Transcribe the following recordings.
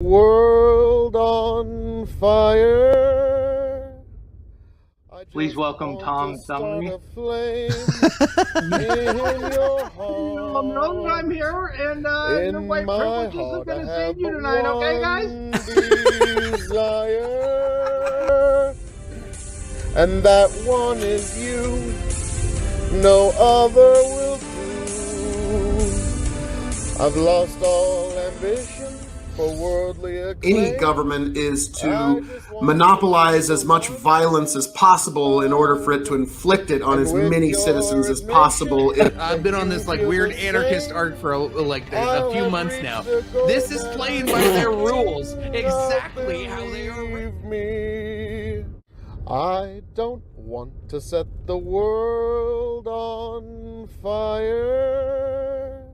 World on fire. Please welcome Tom Summery. I'm here, and your white privilege isn't going to save you tonight, okay, guys? Desire, and that one is you. No other will do. I've lost all ambition. Any government is to monopolize as much violence as possible in order for it to inflict it on as many citizens as possible. I've been on this like weird anarchist arc for a few months now. This is playing by their rules, exactly how they are. I don't want to set the world on fire.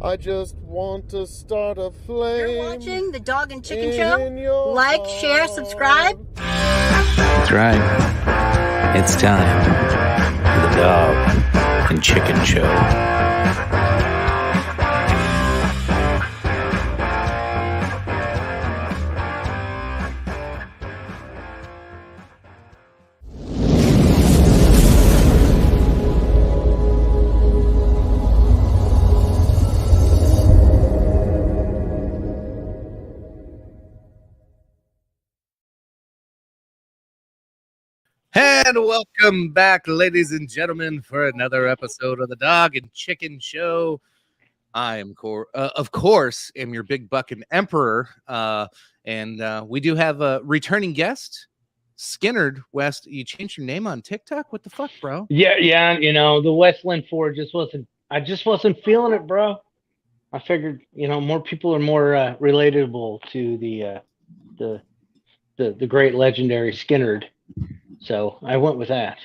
I just want to start a flame. You're watching the Dog and Chicken Show. Like, share, subscribe. That's right. It's time for the Dog and Chicken Show. And welcome back, ladies and gentlemen, for another episode of the Dog and Chicken Show. I am, of course, am your big bucking emperor, and we do have a returning guest, Skinnerd West. You changed your name on TikTok? What the fuck, bro? Yeah. You know, the Westland 4 I just wasn't feeling it, bro. I figured, more people are more relatable to the great legendary Skinnerd. So I went with that.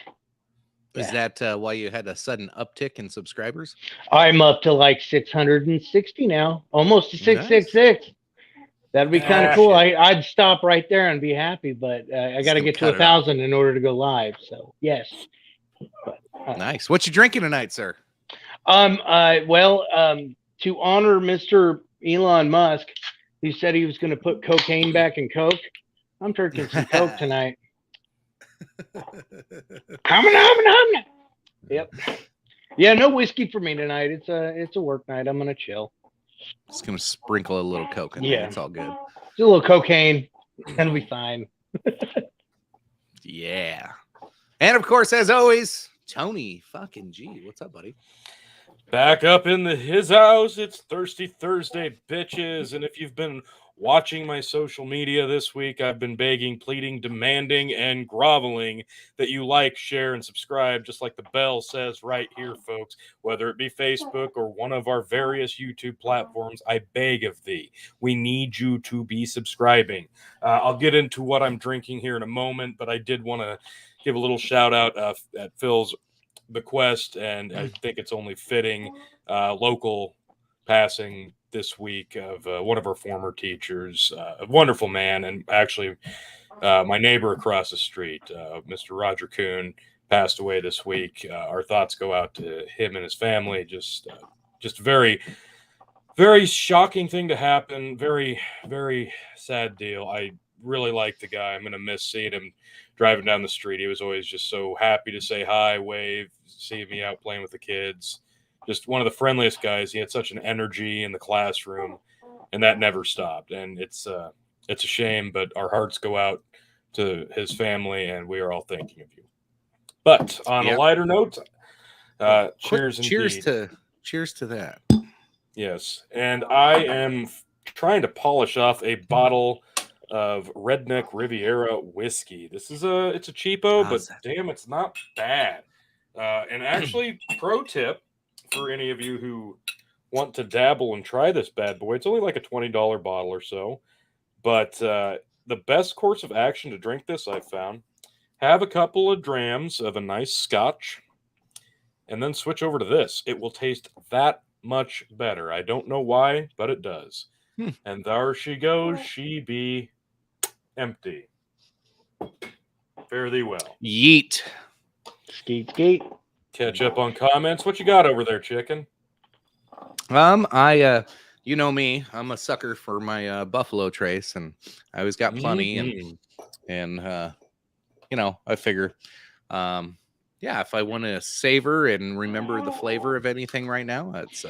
Is that why you had a sudden uptick in subscribers? I'm up to like 660 now, almost to 666. That'd be kind of cool. I'd stop right there and be happy, but I got to get to 1,000 in order to go live. So yes. But, nice. What you drinking tonight, sir? To honor Mr. Elon Musk, he said he was going to put cocaine back in Coke. I'm drinking some Coke tonight. Yep. Yeah, no whiskey for me tonight. It's a work night. I'm gonna chill. Just gonna sprinkle a little Coke in there. It's all good. Just a little cocaine. It'll be fine. Yeah. And of course, as always, Tony fucking G. What's up, buddy? Back up in his house. It's Thirsty Thursday, bitches. And if you've been watching my social media this week, I've been begging, pleading, demanding, and groveling that you like, share, and subscribe, just like the bell says right here, folks. Whether it be Facebook or one of our various YouTube platforms, I beg of thee. We need you to be subscribing. I'll get into what I'm drinking here in a moment, but I did want to give a little shout out at Phil's bequest, and I think it's only fitting, local passing this week of one of our former teachers, a wonderful man, and actually my neighbor across the street, Mr. Roger Kuhn, passed away this week. Our thoughts go out to him and his family. Just very, very shocking thing to happen. Very, very sad deal. I really like the guy. I'm going to miss seeing him driving down the street. He was always just so happy to say hi, wave, see me out playing with the kids. Just one of the friendliest guys. He had such an energy in the classroom, and that never stopped. And it's a shame, but our hearts go out to his family, and we are all thinking of you. But on a lighter note, cheers to that. Yes, and I am trying to polish off a bottle of Redneck Riviera whiskey. It's a cheapo, but damn, it's not bad. And actually, pro tip for any of you who want to dabble and try this bad boy, it's only like a $20 bottle or so. But the best course of action to drink this, I've found, have a couple of drams of a nice scotch, and then switch over to this. It will taste that much better. I don't know why, but it does. And there she goes. She be empty. Fare thee well. Yeet. Skeet, skeet. Catch up on comments. What you got over there, chicken? I you know me, I'm a sucker for my Buffalo Trace, and I always got plenty. And you know, I figure, yeah, if I want to savor and remember the flavor of anything right now, it's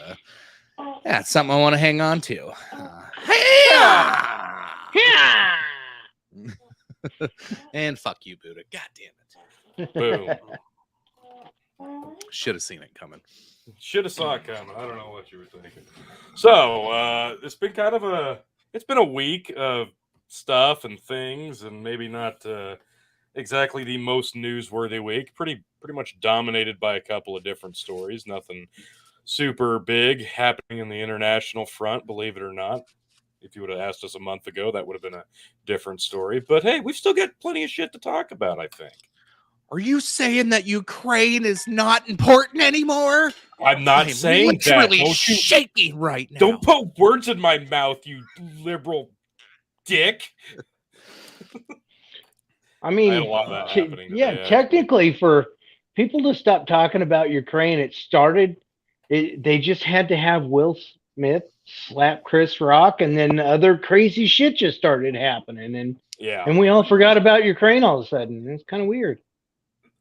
it's something I want to hang on to. And fuck you, Buddha. God damn it. Boom. Should have seen it coming. Should have saw it coming. I don't know what you were thinking. So it's been kind of a week of stuff and things, and maybe not exactly the most newsworthy week. Pretty much dominated by a couple of different stories. Nothing super big happening in the international front, believe it or not. If you would have asked us a month ago, that would have been a different story. But hey, we've still got plenty of shit to talk about, I think. Are you saying that Ukraine is not important anymore? I'm not saying that. I'm literally shaking right now. Don't put words in my mouth, you liberal dick. I mean, I had a lot of that happening today, technically, for people to stop talking about Ukraine, they just had to have Will Smith slap Chris Rock, and then other crazy shit just started happening, and we all forgot about Ukraine all of a sudden. It's kind of weird.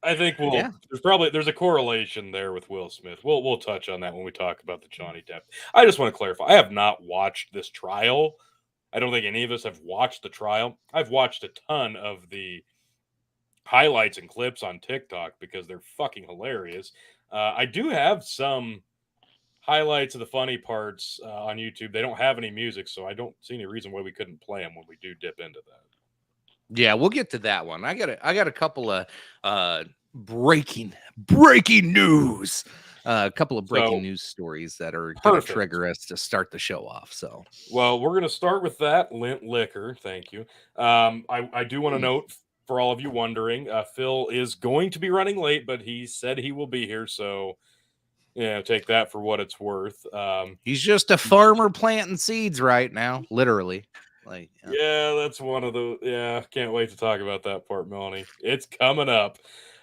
I think there's a correlation there with Will Smith. We'll touch on that when we talk about the Johnny Depp. I just want to clarify. I have not watched this trial. I don't think any of us have watched the trial. I've watched a ton of the highlights and clips on TikTok because they're fucking hilarious. I do have some highlights of the funny parts on YouTube. They don't have any music, so I don't see any reason why we couldn't play them when we do dip into that. Yeah, we'll get to that one. I got a couple of breaking news. A couple of breaking news stories that are going to trigger us to start the show off. So, well, we're going to start with that Lint Liquor. Thank you. I do want to note for all of you wondering, Phil is going to be running late, but he said he will be here. So, take that for what it's worth. He's just a farmer planting seeds right now, literally. That's one of the. Can't wait to talk about that part, Melanie. It's coming up.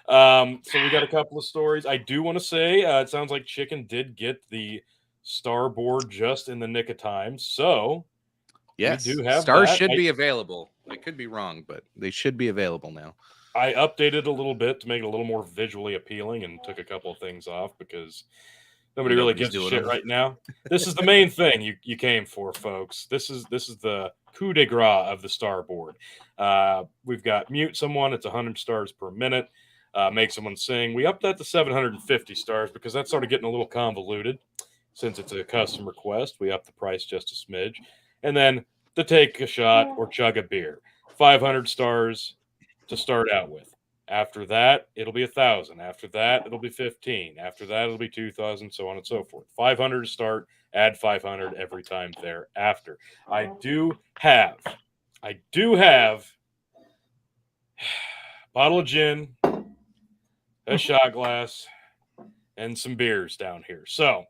So we got a couple of stories. I do want to say it sounds like Chicken did get the Starboard just in the nick of time. So yes, we do have Stars should be available. I could be wrong, but they should be available now. I updated a little bit to make it a little more visually appealing and took a couple of things off because nobody really gives a shit right now. This is the main thing you came for, folks. This is the coup de grace of the Starboard. We've got mute someone. It's 100 stars per minute. Make someone sing. We upped that to 750 stars because that's sort of getting a little convoluted. Since it's a custom request, we upped the price just a smidge. And then to take a shot or chug a beer. 500 stars to start out with. After that, it'll be 1,000. After that, it'll be 15. After that, it'll be 2,000, so on and so forth. 500 to start, add 500 every time thereafter. I do have bottle of gin, a shot glass, and some beers down here. So,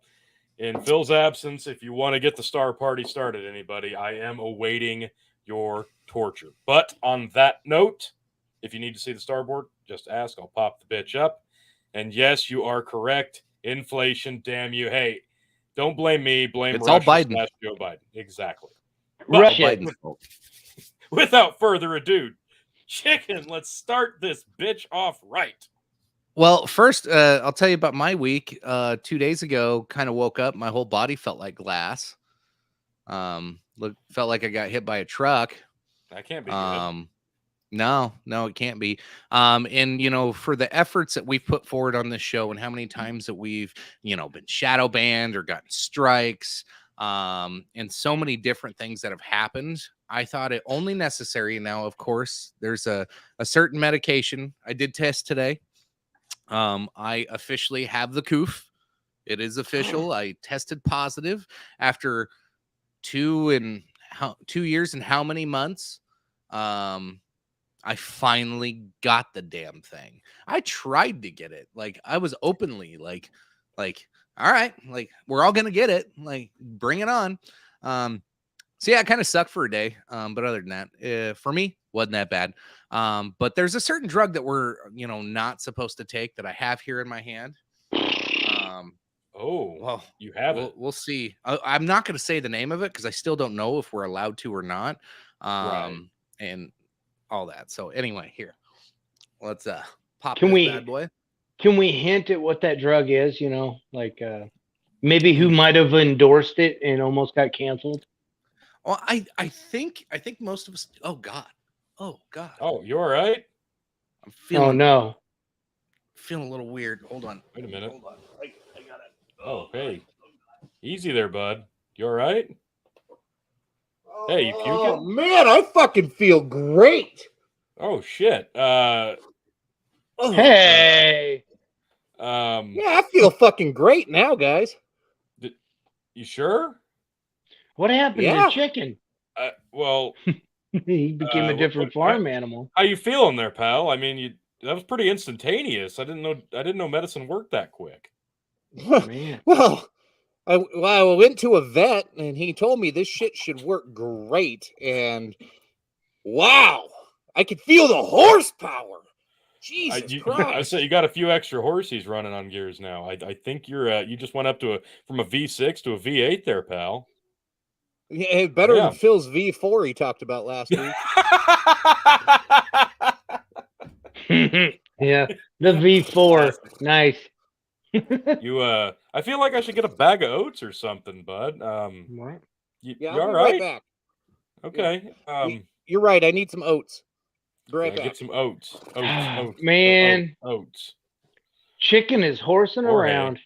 in Phil's absence, if you want to get the Star Party started, anybody, I am awaiting your torture. But on that note, if you need to see the Starboard, just ask. I'll pop the bitch up. And yes, you are correct. Inflation, damn you. Hey, don't blame me. Blame it's Russia all Biden. Joe Biden. Exactly. Russia. Without further ado, Chicken, let's start this bitch off right. Well, first, I'll tell you about my week. 2 days ago, kind of woke up. My whole body felt like glass. Felt like I got hit by a truck. That can't be good. No, it can't be. And, for the efforts that we've put forward on this show and how many times that we've, been shadow banned or gotten strikes, and so many different things that have happened, I thought it only necessary. Now, of course, there's a certain medication. I did test today. I officially have the coof. It is official. I tested positive after 2 years and how many months? I finally got the damn thing. I tried to get it. I was openly like, all right, we're all going to get it. Bring it on. So yeah, it kind of sucked for a day. But other than that, for me, wasn't that bad. But there's a certain drug that we're, not supposed to take that I have here in my hand. Oh, Well, you have it. We'll see. I'm not going to say the name of it because I still don't know if we're allowed to or not. Right. And all that. So anyway, here, let's pop Can this we- bad boy. Can we hint at what that drug is? You know, like maybe who might have endorsed it and almost got canceled? Well, I think most of us. Oh God. Oh, you all right? I'm feeling. Oh no. Feeling a little weird. Hold on. Wait a minute. Hold on. I got it. Oh, hey. Easy there, bud. You all right? Hey, you puking? Oh man, I fucking feel great. Oh shit. Hey. Yeah, I feel fucking great now, guys. You sure? What happened Yeah. to the chicken? Well, He became a different farm animal. how you feeling there, pal? I mean, that was pretty instantaneous. I didn't know medicine worked that quick. Man. Well, I went to a vet and he told me this shit should work great. And wow, I could feel the horsepower. Jesus I Christ! said you got a few extra horsies running on gears now. I think you just went up to from a V6 to a V8 there, pal. Yeah, better than Phil's V4 he talked about last week. Yeah, the V4. Nice. I feel like I should get a bag of oats or something, bud. What? You Yeah, all I'll be right? right back. Okay. You're right. I need some oats. Be right back. Get some oats. Oats. Man. Oats. Chicken is horsing Or around.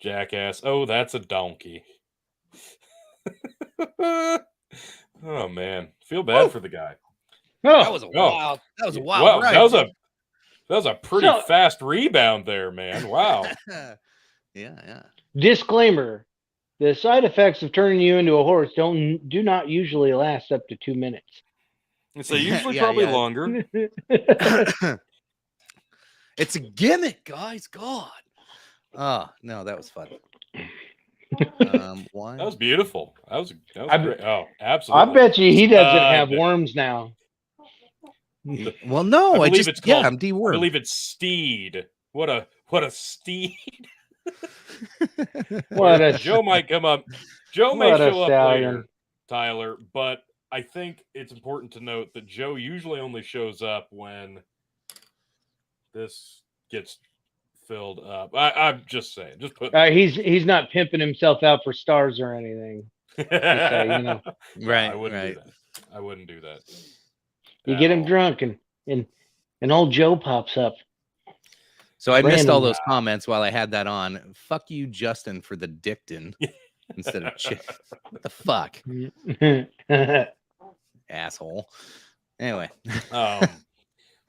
Jackass. Oh, that's a donkey. Oh man, feel bad for the guy. That was a wild. That was a wild. Wow, ride. that was a pretty fast rebound there, man. Wow. Yeah. Disclaimer: the side effects of turning you into a horse do not usually last up to 2 minutes. So usually probably longer. It's a gimmick, guys. God. Oh no, that was fun. One. That was beautiful. That was great. Oh, absolutely. I bet you he doesn't have worms now. Well, no, I believe it's called, I'm dewormed. I believe it's steed. What a steed. Joe might come up. Joe may show up later, Tyler, but I think it's important to note that Joe usually only shows up when this gets filled up. I'm just saying. Just put. He's not pimping himself out for stars or anything. Just say, you know. Right. I wouldn't do that. I wouldn't do that. You get him drunk and old Joe pops up. So I missed all those comments while I had that on. Fuck you, Justin, for the Dicton instead of chick. What the fuck? Asshole. Anyway.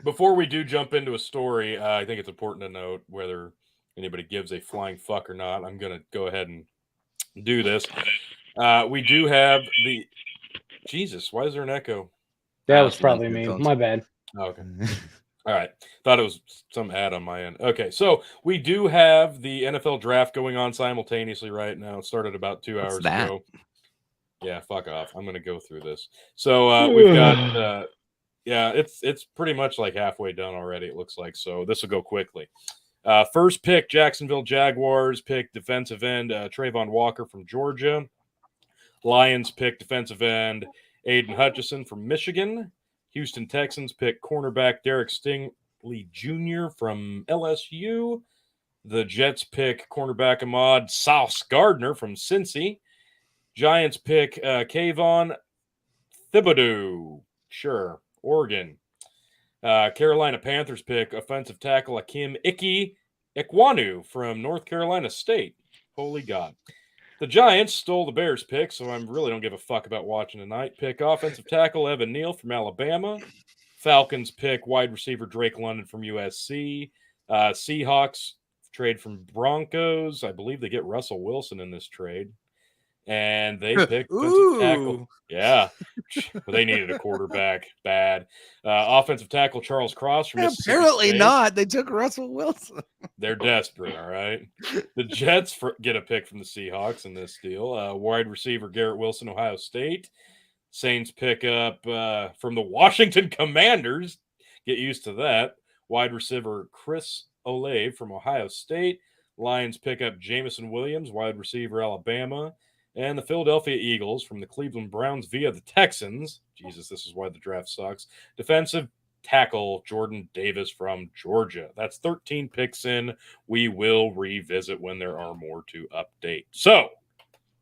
Before we do jump into a story, I think it's important to note whether anybody gives a flying fuck or not. I'm going to go ahead and do this. We do have the... Jesus, why is there an echo? That was probably me. My bad. Oh, okay. All right. Thought it was some ad on my end. Okay, so we do have the NFL draft going on simultaneously right now. It started about 2 hours ago. Yeah, fuck off. I'm going to go through this. So we've got... yeah, it's pretty much like halfway done already, it looks like. So this will go quickly. First pick, Jacksonville Jaguars pick defensive end Trayvon Walker from Georgia. Lions pick defensive end Aiden Hutchinson from Michigan. Houston Texans pick cornerback Derek Stingley Jr. from LSU. The Jets pick cornerback Ahmad Sauce Gardner from Cincy. Giants pick Kayvon Thibodeau. Sure. Oregon. Carolina Panthers pick offensive tackle Akim Ikwanu from North Carolina State. Holy God. The Giants stole the Bears pick, so I really don't give a fuck about watching tonight. Pick offensive tackle Evan Neal from Alabama. Falcons pick wide receiver Drake London from USC. Seahawks trade from Broncos. I believe they get Russell Wilson in this trade. And they picked offensive tackle. Yeah. They needed a quarterback bad. Offensive tackle Charles Cross from Mississippi Apparently State. not. They took Russell Wilson. They're desperate, all right? The Jets get a pick from the Seahawks in this deal. Wide receiver Garrett Wilson, Ohio State. Saints pick up from the Washington Commanders. Get used to that. Wide receiver Chris Olave from Ohio State. Lions pick up Jameson Williams, wide receiver, Alabama. And the Philadelphia Eagles from the Cleveland Browns via the Texans. Jesus, this is why the draft sucks. Defensive tackle Jordan Davis from Georgia. That's 13 picks in. We will revisit when there are more to update. So,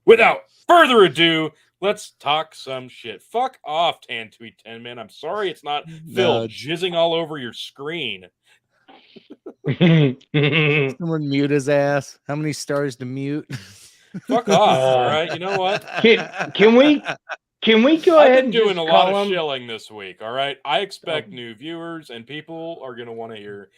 without further ado, let's talk some shit. Fuck off, Tan Tweet 10 Man. I'm sorry it's not Phil jizzing all over your screen. Someone mute his ass. How many stars to mute? Fuck off. All right. You know what? Can we go ahead and doing just a lot call of him? shilling this week. All right. I expect new viewers, and people are going to want to hear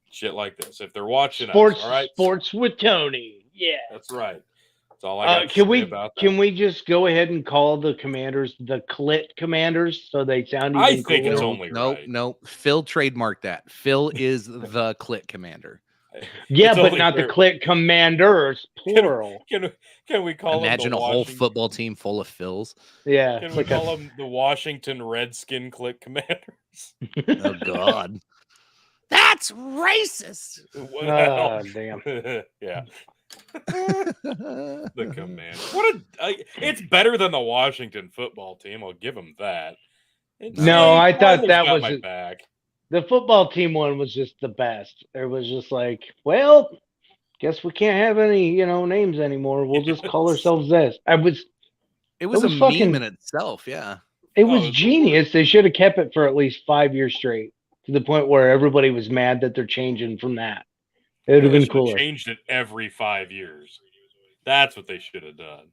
shit like this if they're watching Sports, us. All right. Sports with Tony. Yeah. That's right. That's all I got to say about that. Can we just go ahead and call the Commanders the Clit Commanders so they sound even I think cooler? it's only right. No. Phil trademarked that. Phil is the Clit Commander. Yeah, It's but only not fair. the Clit Commanders, plural. Can we call Imagine them a whole football team full of Phils. Yeah. Can it's we like call them the Washington Redskin Click Commanders? Oh God. That's racist. Oh, damn. Yeah. The Command. It's better than the Washington football team. I'll give them that. No, I thought that got was my back. the football team one was just the best. It was just like, well, guess we can't have any, names anymore. We'll just call ourselves this. It was It a was meme fucking- in itself, yeah. It was it's the genius. They should have kept it for at least 5 years straight, to the point where everybody was mad that they're changing from that. It would have They been should have cooler. changed it every 5 years. That's what they should have done.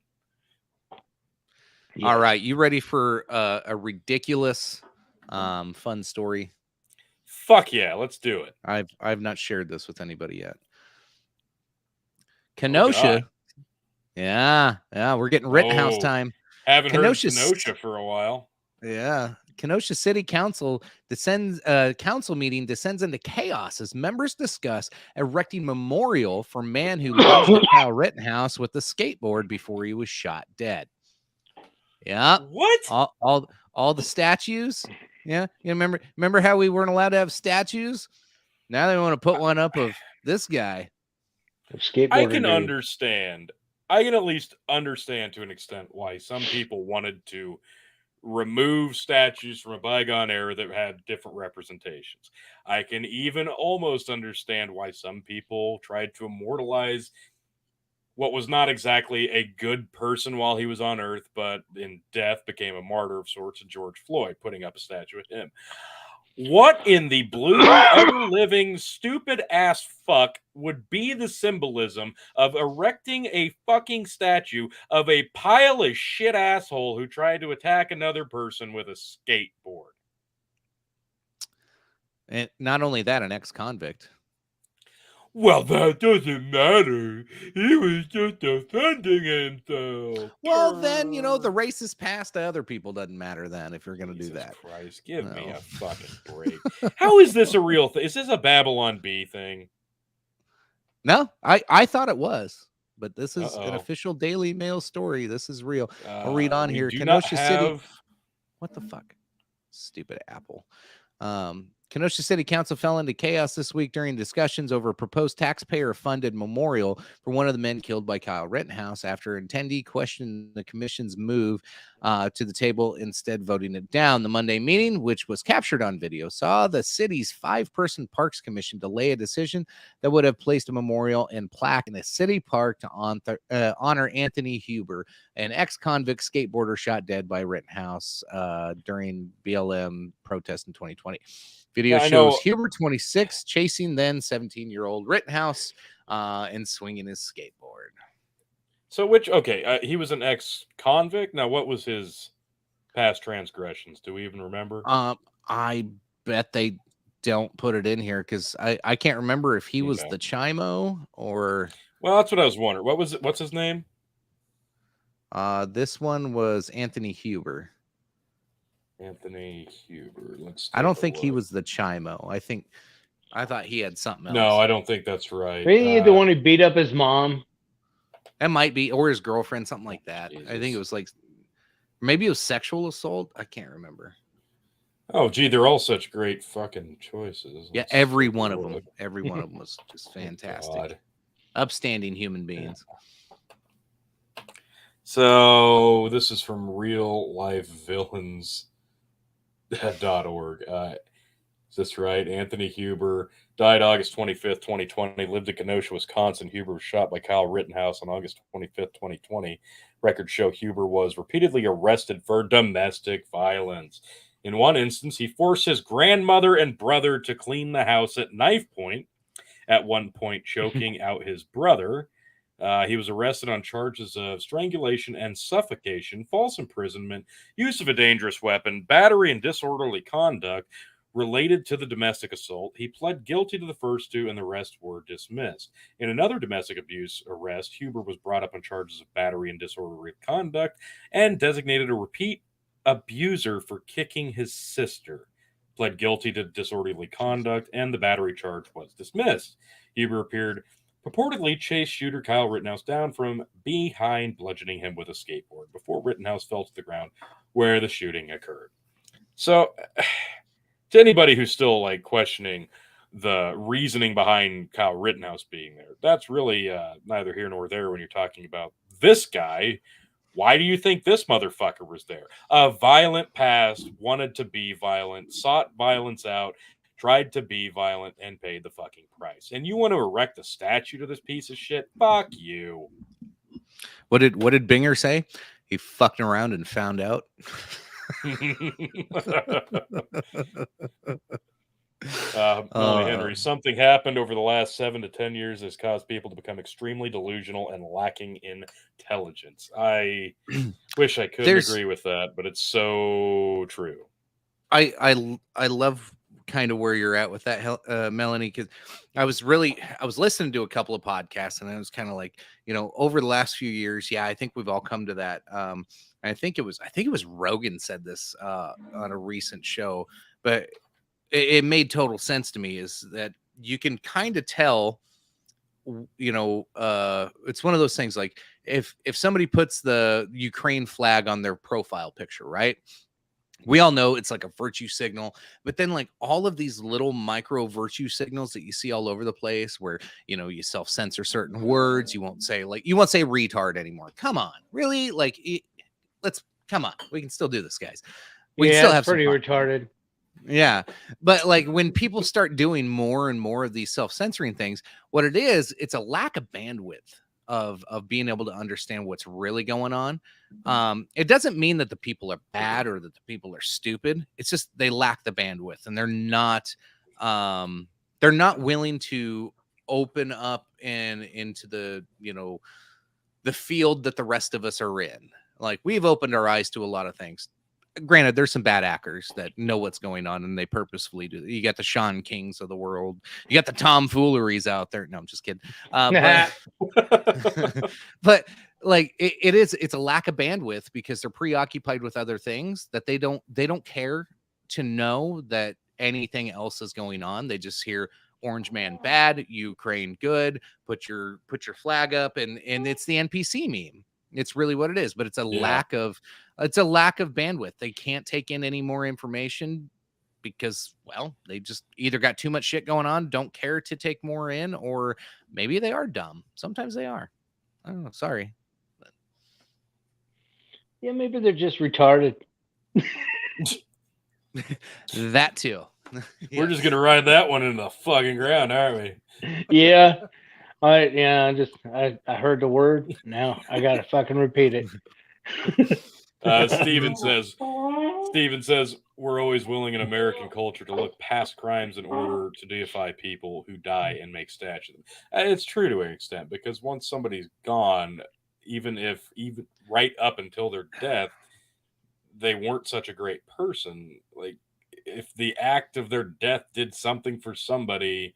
Yeah. All right, you ready for a ridiculous fun story? Fuck yeah, let's do it. I've not shared this with anybody yet. Kenosha. Yeah, we're getting Rittenhouse Oh. time. Haven't Kenosha- heard Kenosha for a while. Yeah. Kenosha City Council council meeting descends into chaos as members discuss erecting memorial for man who lunged at Kyle Rittenhouse with a skateboard before he was shot dead. Yeah. What? All the statues. Yeah. You remember how we weren't allowed to have statues? Now they want to put one up of this guy. I can understand. I can at least understand to an extent why some people wanted to remove statues from a bygone era that had different representations. I can even almost understand why some people tried to immortalize what was not exactly a good person while he was on Earth, but in death became a martyr of sorts, of George Floyd, putting up a statue of him. What in the blue ever-living stupid ass fuck would be the symbolism of erecting a fucking statue of a pile of shit asshole who tried to attack another person with a skateboard? And not only that, an ex-convict. Well, that doesn't matter. He was just defending himself. Well, then, the racist past to other people doesn't matter then if you're going to do Jesus that. Christ, give me No. a fucking break. How is this a real thing? Is this a Babylon Bee thing? No, I thought it was, but this is an Uh-oh. official Daily Mail story. This is real. I'll read on We here. do not Kenosha City. have- What the fuck? Stupid Apple. Kenosha City Council fell into chaos this week during discussions over a proposed taxpayer-funded memorial for one of the men killed by Kyle Rittenhouse after an attendee questioned the commission's move to the table, instead voting it down. The Monday meeting, which was captured on video, saw the city's 5-person Parks Commission delay a decision that would have placed a memorial and plaque in a city park to honor Anthony Huber, an ex-convict skateboarder shot dead by Rittenhouse during BLM protest in 2020. Video Yeah, I shows know. Huber, 26, chasing then 17-year-old Rittenhouse and swinging his skateboard. So he was an ex-convict. Now, what was his past transgressions? Do we even remember? I bet they don't put it in here because I can't remember if he was Okay. the Chimo or Well, that's what I was wondering. What's his name? this one was Anthony Huber. Anthony Huber. I don't think he was the Chimo. I thought he had something else. No, I don't think that's right. Ain't he the one who beat up his mom? That might be, or his girlfriend, something like that. I think Jesus. it was like, maybe it was sexual assault. I can't remember. Oh, gee, they're all such great fucking choices. Yeah, Let's every take a one of look. them. Every one of them was just fantastic. God. Upstanding human beings. So this is from reallifevillains.org. Is this right? Anthony Huber died August 25th, 2020. Lived in Kenosha, Wisconsin. Huber was shot by Kyle Rittenhouse on August 25th, 2020. Records show Huber was repeatedly arrested for domestic violence. In one instance, he forced his grandmother and brother to clean the house at knife point, at one point choking out his brother. He was arrested on charges of strangulation and suffocation, false imprisonment, use of a dangerous weapon, battery, and disorderly conduct related to the domestic assault. He pled guilty to the first two, and the rest were dismissed. In another domestic abuse arrest, Huber was brought up on charges of battery and disorderly conduct and designated a repeat abuser for kicking his sister. Pled guilty to disorderly conduct, and the battery charge was dismissed. Huber appeared purportedly chased shooter Kyle Rittenhouse down from behind, bludgeoning him with a skateboard before Rittenhouse fell to the ground where the shooting occurred. So, to anybody who's still like questioning the reasoning behind Kyle Rittenhouse being there, that's really neither here nor there when you're talking about this guy. Why do you think this motherfucker was there? A violent past, wanted to be violent, sought violence out, tried to be violent, and paid the fucking price. And you want to erect a statue to this piece of shit? Fuck you. What did Binger say? He fucked around and found out. Melanie Henry, something happened over the last 7 to 10 years that's caused people to become extremely delusional and lacking in intelligence. I wish I could agree with that, but it's so true. I love kind of where you're at with that, Melanie, because I was listening to a couple of podcasts, and I was kind of like, over the last few years, I think we've all come to that. I think it was Rogan said this on a recent show, but it made total sense to me, is that you can kind of tell, it's one of those things, like if somebody puts the Ukraine flag on their profile picture, right? We all know it's like a virtue signal, but then like all of these little micro virtue signals that you see all over the place where, you self-censor certain words. You won't say retard anymore. Come on, really? Like, come on. We can still do this, guys. We can still have pretty retarded. Yeah. But like when people start doing more and more of these self-censoring things, what it is, it's a lack of bandwidth of being able to understand what's really going on. It doesn't mean that the people are bad or that the people are stupid. It's just they lack the bandwidth, and they're not willing to open up and into the the field that the rest of us are in. Like, we've opened our eyes to a lot of things. Granted, there's some bad actors that know what's going on, and they purposefully do. You got the Sean Kings of the world. You got the tomfooleries out there. No, I'm just kidding. But like it's a lack of bandwidth because they're preoccupied with other things that they don't care to know that anything else is going on. They just hear Orange Man bad, Ukraine good. Put your flag up, and it's the NPC meme. It's really what it is, but it's a lack of bandwidth. They can't take in any more information because, well, they just either got too much shit going on, don't care to take more in, or maybe they are dumb. Sometimes they are. I don't know. Sorry. Yeah, maybe they're just retarded. That too. We're just gonna ride that one into the fucking ground, aren't we? Yeah. I heard the word. Now I gotta fucking repeat it. Steven says we're always willing in American culture to look past crimes in order to deify people who die and make statues of them. It's true to an extent, because once somebody's gone, even right up until their death, they weren't such a great person. Like, if the act of their death did something for somebody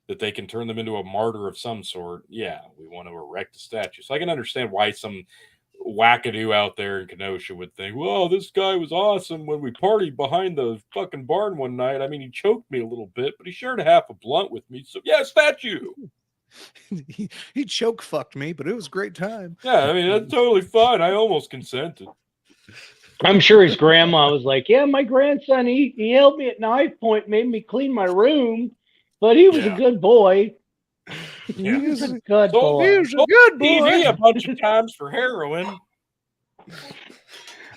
that they can turn them into a martyr of some sort, yeah, we want to erect a statue. So I can understand why some wackadoo out there in Kenosha would think, well, this guy was awesome when we partied behind the fucking barn one night. I mean, he choked me a little bit, but he shared a half a blunt with me. So yeah, statue. he choke fucked me, but it was a great time. Yeah, I mean, that's totally fine. I almost consented. I'm sure his grandma was like, yeah, my grandson, he held me at knife point, made me clean my room, but he was a good boy. Yeah. He's a good Sold boy. He's a good TV boy. a bunch of times for heroin.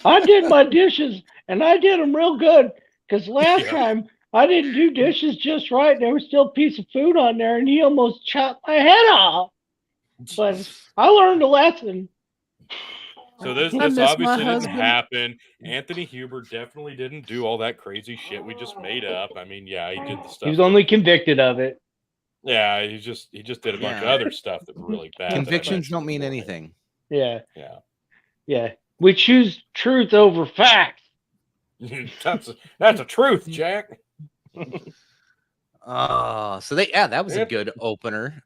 I did my dishes, and I did them real good. Because last Yeah. time I didn't do dishes just right. There was still a piece of food on there, and he almost chopped my head off. But I learned a lesson. So this I miss my obviously didn't husband. happen. Anthony Huber definitely didn't do all that crazy shit we just made up. I mean, yeah, he did the stuff. He was only convicted of it. Yeah, he just did a bunch of Yeah. other stuff that were really bad. that I Convictions don't mentioned mean before. anything. Yeah, Yeah. yeah. We choose truth over facts. That's a truth, Jack. So that was a good opener.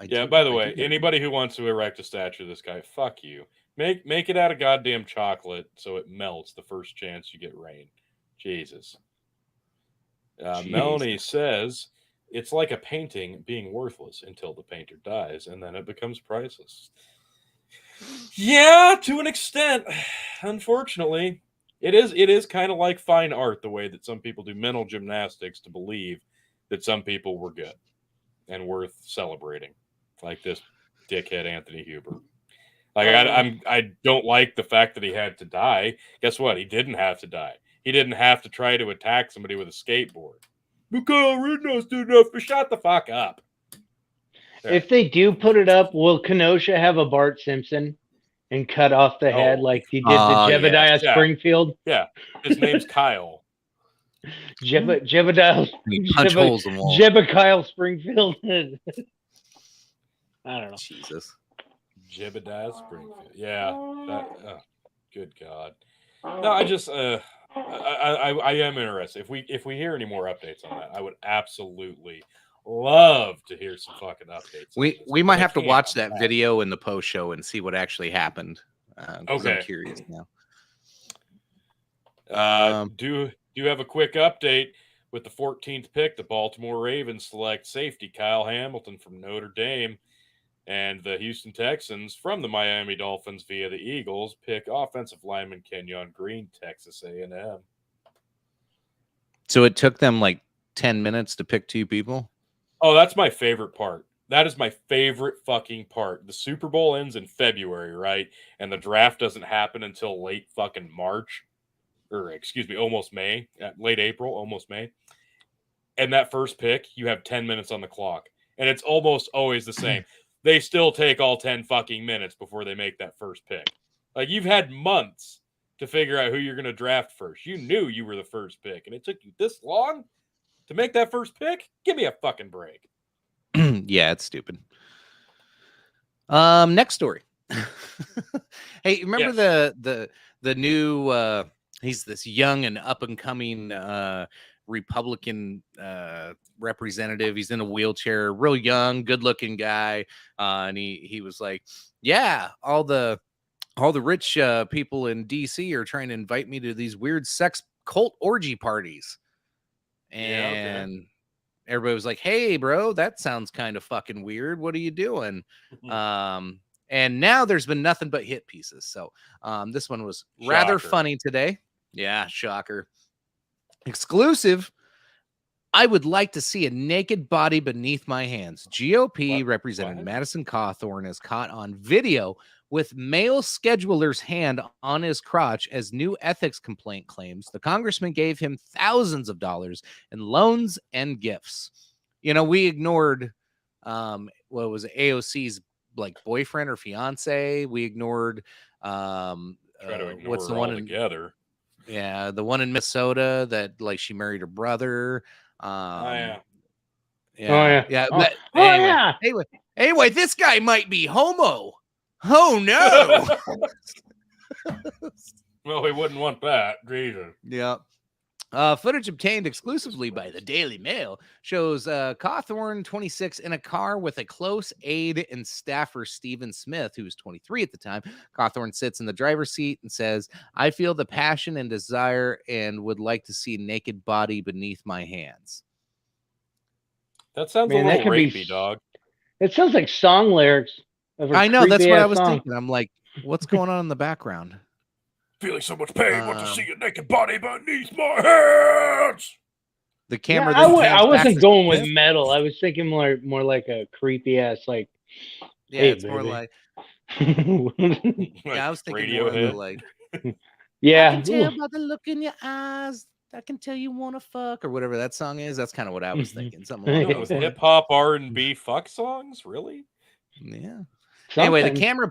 Yeah, by the way, anybody who wants to erect a statue of this guy, fuck you. Make it out of goddamn chocolate so it melts the first chance you get rain. Jesus. Melanie says it's like a painting being worthless until the painter dies, and then it becomes priceless. Yeah, to an extent. Unfortunately, it is kind of like fine art, the way that some people do mental gymnastics to believe that some people were good and worth celebrating, like this dickhead Anthony Huber. Like I don't like the fact that he had to die. Guess what? He didn't have to die. He didn't have to try to attack somebody with a skateboard. Mikhail Ridnos did enough to shut the fuck up. There. If they do put it up, will Kenosha have a Bart Simpson and cut off the head like he did to Jebediah Springfield? Yeah, his name's Kyle. Jebediah Springfield. I don't know. Jesus. Jebediah Springfield. Yeah. Good God. No, I just I am interested. If we hear any more updates on that, I would absolutely love to hear some fucking updates. We might have to watch that video in the post show and see what actually happened. Okay. I'm curious now. Do have a quick update with the 14th pick. The Baltimore Ravens select safety Kyle Hamilton from Notre Dame, and the Houston Texans from the Miami Dolphins via the Eagles pick offensive lineman Kenyon Green, Texas A&M. So it took them like 10 minutes to pick two people? Oh, that's my favorite part. That is my favorite fucking part. The Super Bowl ends in February, right? And the draft doesn't happen until late fucking March. Or, excuse me, almost May. Late April, almost May. And that first pick, you have 10 minutes on the clock. And it's almost always the same. They still take all 10 fucking minutes before they make that first pick. Like, you've had months to figure out who you're going to draft first. You knew you were the first pick. And it took you this long to make that first pick? Give me a fucking break. Yeah, it's stupid. Next story. Hey, remember the new he's this young and up and coming Republican representative. He's in a wheelchair, real young, good looking guy. And he was like, yeah, all the rich people in DC are trying to invite me to these weird sex cult orgy parties. And everybody was like, hey, bro, that sounds kind of fucking weird. What are you doing? And now there's been nothing but hit pieces. So this one was rather funny today. Yeah, shocker. Exclusive. I would like to see a naked body beneath my hands. GOP Representative Madison Cawthorn is caught on video with male scheduler's hand on his crotch as new ethics complaint claims the congressman gave him thousands of dollars in loans and gifts. You know, we ignored what was it, AOC's like boyfriend or fiance. We ignored what's the one together? Yeah, the one in Minnesota that like she married her brother. Anyway, this guy might be homo. Oh no! Well, we wouldn't want that, Jesus. Yeah. Footage obtained exclusively by the Daily Mail shows Cawthorn, 26, in a car with a close aide and staffer, Stephen Smith, who was 23 at the time. Cawthorn sits in the driver's seat and says, I feel the passion and desire and would like to see a naked body beneath my hands. That sounds a little rapey, dog. It sounds like song lyrics. I know, that's what I was thinking. I'm like, what's going on in the background? Feeling so much pain, want to see a naked body beneath my hands. The camera. Yeah, then I pans back wasn't to going with Smith. metal. I was thinking more like a creepy ass like. Yeah, Hey, it's more baby. like. Like Yeah, I was thinking more of the Radiohead. like. Yeah. I can tell by the look in your eyes. I can tell you wanna fuck or whatever that song is. That's kind of what I was thinking. Something along No, those with lines. hip hop, R&B, fuck songs, really? Yeah. Anyway, the Something. camera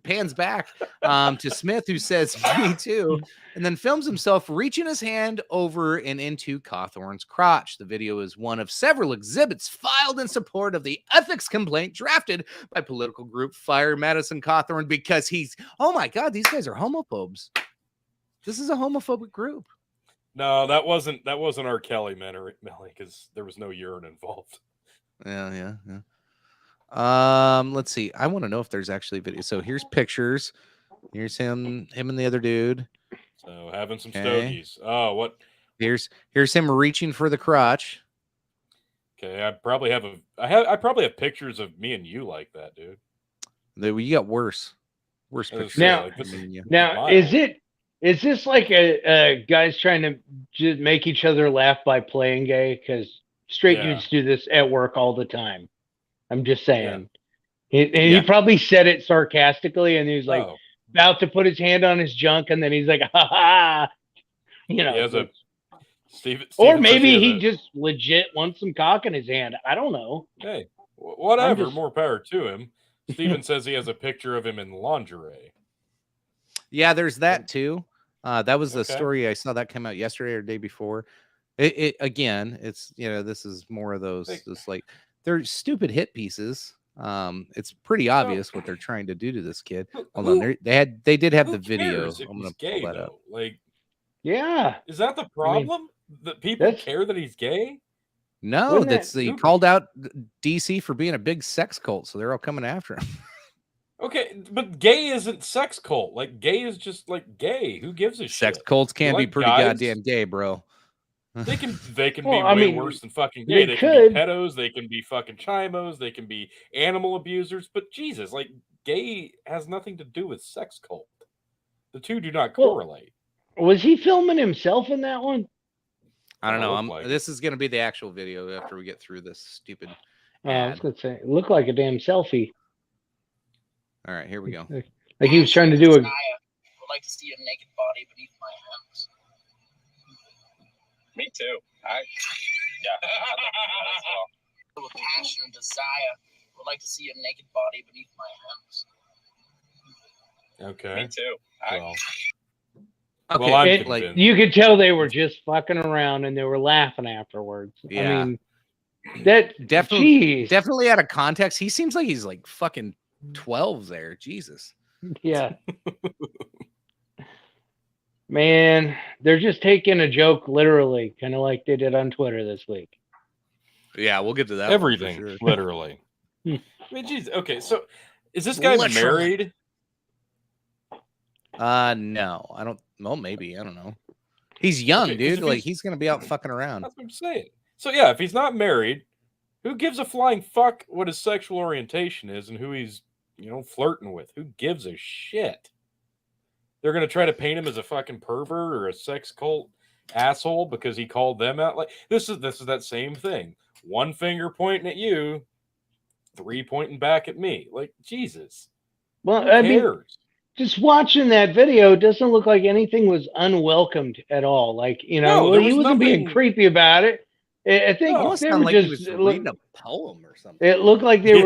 pans back to Smith, who says, "Me too," and then films himself reaching his hand over and into Cawthorn's crotch. The video is one of several exhibits filed in support of the ethics complaint drafted by political group Fire Madison Cawthorn because he's, oh my God, these guys are homophobes. This is a homophobic group. No, that wasn't R. Kelly, Melly, because there was no urine involved. Yeah. Let's see. I want to know if there's actually video. So here's pictures. Here's him and the other dude. So having some Okay. stogies. Oh, what? Here's him reaching for the crotch. Okay, I probably have pictures of me and you like that, dude. You got worse pictures. Now- like, this is Now, mild. is this like a guys trying to just make each other laugh by playing gay? Because straight Yeah. dudes do this at work all the time. I'm just saying. And Yeah. he probably said it sarcastically, and he was like Oh, about to put his hand on his junk, and then he's like, "Ha ha!" You know. he has a Steven or says maybe he has a- just legit wants some cock in his hand. I don't know. Hey, whatever. just- More power to him. Steven says he has a picture of him in lingerie. Yeah, there's that too. That was the Okay. story I saw that came out yesterday or the day before. It again, it's this is more of those Like- just like they're stupid hit pieces. It's pretty obvious what they're trying to do to this kid. Hold on, they did have Who the video. cares if I'm gonna he's gay, pull that up. though? Like, Yeah. is that the problem? That people that's- care that he's gay? No, Wouldn't that's that- he Who- called out DC for being a big sex cult, so they're all coming after him. Okay, but gay isn't sex cult. Like, gay is just like gay. Who gives a Sex shit? cults can be like pretty guys? goddamn gay, bro. They can Well, be I way mean, worse than fucking they gay. They could. can be pedos. They can be fucking chimos. They can be animal abusers. But Jesus, like, gay has nothing to do with sex cult. The two do not Well, correlate. Was he filming himself in that one? I don't Kinda know. look like This is gonna be the actual video after we get through this stupid I was ad. gonna say, it looked like a damn selfie. All right, here we go. Like he was trying to do a. Would like to see a naked body beneath my hands. Me too. With passion and desire, would like to see a naked body beneath my hands. Okay. Me too. Well, Okay, well, I'm It- like convinced. You could tell they were just fucking around and they were laughing afterwards. Yeah. I mean, that Definitely- jeez. definitely out of context. He seems like he's like fucking 12 there. Jesus. Yeah. Man, they're just taking a joke literally, kind of like they did on Twitter this week. Yeah, we'll get to that. one for Everything, sure. literally. I mean, geez. Okay, so is this guy Literally. married? No, I don't. Well, maybe I don't know. He's young, Okay, 'cause dude. if Like he's- he's gonna be out fucking around. That's what I'm saying. So yeah, if he's not married, who gives a flying fuck what his sexual orientation is and who he's flirting with? Who gives a shit? They're gonna try to paint him as a fucking pervert or a sex cult asshole because he called them out. Like this is that same thing. One finger pointing at you, three pointing back at me. Like Jesus. Well, Who I mean, cares? just watching that video, it doesn't look like anything was unwelcomed at all. Like, No, there he was wasn't being nothing- creepy about it. I think No, Almost they sounded were like he just. was reading a poem or something. It looked like they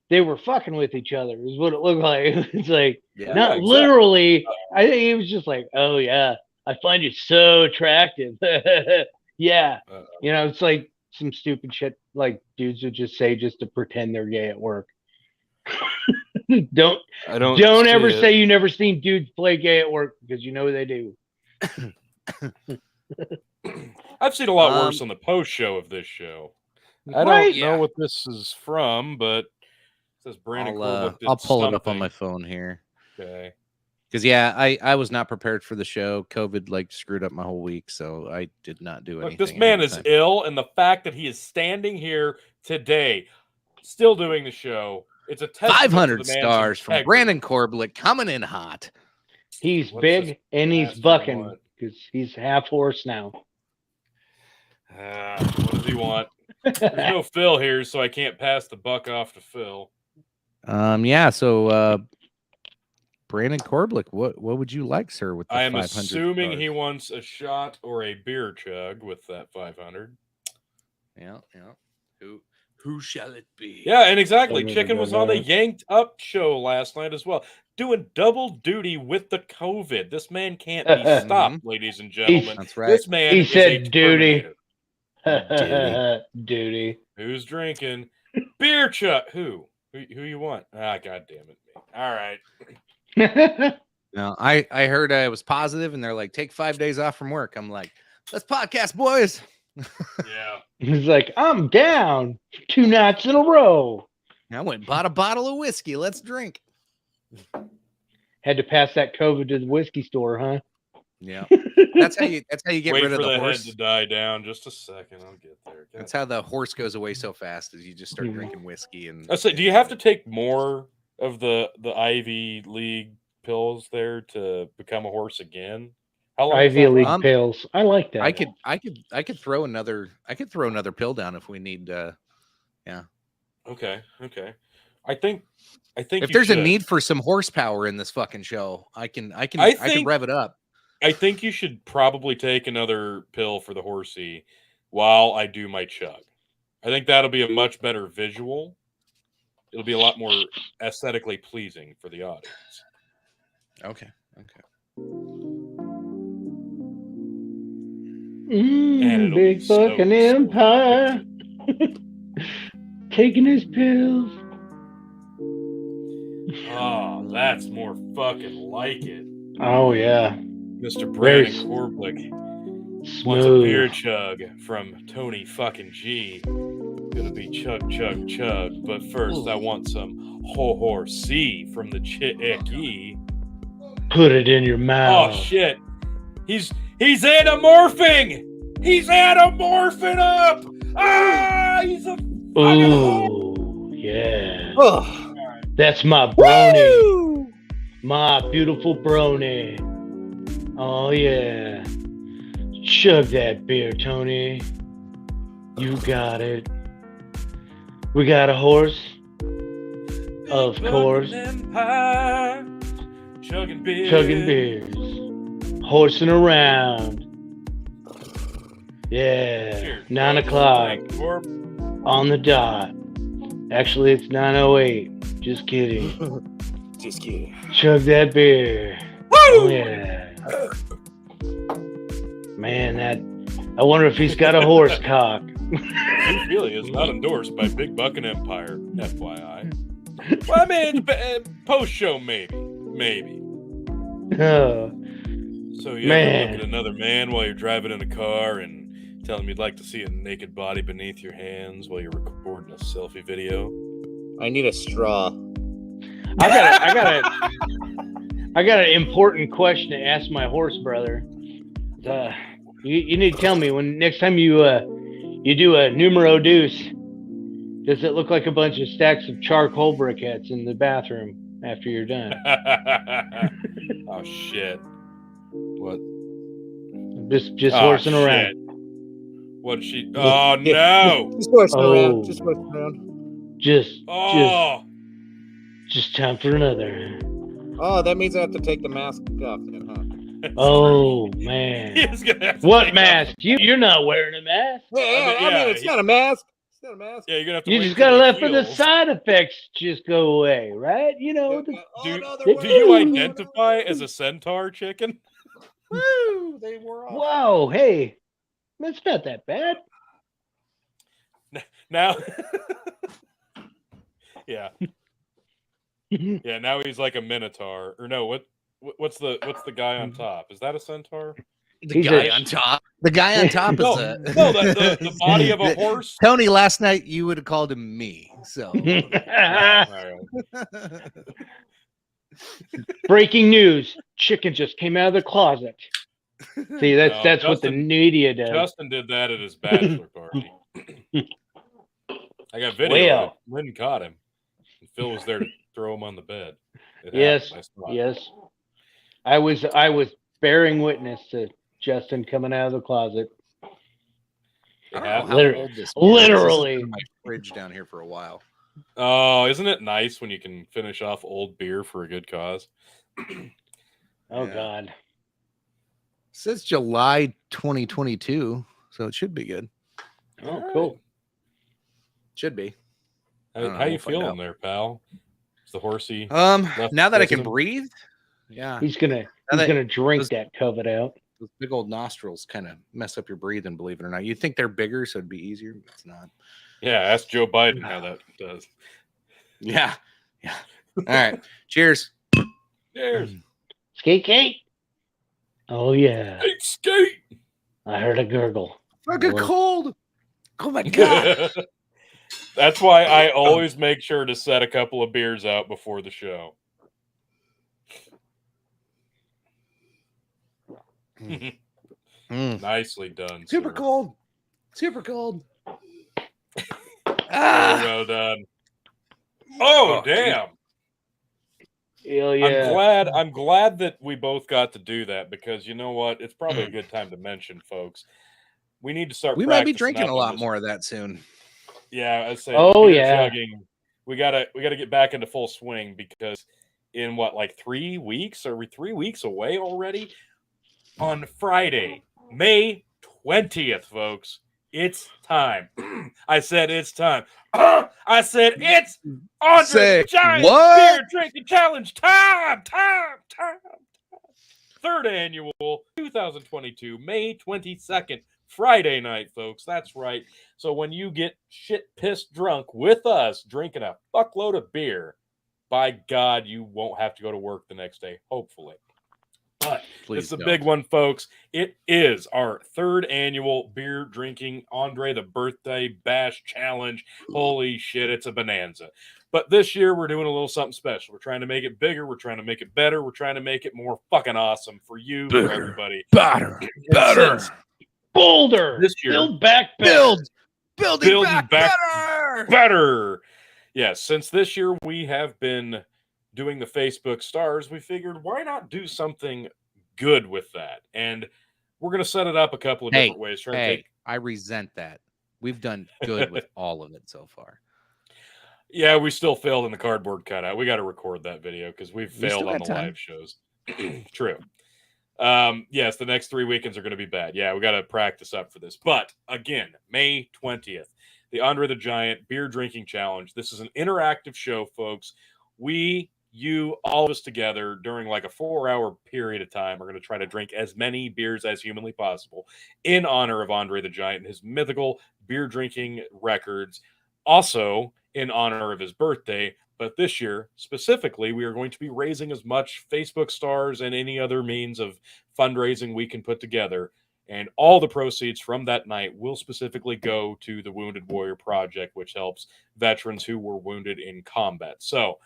Yeah. were fucking with each other. Is what it looked like. It's like Yeah. not exactly. literally. I think he was just like, "Oh yeah, I find you so attractive." Yeah, it's like some stupid shit like dudes would just say just to pretend they're gay at work. Don't I don't ever see it. say you never seen dudes play gay at work because you know they do. I've seen a lot worse on the post show of this show. I don't Right? know what this is from, but it says Brandon Corlick did I'll pull it up on something. my phone here. Okay. Because I was not prepared for the show. COVID like screwed up my whole week, so I did not do Look, anything. this man ahead of is time. ill, and the fact that he is standing here today, still doing the show, it's a testament to 500 the man's stars from integrity. Brandon Corblick coming in hot. He's What's big this and he's bastard bucking want? because he's half horse now. What does he want? There's no Phil here, so I can't pass the buck off to Phil. Yeah. So, Brandon Corblich, what would you like, sir? With the I am 500 assuming stars? he wants a shot or a beer chug with that 500. Yeah. Who shall it be? Yeah, and exactly. Chicken was on the Yanked Up show last night as well, doing double duty with the COVID. This man can't be stopped, ladies and gentlemen. That's right. This man He is said a duty. Terminator. Duty. Who's drinking? Beer chug. Who you want? Ah, God damn it. All right. No, I heard it was positive, and they're like, take 5 days off from work. I'm like, let's podcast, boys. Yeah. He's like, I'm down 2 nights in a row. I went and bought a bottle of whiskey. Let's drink. Had to pass that COVID to the whiskey store, huh? Yeah. That's how you get Wait rid of for the the horse. head to die down. Just a second. I'll get there. God. That's how the horse goes away so fast, is you just start drinking whiskey. And I say, do you have to take more of the Ivy League pills there to become a horse again? How long Ivy League pills. I like that. I could throw another pill down if we need. Yeah. Okay. I think if there's a need for some horsepower in this fucking show, I can rev it up. I think you should probably take another pill for the horsey while I do my chug. I think that'll be a much better visual. It'll be a lot more aesthetically pleasing for the audience. Okay. Big fucking empire. Taking his pills. Oh, that's more fucking like it. Oh, yeah. Mr. Brandon Corblich wants a beer chug from Tony fucking G. Gonna be chug, chug, chug. But first, I want some horsey from the Chicky. Put it in your mouth. Oh, shit. He's anamorphing! He's anamorphing up! Ah! He's a fucking Ooh, yeah. Oh. That's my brony. Woo! My beautiful brony. Oh, yeah. Chug that beer, Tony. You got it. We got a horse. Of course. Empire. Chugging beers. Horsing around. Yeah. Cheers. 9 o'clock. On the dot. Actually, it's 9:08. Just kidding. Chug that beer. Woo! Oh, yeah. Man, I wonder if he's got a horse cock. This really is not endorsed by Big Buck and Empire, FYI. Well, I mean, post show maybe. Oh, So you ever look at another man while you're driving in a car and tell him you'd like to see a naked body beneath your hands while you're recording a selfie video? I need a straw. I got an important question to ask my horse brother. You need to tell me when next time you do a numero deuce, does it look like a bunch of stacks of charcoal briquettes in the bathroom after you're done? Oh shit! What? Just horsing around. What she? Oh no! Just horsing around. Just horsing around. Just time for another. Oh, that means I have to take the mask off then, huh? Oh man! What mask? You're not wearing a mask. I mean, it's not a mask. It's not a mask. Yeah, you're gonna have to. You just gotta let for the side effects just go away, right? You know. Do you identify as a centaur, Chicken? Woo! They were off. Whoa! Hey, that's not that bad. Now. Yeah. Yeah. Now he's like a minotaur, or no? What's the guy on top? Is that a centaur? The guy on top is the body of a horse. Tony, last night you would have called him me. So breaking news: Chicken just came out of the closet. See, that's what the media does. Justin did that at his bachelor party. I got video. Of it. Lynn caught him. And Phil was there to throw him on the bed. Yes. I was bearing witness to Justin coming out of the closet. I don't know how Literally. old this is. Literally. This has been in my fridge down here for a while. Oh, isn't it nice when you can finish off old beer for a good cause? Oh Yeah. God. It says July 2022, so it should be good. Oh, cool. Should be. How don't know, you we'll find feeling out. there, pal? Is the horsey? Now that I can system? breathe, yeah, He's gonna that- drink those- that COVID out. those big old nostrils kind of mess up your breathing. Believe it or not, you'd think they're bigger, so it'd be easier, but it's not. Yeah, ask Joe Biden how that does. Yeah, yeah. All right, cheers. Cheers. Skate Kate. Oh yeah. Hey, skate. I heard a gurgle. Fucking Well, cold. Oh my god. That's why I always make sure to set a couple of beers out before the show. Nicely done. Super sir. cold. Super cold. Very well done. Oh, damn. Hell yeah. I'm glad that we both got to do that, because you know what? It's probably a good time to mention, folks. We need to start. We might be practicing drinking up a on lot this. more of that soon. Yeah, I say. Oh, beer yeah. chugging, we gotta get back into full swing, because in what, like 3 weeks? Are we 3 weeks away already? On Friday, May 20th, folks. It's time. I said it's time. I said it's Andre Say the Giant what? Beer Drinking Challenge time. Third annual 2022, May 22nd, Friday night, folks. That's right. So when you get shit pissed drunk with us, drinking a fuckload of beer, by God, you won't have to go to work the next day, hopefully. But it's a big one, folks. It is our third annual beer drinking Andre the Birthday Bash Challenge. Holy shit, it's a bonanza. But this year, we're doing a little something special. We're trying to make it bigger. We're trying to make it better. We're trying to make it more fucking awesome for you, for everybody. Better. Boulder. This year, Build back better. Building back better. better. Yes, since this year we have been doing the Facebook stars, we figured why not do something good with that? And we're going to set it up a couple of different ways. I resent that. We've done good with all of it so far. Yeah, we still failed in the cardboard cutout. We got to record that video because we've failed on the live shows. True. Yes, the next 3 weekends are going to be bad. Yeah, we got to practice up for this. But again, May 20th, the Andre the Giant Beer Drinking Challenge. This is an interactive show, folks. You, all of us together during like a 4-hour period of time are going to try to drink as many beers as humanly possible in honor of Andre the Giant and his mythical beer drinking records. Also, in honor of his birthday. But this year, specifically, we are going to be raising as much Facebook stars and any other means of fundraising we can put together. And all the proceeds from that night will specifically go to the Wounded Warrior Project, which helps veterans who were wounded in combat. So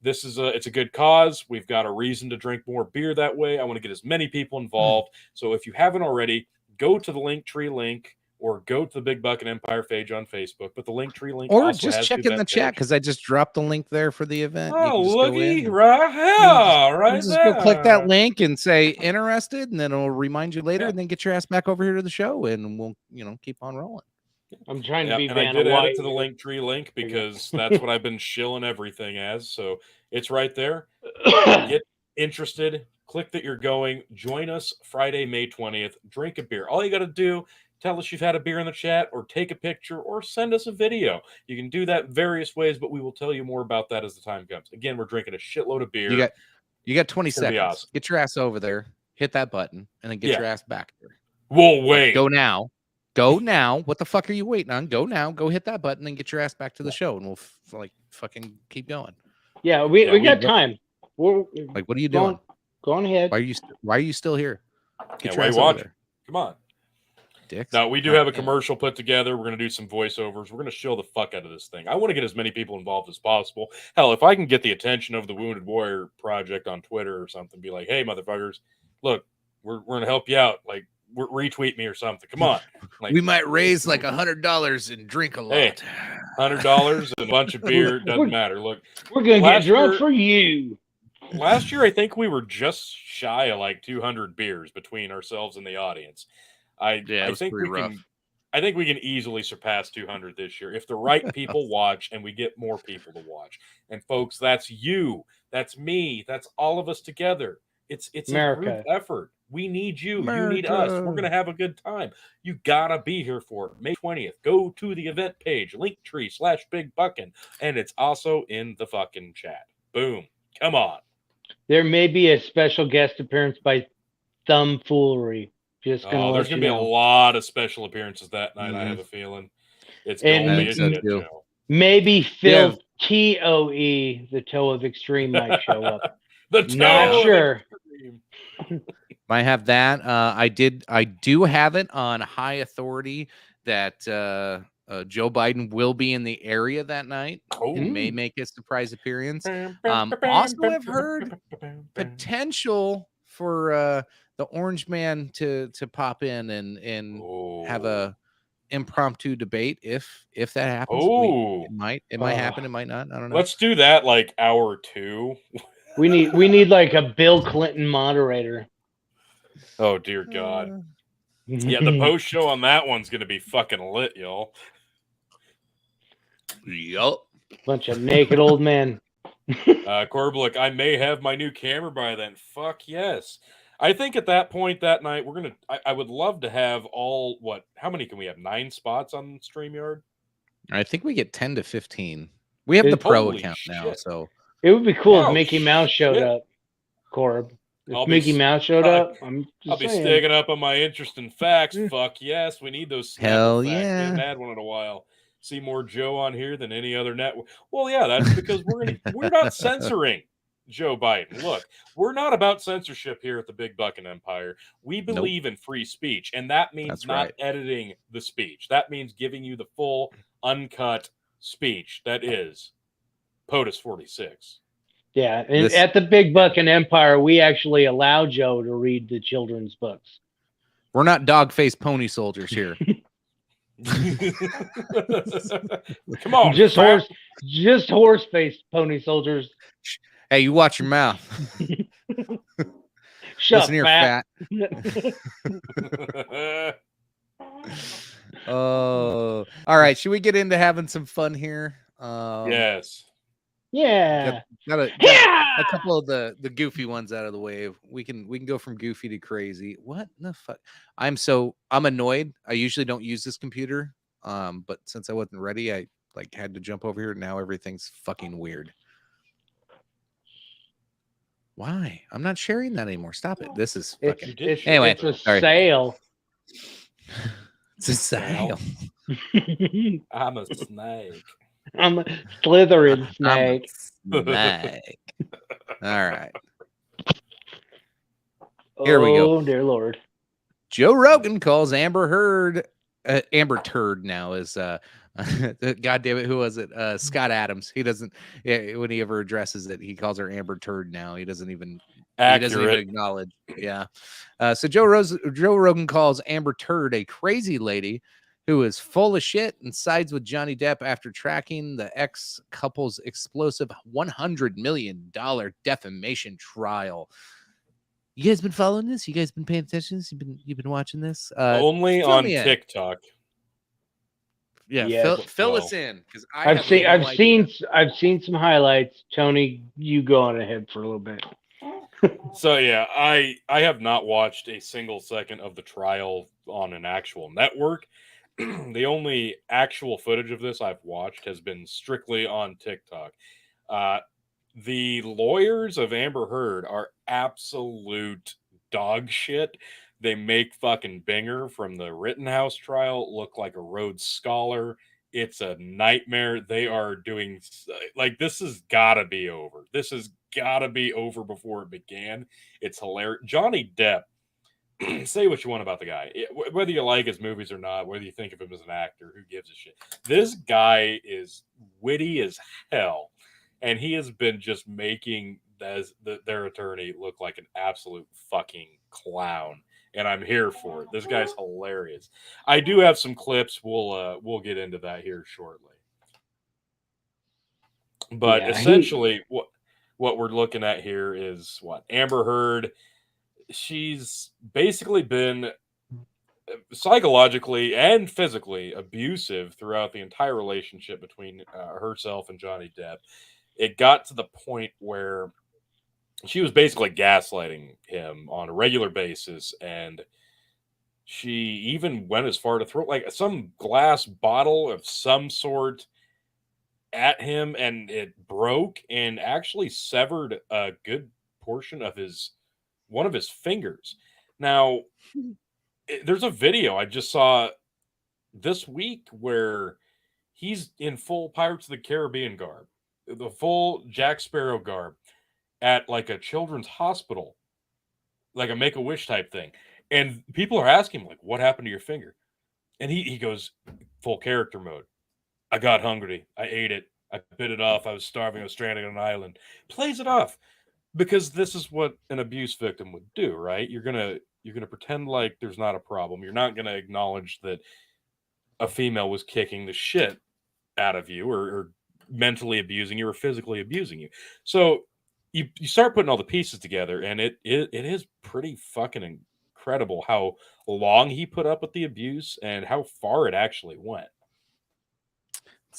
this is it's a good cause. We've got a reason to drink more beer that way. I want to get as many people involved. So if you haven't already, go to the Linktree link, or go to the Big Bucket Empire page on Facebook. But the Linktree link, or also just has check the in the event chat page. because I just dropped the link there for the event. Oh, You can just go in looky and- right here, right just there. go click that link and say interested, and then it'll remind you later, and then get your ass back over here to the show, and we'll keep on rolling. I'm trying to Yeah, be and I Vanna did add White. it to the Linktree link because that's what I've been shilling everything as. So it's right there. Get interested. Click that you're going. Join us Friday, May 20th. Drink a beer. All you got to do, tell us you've had a beer in the chat, or take a picture, or send us a video. You can do that various ways, but we will tell you more about that as the time comes. Again, we're drinking a shitload of beer. You got 20 It's gonna be seconds. awesome. Get your ass over there, hit that button, and then get your ass back there. We'll wait. Go now. Go now. What the fuck are you waiting on? Go now. Go hit that button and get your ass back to the show, and we'll fucking keep going. Yeah, we got time. We're Like, what are you doing? Go on ahead. Why are you still here? Get your why ass you over watching? there. Come on. Dicks. Now, we do have a commercial put together. We're going to do some voiceovers. We're going to show the fuck out of this thing. I want to get as many people involved as possible. Hell, if I can get the attention of the Wounded Warrior Project on Twitter or something, be like, hey, motherfuckers, look, we're going to help you out. Like, retweet me or something. Come on. Like, We might raise like $100 and drink a lot. hey, $100 and a bunch of beer. Doesn't matter. Look, We're going to get last drunk year- for you. Last year, I think we were just shy of like 200 beers between ourselves and the audience. I it was think we pretty rough. can. I think we can easily surpass 200 this year if the right people watch and we get more people to watch. And folks, that's you, that's me, that's all of us together. It's a group effort. We need you. You need us. We're going to have a good time. You got to be here for it. May 20th. Go to the event page, Linktree/BigBuckin, and it's also in the fucking chat. Boom. Come on. There may be a special guest appearance by Thumb Foolery. Just gonna there's going to be a lot of special appearances that night, I have a feeling. It's going to be a shit show. Maybe Phil TOE, the Toe of Extreme, might show up. The Toe Not sure. Might have that. I do have it on high authority that Joe Biden will be in the area that night and may make a surprise appearance. Also, I've heard potential for the Orange Man to pop in and have a impromptu debate if that happens. It might happen. It might not. I don't know. Let's do that like hour 2. We need like a Bill Clinton moderator. Oh dear God. Yeah, the post show on that one's gonna be fucking lit, y'all. Yup. Bunch of naked old men. Corbelick, I may have my new camera by then. Fuck yes. I think at that point that night I would love to have how many can we have? 9 spots on StreamYard? I think we get 10 to 15. We have the pro account now, so it would be cool if Mickey Mouse showed up, Corb. If Mickey Mouse showed up, I'll be sticking up on my interest in facts. Fuck yes, we need those. Hell facts. yeah, we haven't had one in a while. See more Joe on here than any other network. Well, yeah, that's because we're not censoring Joe Biden. Look, we're not about censorship here at the Big Buckin Empire. We believe in free speech, and that means not editing the speech. That means giving you the full, uncut speech that is POTUS 46. Yeah, and at the Big Buckin Empire, we actually allow Joe to read the children's books. We're not dog-faced pony soldiers here. Come on, just horse-faced pony soldiers. Hey, you watch your mouth. Shut up, here, fat. Oh, all right. Should we get into having some fun here? Yes. Yeah. Got a couple of the goofy ones out of the way. We can go from goofy to crazy. What the fuck? I'm annoyed. I usually don't use this computer. But since I wasn't ready, I had to jump over here. Now everything's fucking weird. Why? I'm not sharing that anymore. Stop it. This is fucking anyway. It's a sale. It's a sale. I'm a snake. I'm a Slytherin snake. Snake. All right. Here we go. Oh, dear Lord. Joe Rogan calls Amber Heard, Amber Turd now is, God damn it, who was it? Scott Adams. He doesn't, when he ever addresses it, he calls her Amber Turd now. He doesn't even acknowledge. Yeah. So Joe Rogan calls Amber Turd a crazy lady who is full of shit and sides with Johnny Depp after tracking the ex-couple's explosive $100 million defamation trial. You guys been following this? You guys been paying attention? You've been watching this? Only on TikTok. Yeah, fill us in because I've seen some highlights. Tony, you go on ahead for a little bit. So yeah, I have not watched a single second of the trial on an actual network. The only actual footage of this I've watched has been strictly on TikTok. The lawyers of Amber Heard are absolute dog shit. They make fucking Binger from the Rittenhouse trial look like a Rhodes Scholar. It's a nightmare. They are doing this has got to be over. This has got to be over before it began. It's hilarious. Johnny Depp. Say what you want about the guy, whether you like his movies or not, whether you think of him as an actor, who gives a shit? This guy is witty as hell, and he has been just making their attorney look like an absolute fucking clown, and I'm here for it. This guy's hilarious. I do have some clips. We'll get into that here shortly. But essentially, what we're looking at here is what Amber Heard. She's basically been psychologically and physically abusive throughout the entire relationship between herself and Johnny Depp. It got to the point where she was basically gaslighting him on a regular basis, and she even went as far to throw like some glass bottle of some sort at him, and it broke and actually severed a good portion of one of his fingers. Now, there's a video I just saw this week where he's in full Pirates of the Caribbean garb, the full Jack Sparrow garb, at like a children's hospital, like a Make-A-Wish type thing. And people are asking him, like, what happened to your finger? And he goes, full character mode. I got hungry. I ate it. I bit it off. I was starving. I was stranded on an island. Plays it off. Because this is what an abuse victim would do, right? You're gonna pretend like there's not a problem. You're not gonna acknowledge that a female was kicking the shit out of you, or mentally abusing you, or physically abusing you. So you start putting all the pieces together, and it is pretty fucking incredible how long he put up with the abuse and how far it actually went.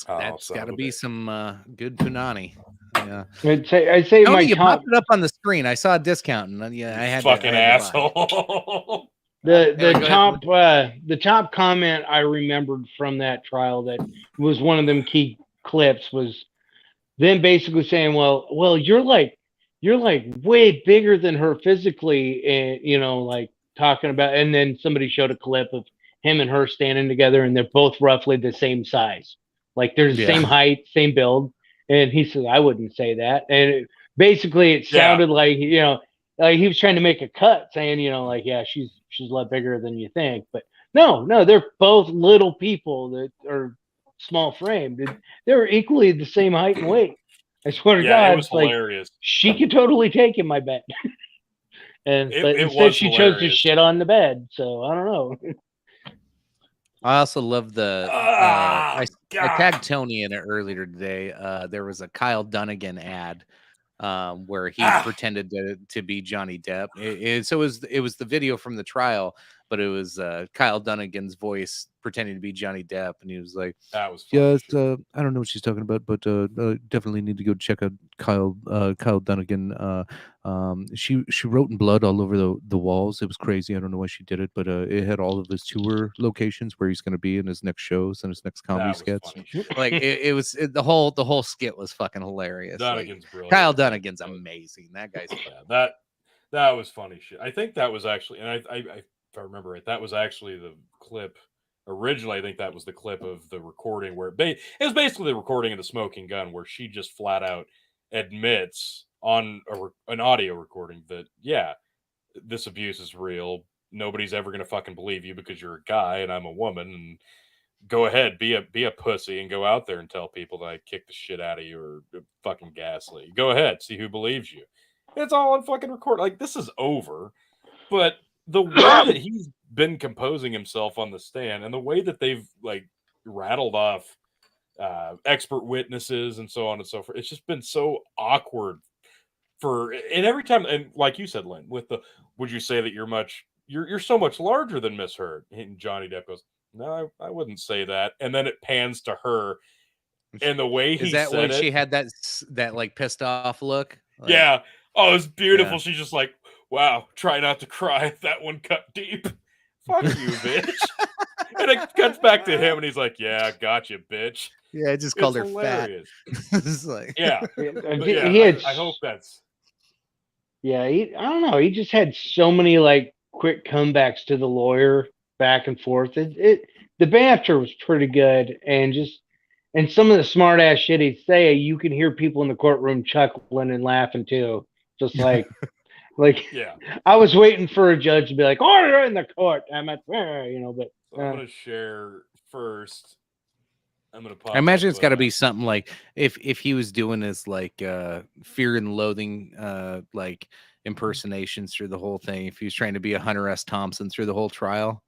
That's got to be some good punani. Yeah, I'd say Tony, my you top. popped it up on the screen. I saw a discount, and yeah, I had fucking to asshole. The top comment I remembered from that trial that was one of them key clips was them basically saying, well, you're like way bigger than her physically, and like talking about, and then somebody showed a clip of him and her standing together, and they're both roughly the same size, like they're the same height, same build. And he said, I wouldn't say that. And it sounded like, like he was trying to make a cut, saying, like, yeah, she's a lot bigger than you think. But no, they're both little people that are small framed. They're equally the same height and weight. I swear to God, it was hilarious. She could totally take him, I bet. But instead she chose to shit on the bed. So I don't know. I also love the. I tagged Tony in it earlier today. There was a Kyle Dunnigan ad where he pretended to be Johnny Depp. It was the video from the trial, but it was Kyle Dunnigan's voice pretending to be Johnny Depp, and he was like, "That was I don't know what she's talking about, but definitely need to go check out Kyle Dunnigan. She wrote in blood all over the walls. It was crazy. I don't know why she did it, but it had all of his tour locations where he's going to be in his next shows and his next comedy sketch. Like the whole skit was fucking hilarious. Dunnigan's brilliant. Kyle Dunnigan's amazing. That guy's that was funny shit. I think that was actually, and I if I remember right, that was actually the clip. Originally, I think that was the clip of the recording where it was basically the recording of the smoking gun, where she just flat out admits on an audio recording that, yeah, this abuse is real. Nobody's ever going to fucking believe you because you're a guy and I'm a woman. And go ahead, be a pussy and go out there and tell people that I kicked the shit out of you or fucking gaslit you. Go ahead, see who believes you. It's all on fucking record. Like, this is over. But the way that he's been composing himself on the stand, and the way that they've like rattled off expert witnesses and so on and so forth, it's just been so awkward and every time, and like you said, Lynn, with the, would you say that you're so much larger than Miss Heard? And Johnny Depp goes, no, I wouldn't say that. And then it pans to her, and the way he said when it, she had that like pissed off look. Like, yeah. Oh, it was beautiful. Yeah. She's just like, wow, try not to cry. That one cut deep. Fuck you, bitch. And it cuts back to him, and he's like, yeah, gotcha, bitch. Yeah, I just called her hilarious. Fat. It's like, yeah. I hope that's. Yeah, I don't know. He just had so many like quick comebacks to the lawyer back and forth. The banter was pretty good, and some of the smart ass shit he'd say, you can hear people in the courtroom chuckling and laughing too. Just like, yeah. I was waiting for a judge to be like, order in the court. I'm at, but so I'm gonna share first. I imagine it's got to be something like if he was doing his like Fear and Loathing like impersonations through the whole thing. If he was trying to be a Hunter S. Thompson through the whole trial.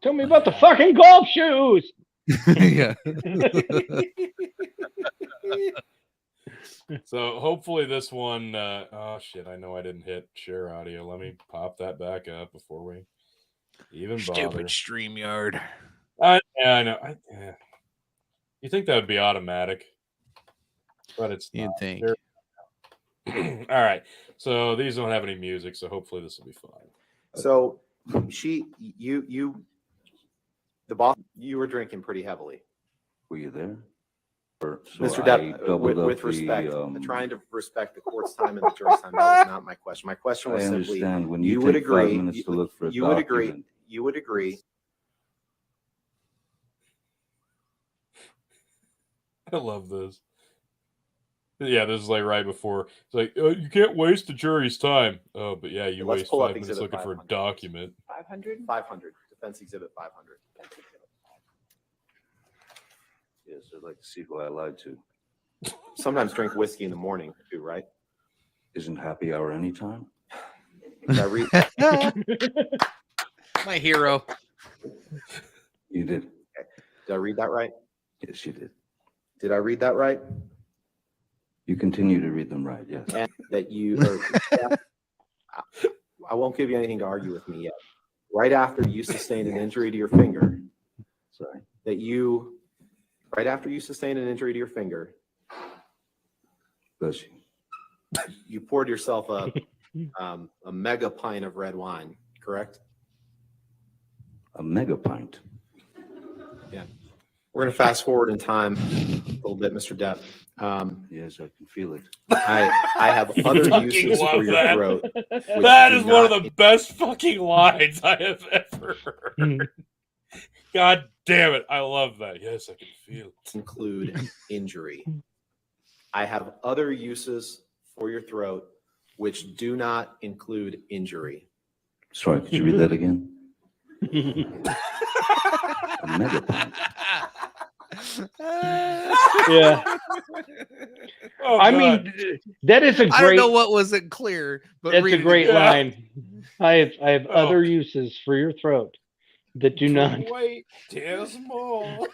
Tell me about the fucking golf shoes. Yeah. So hopefully this one. Oh shit! I know I didn't hit share audio. Let me pop that back up before we. Even Stupid bother. StreamYard. Yeah, I know. You think that would be automatic, but it's You'd not. think. All right. So these don't have any music, so hopefully this will be fine. So the boss, you were drinking pretty heavily. Were you there? Mr. Depp, with respect, trying to respect the court's time and the jury's time, that was not my question. My question was simply, when you would take agree, 5 minutes to look for a you would agree, document. you would agree. I love this. Yeah, this is like right before. It's like, you can't waste the jury's time. Oh, but yeah, you waste 5 minutes looking for a document. 500? 500. Defense Exhibit 500. Yes, I'd like to see who I lied to. Sometimes drink whiskey in the morning too, right? Isn't happy hour anytime? Did I read? My hero. You did. Okay. Did I read that right? Yes, you did. Did I read that right? You continue to read them right, yes. And that you I won't give you anything to argue with me yet. Right after you sustained an injury to your finger. Sorry. Right after you sustained an injury to your finger. Bless you. You poured yourself a mega pint of red wine, correct? A mega pint. Yeah. We're going to fast forward in time a little bit, Mr. Depp. Yes, I can feel it. I have other uses for your throat. That is one of the best fucking lines I have ever heard. God damn it. I love that. Yes, I can feel it. Include injury. I have other uses for your throat which do not include injury. Sorry, could you read that again? A mega pint. Yeah. Oh, I God. mean, that is a great. I don't know what wasn't clear, but That's read a it great again. line. I have other uses for your throat that do not. Wait, Desmond.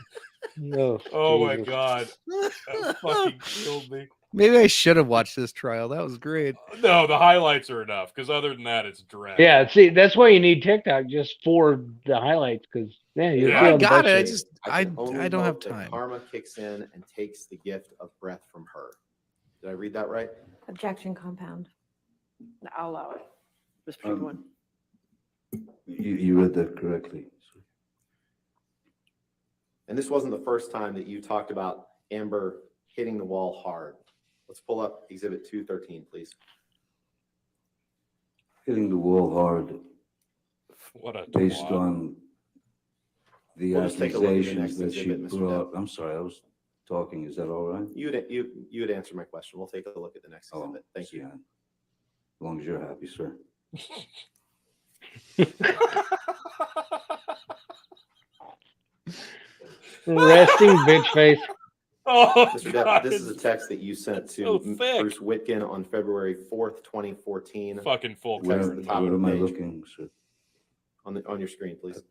No. Oh my Jesus. God. That fucking killed me. Maybe I should have watched this trial. That was great. No, the highlights are enough because other than that, it's dread. Yeah, see, that's why you need TikTok just for the highlights, because you Yeah, see I all the got best it. shit. I can only don't have hope that time. Karma kicks in and takes the gift of breath from her. Did I read that right? Objection compound. I'll allow it. Just for one. You read that correctly. And this wasn't the first time that you talked about Amber hitting the wall hard. Let's pull up Exhibit 213, please. Hitting the wall hard What a based twat. on the We'll just take a look at the accusations next that she exhibit, Mr. brought. I'm sorry, I was talking. Is that all right? You would answer my question. We'll take a look at the next exhibit. Thank you. Yeah. As long as you're happy, sir. Resting bitch face. Oh, Mr. God, Depp, this is a text that you sent to so thick. Bruce Witkin on February 4th, 2014. Fucking full Where, Text at the top where of the am I page. looking, sir? On your screen, please.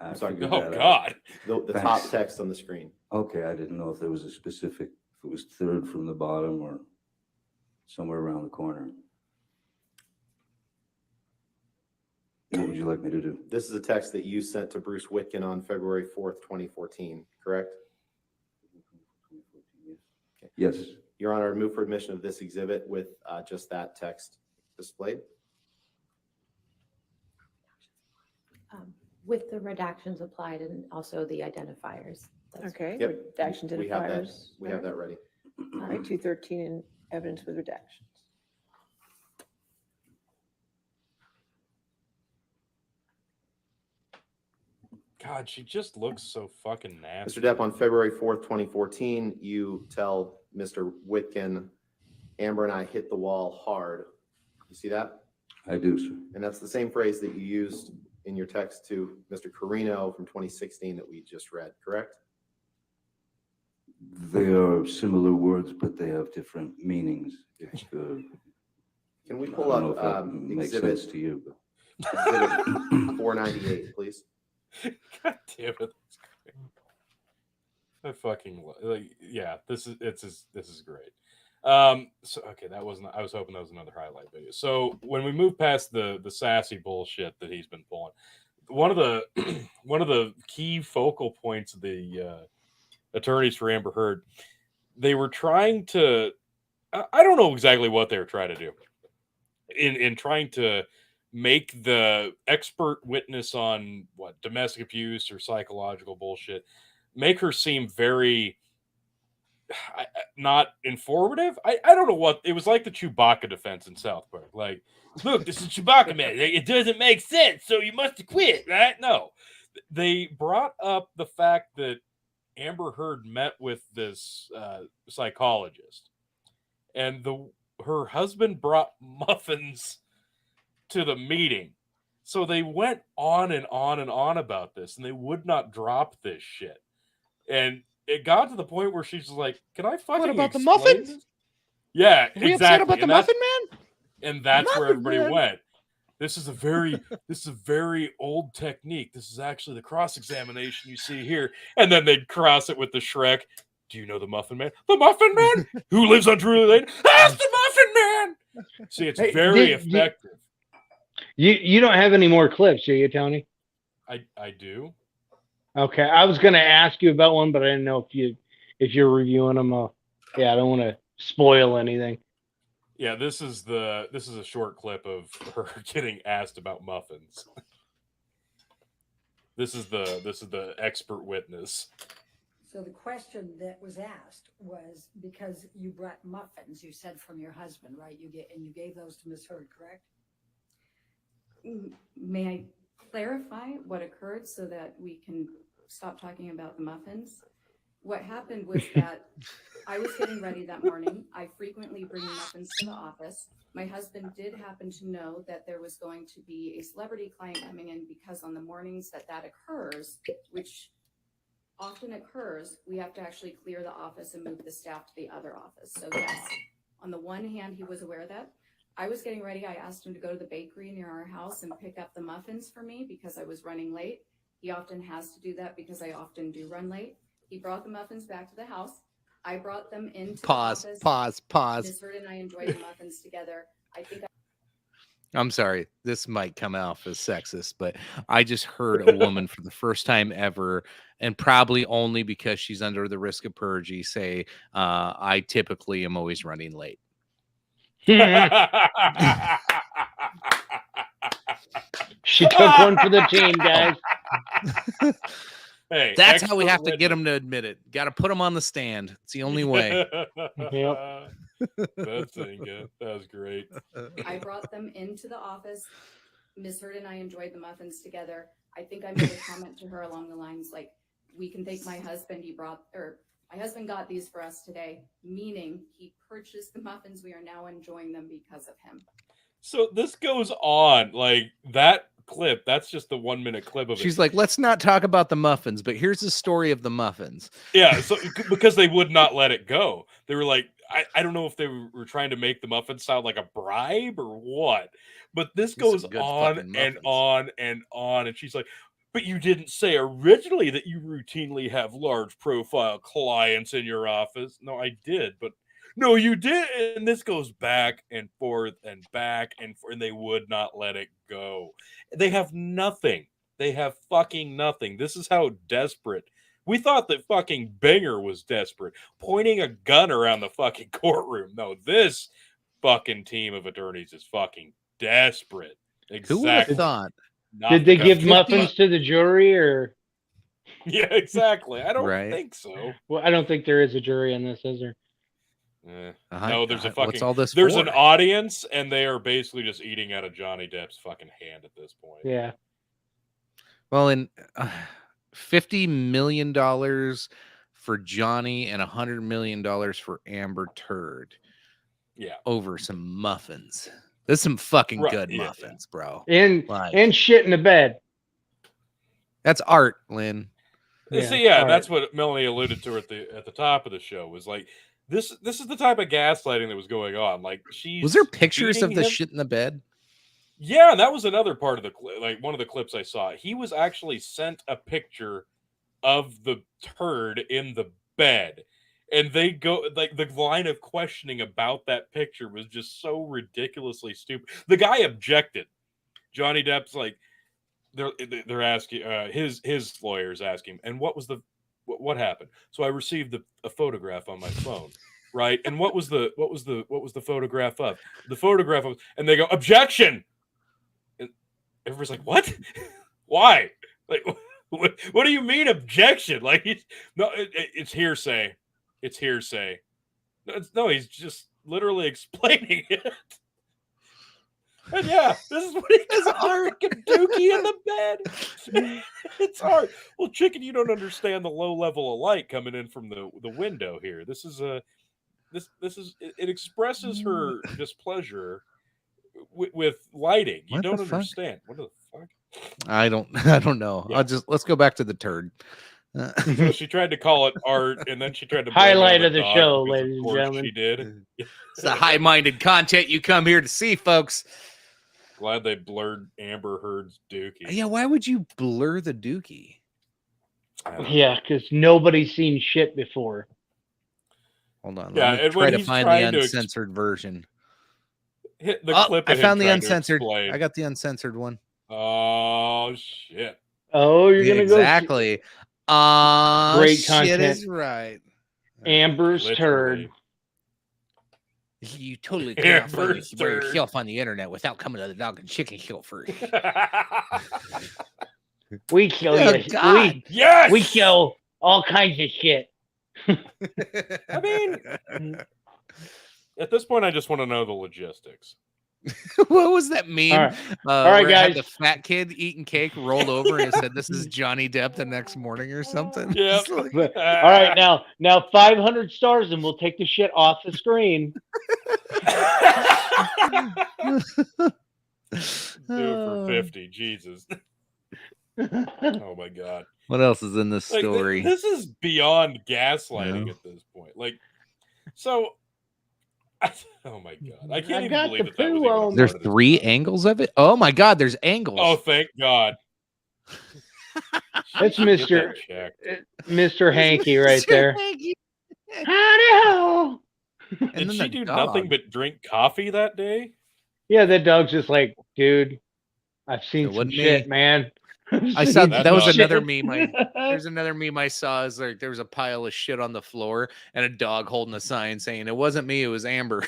I I'm sorry. figured Oh, that out. God. The Thanks. top text on the screen. Okay, I didn't know if there was a specific, if it was third from the bottom or somewhere around the corner. What would you like me to do? This is a text that you sent to Bruce Witkin on February 4th, 2014, correct? Yes. Your Honor, I move for admission of this exhibit with just that text displayed. With the redactions applied and also the identifiers. That's Okay. Yep. Redaction We have that. identifiers. We have that ready. All right, 213 evidence with redactions. God, she just looks so fucking nasty. Mr. Depp, on February 4th, 2014, you tell Mr. Witkin, Amber and I hit the wall hard. You see that? I do, sir. And that's the same phrase that you used in your text to Mr. Carino from 2016 that we just read, correct? They are similar words, but they have different meanings. If, Can we I pull don't know up if that makes exhibit, sense to you, but exhibit 498, please? God damn it. That's great. I fucking like, yeah, this is great. So okay, that wasn't, I was hoping that was another highlight video. So when we move past the sassy bullshit that he's been pulling, one of the key focal points of the attorneys for Amber Heard, they were trying to, I don't know exactly what they were trying to do in trying to make the expert witness on what domestic abuse or psychological bullshit, make her seem very not informative. I don't know what it was, like the Chewbacca defense in South Park. Like, look, this is Chewbacca, man. It doesn't make sense, so you must quit, right? No, they brought up the fact that Amber Heard met with this psychologist, and her husband brought muffins to the meeting. So they went on and on and on about this, and they would not drop this shit. And it got to the point where she's like, "Can I fucking What about the explain muffins? this?" Yeah, Are we exactly. upset about the And muffin man? And that's where Muffin everybody Man. went. This is a very old technique. This is actually the cross-examination you see here. And then they'd cross it with the Shrek. Do you know the Muffin Man? The Muffin Man? Who lives on Drury Lane? That's the Muffin Man! See, it's very effective. You don't have any more clips, do you, Tony? I do. Okay, I was going to ask you about one, but I didn't know if you're reviewing them. Yeah, I don't want to spoil anything. Yeah, this is a short clip of her getting asked about muffins. This is the expert witness. So the question that was asked was, because you brought muffins, you said, from your husband, right? You gave those to Miss Heard, correct? May I clarify what occurred so that we can stop talking about the muffins? What happened was that I was getting ready that morning. I frequently bring muffins to the office. My husband did happen to know that there was going to be a celebrity client coming in, because on the mornings that occurs, which often occurs, we have to actually clear the office and move the staff to the other office. So yes, on the one hand, he was aware of that. I was getting ready. I asked him to go to the bakery near our house and pick up the muffins for me because I was running late. He often has to do that because I often do run late. He brought the muffins back to the house. I brought them into the office. Pause. Miss Heard and I enjoyed the muffins together. I'm sorry, this might come off as sexist, but I just heard a woman for the first time ever, and probably only because she's under the risk of purgy, say, I typically am always running late. She took one for the team, guys. Hey, that's how we have to get them to admit it. Got to put them on the stand. It's the only way. Yep. That's good. That was great. I brought them into the office. Miss Heard and I enjoyed the muffins together. I think I made a comment to her along the lines like, "We can thank my husband. My husband got these for us today," meaning he purchased the muffins. We are now enjoying them because of him. So this goes on, like that clip. That's just the 1 minute clip of it. She's like, let's not talk about the muffins, but here's the story of the muffins. Yeah, so because they would not let it go. They were like, I don't know if they were trying to make the muffins sound like a bribe or what, but this goes on and on and on. And she's like, but you didn't say originally that you routinely have large profile clients in your office. No, I did, but no, you did. And this goes back and forth and back and forth, and they would not let it go. They have nothing. They have fucking nothing. This is how desperate. We thought that fucking Binger was desperate, pointing a gun around the fucking courtroom. No, this fucking team of attorneys is fucking desperate. Exactly. Who would have thought? Did they give muffins to the jury, or? Yeah, exactly. I don't think so. Well, I don't think there is a jury on this, is there? No, there's a fucking. What's all this there's for? an audience, and they are basically just eating out of Johnny Depp's fucking hand at this point. Yeah. Well, in $50 million for Johnny and $100 million for Amber Turd. Yeah. Over some muffins. There's some fucking good muffins, bro. And shit in the bed. That's art, Lynn. Yeah, that's what Melanie alluded to at the top of the show. Was like this is the type of gaslighting that was going on. Like was there pictures of the shit in the bed? Yeah, that was another part of the like one of the clips I saw. He was actually sent a picture of the turd in the bed. And they go like the line of questioning about that picture was just so ridiculously stupid. The guy objected. Johnny Depp's like, they're asking his lawyers asking, and what happened? So I received a photograph on my phone, right? And what was the photograph of? The photograph of, and they go, objection. And everybody's like, what? Why? Like, what do you mean objection? Like, it's hearsay. It's hearsay. No, he's just literally explaining it. And yeah, this is what he does. Freaking Dookie in the bed. It's art. Well, Chicken, you don't understand the low level of light coming in from the window here. This is it expresses her displeasure with lighting. You don't understand. What the fuck? I don't know. Yeah. Let's go back to the turd. So she tried to call it art, and then she tried to highlight of the show, ladies and gentlemen. She did. It's the high-minded content you come here to see, folks. Glad they blurred Amber Heard's Dookie. Yeah, why would you blur the Dookie? Yeah, because nobody's seen shit before. Hold on. Yeah, let me try to find the uncensored version. Hit the clip. I found the uncensored. I got the uncensored one. Oh shit! Oh, you're gonna exactly. Great content. Shit is right. Amber's turd. You totally cannot find yourself on the internet without coming to the Dog and Chicken Show first. We kill you. Yes! We kill all kinds of shit. I mean, at this point, I just want to know the logistics. What was that meme? All right, where it guys. had the fat kid eating cake rolled over and it said, "This is Johnny Depp the next morning" or something. Yeah. All right, now 500 stars, and we'll take the shit off the screen. Do it for 50. Jesus. Oh my god. What else is in this story? This is beyond gaslighting at this point. Like, so. Oh my god! I can't even believe that was There's 3 angles of it. Oh my god! There's angles. Oh, thank God! That's Mr. Hanky right there. Howdy-ho! Did she do nothing but drink coffee that day? Yeah, that dog's just like, dude, I've seen some shit, man. I saw that was another meme. There's another meme I saw. Is like there was a pile of shit on the floor and a dog holding a sign saying it wasn't me, it was Amber.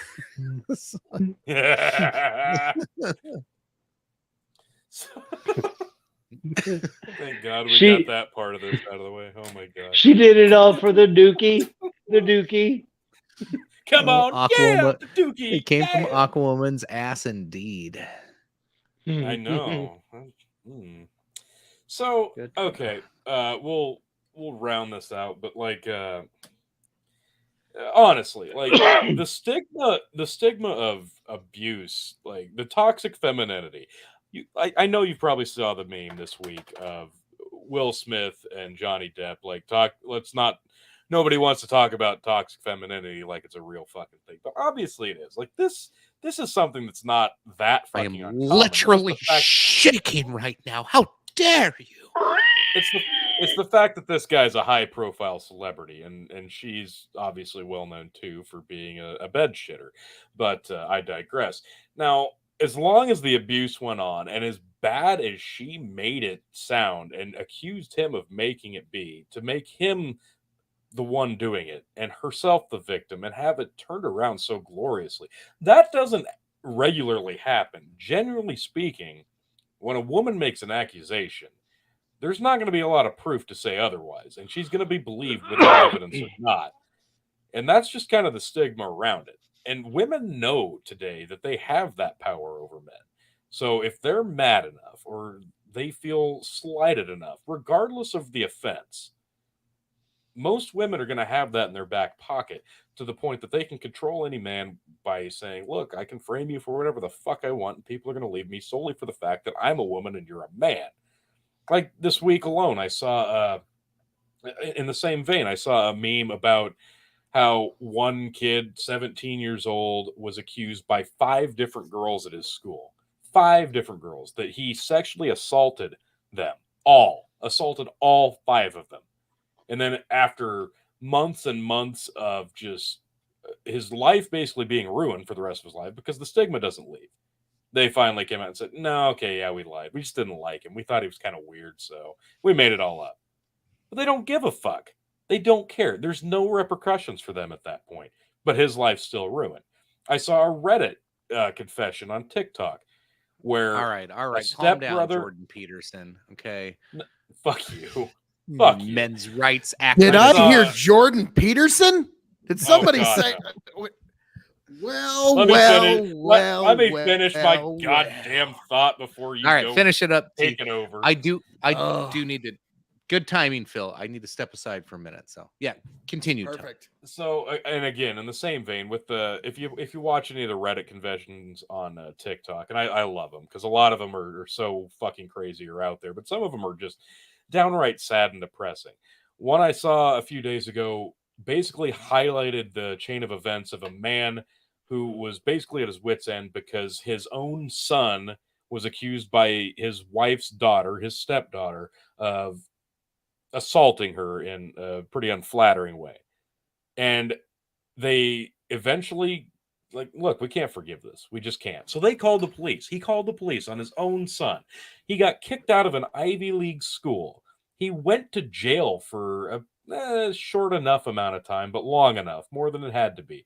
Thank God we got that part of this out of the way. Oh my god. She did it all for the Dookie. The Dookie. Come on, yeah, the Dookie. It came from Aquawoman's ass, indeed. I know. So okay, we'll round this out, but like honestly, like the stigma of abuse, like the toxic femininity. I know you probably saw the meme this week of Will Smith and Johnny Depp. Like nobody wants to talk about toxic femininity like it's a real fucking thing, but obviously it is. Like this is something that's not that fucking I am literally shaking right now. How dare you? It's the fact that this guy's a high profile celebrity, and she's obviously well known too for being a bed shitter. But I digress. Now, as long as the abuse went on, and as bad as she made it sound and accused him of making it be, to make him the one doing it and herself the victim and have it turned around so gloriously, that doesn't regularly happen. Generally speaking, when a woman makes an accusation, there's not going to be a lot of proof to say otherwise, and she's going to be believed without evidence or not. And that's just kind of the stigma around it. And women know today that they have that power over men. So if they're mad enough or they feel slighted enough, regardless of the offense, most women are going to have that in their back pocket to the point that they can control any man by saying, look, I can frame you for whatever the fuck I want, and people are going to leave me solely for the fact that I'm a woman and you're a man. Like this week alone, I saw, in the same vein, I saw a meme about how one kid, 17 years old, was accused by 5 different girls at his school. 5 different girls that he sexually assaulted them. Assaulted all 5 of them. And then after months and months of just his life basically being ruined for the rest of his life, because the stigma doesn't leave. they finally came out and said, no, okay, yeah, we lied. We just didn't like him. We thought he was kind of weird, so we made it all up. But they don't give a fuck. They don't care. There's no repercussions for them at that point. But his life's still ruined. I saw a Reddit confession on TikTok where all right, step calm down, brother Jordan Peterson. Okay, fuck you, fuck you. Men's rights activist. Did I hear Jordan Peterson? Did somebody God, say? no. Well, let me well, finish my goddamn thought before you. All right, finish it up. Take it over. I do need to. Good timing, Phil. I need to step aside for a minute. So yeah, continue. Perfect. So, and again, in the same vein, with the if you watch any of the Reddit conventions on TikTok, and I love them because a lot of them are so fucking crazy or out there, but some of them are just downright sad and depressing. One I saw a few days ago basically highlighted the chain of events of a man who was basically at his wit's end because his own son was accused by his wife's daughter, his stepdaughter, of assaulting her in a pretty unflattering way. And they eventually, like, look, we can't forgive this. We just can't. So they called the police. He called the police on his own son. He got kicked out of an Ivy League school. He went to jail for a short enough amount of time, but long enough, more than it had to be.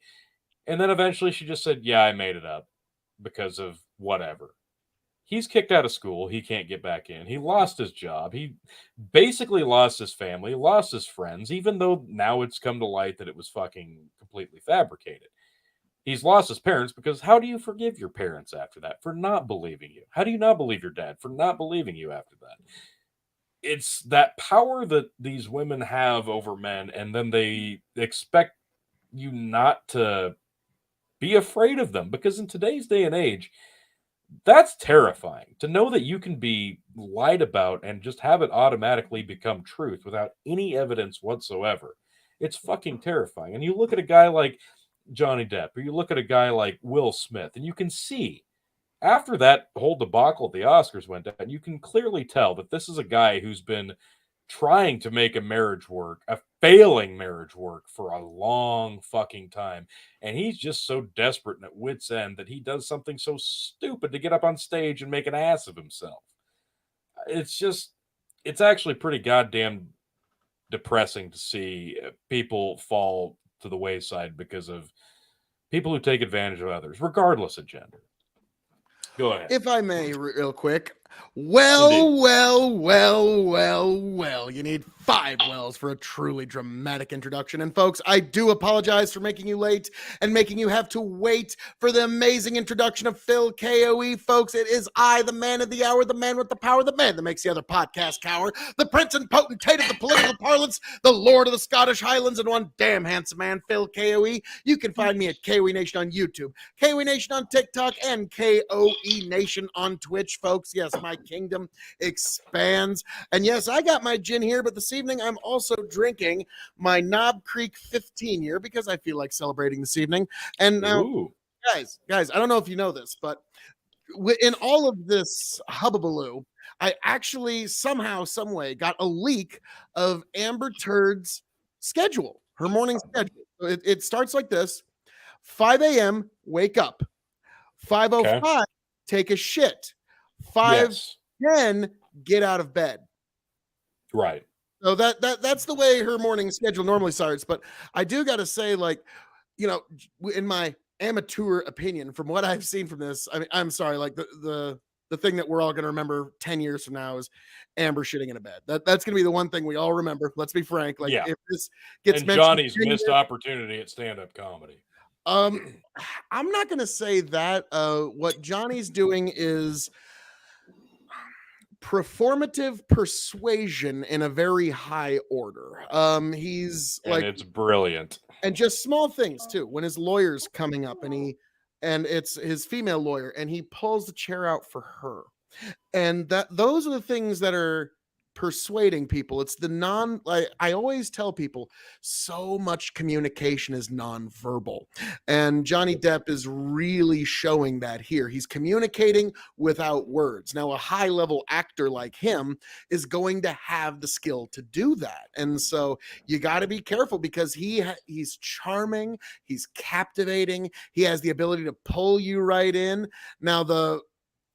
And then eventually she just said, yeah, I made it up because of whatever. He's kicked out of school. He can't get back in. He lost his job. He basically lost his family, lost his friends, even though now it's come to light that it was fucking completely fabricated. He's lost his parents because how do you forgive your parents after that for not believing you? How do you not believe your dad for not believing you after that? It's that power that these women have over men, and then they expect you not to be afraid of them, because in today's day and age, that's terrifying to know that you can be lied about and just have it automatically become truth without any evidence whatsoever. It's fucking terrifying. And you look at a guy like Johnny Depp, or you look at a guy like Will Smith, and you can see after that whole debacle at the Oscars went down, you can clearly tell that this is a guy who's been trying to make a marriage work, a failing marriage work, for a long fucking time. And he's just so desperate and at wit's end that he does something so stupid to get up on stage and make an ass of himself. It's actually pretty goddamn depressing to see people fall to the wayside because of people who take advantage of others, regardless of gender. Go ahead. If I may, real quick. Well, you need 5 wells for a truly dramatic introduction. And folks, I do apologize for making you late and making you have to wait for the amazing introduction of Phil KOE. Folks, it is I, the man of the hour, the man with the power, the man that makes the other podcast cower, the prince and potentate of the political parlance, the lord of the Scottish Highlands, and one damn handsome man, Phil KOE. You can find me at KOE Nation on YouTube, KOE Nation on TikTok, and KOE Nation on Twitch, folks. Yes, my kingdom expands. And yes, I got my gin here, but this evening I'm also drinking my Knob Creek 15 year because I feel like celebrating this evening. And now, guys, I don't know if you know this, but in all of this hubbubaloo, I actually somehow, some way got a leak of Amber Turd's schedule, her morning schedule. It starts like this: 5 a.m., wake up. 5:05, take a shit. 5:10, get out of bed. Right. So that's the way her morning schedule normally starts. But I do got to say, like, you know, in my amateur opinion, from what I've seen from this, I mean, I'm sorry, like the thing that we're all going to remember 10 years from now is Amber shitting in a bed. That's going to be the one thing we all remember. Let's be frank. Like, if this gets mentioned, Johnny's missed opportunity at stand-up comedy. I'm not going to say that. What Johnny's doing is performative persuasion in a very high order. He's and like, it's brilliant. And just small things too. When his lawyer's coming up and it's his female lawyer, and he pulls the chair out for her. And those are the things that are persuading people. It's I always tell people, so much communication is nonverbal, and Johnny Depp is really showing that here. He's communicating without words. Now, a high-level actor like him is going to have the skill to do that, and so you got to be careful, because he's charming, he's captivating, he has the ability to pull you right in. Now, the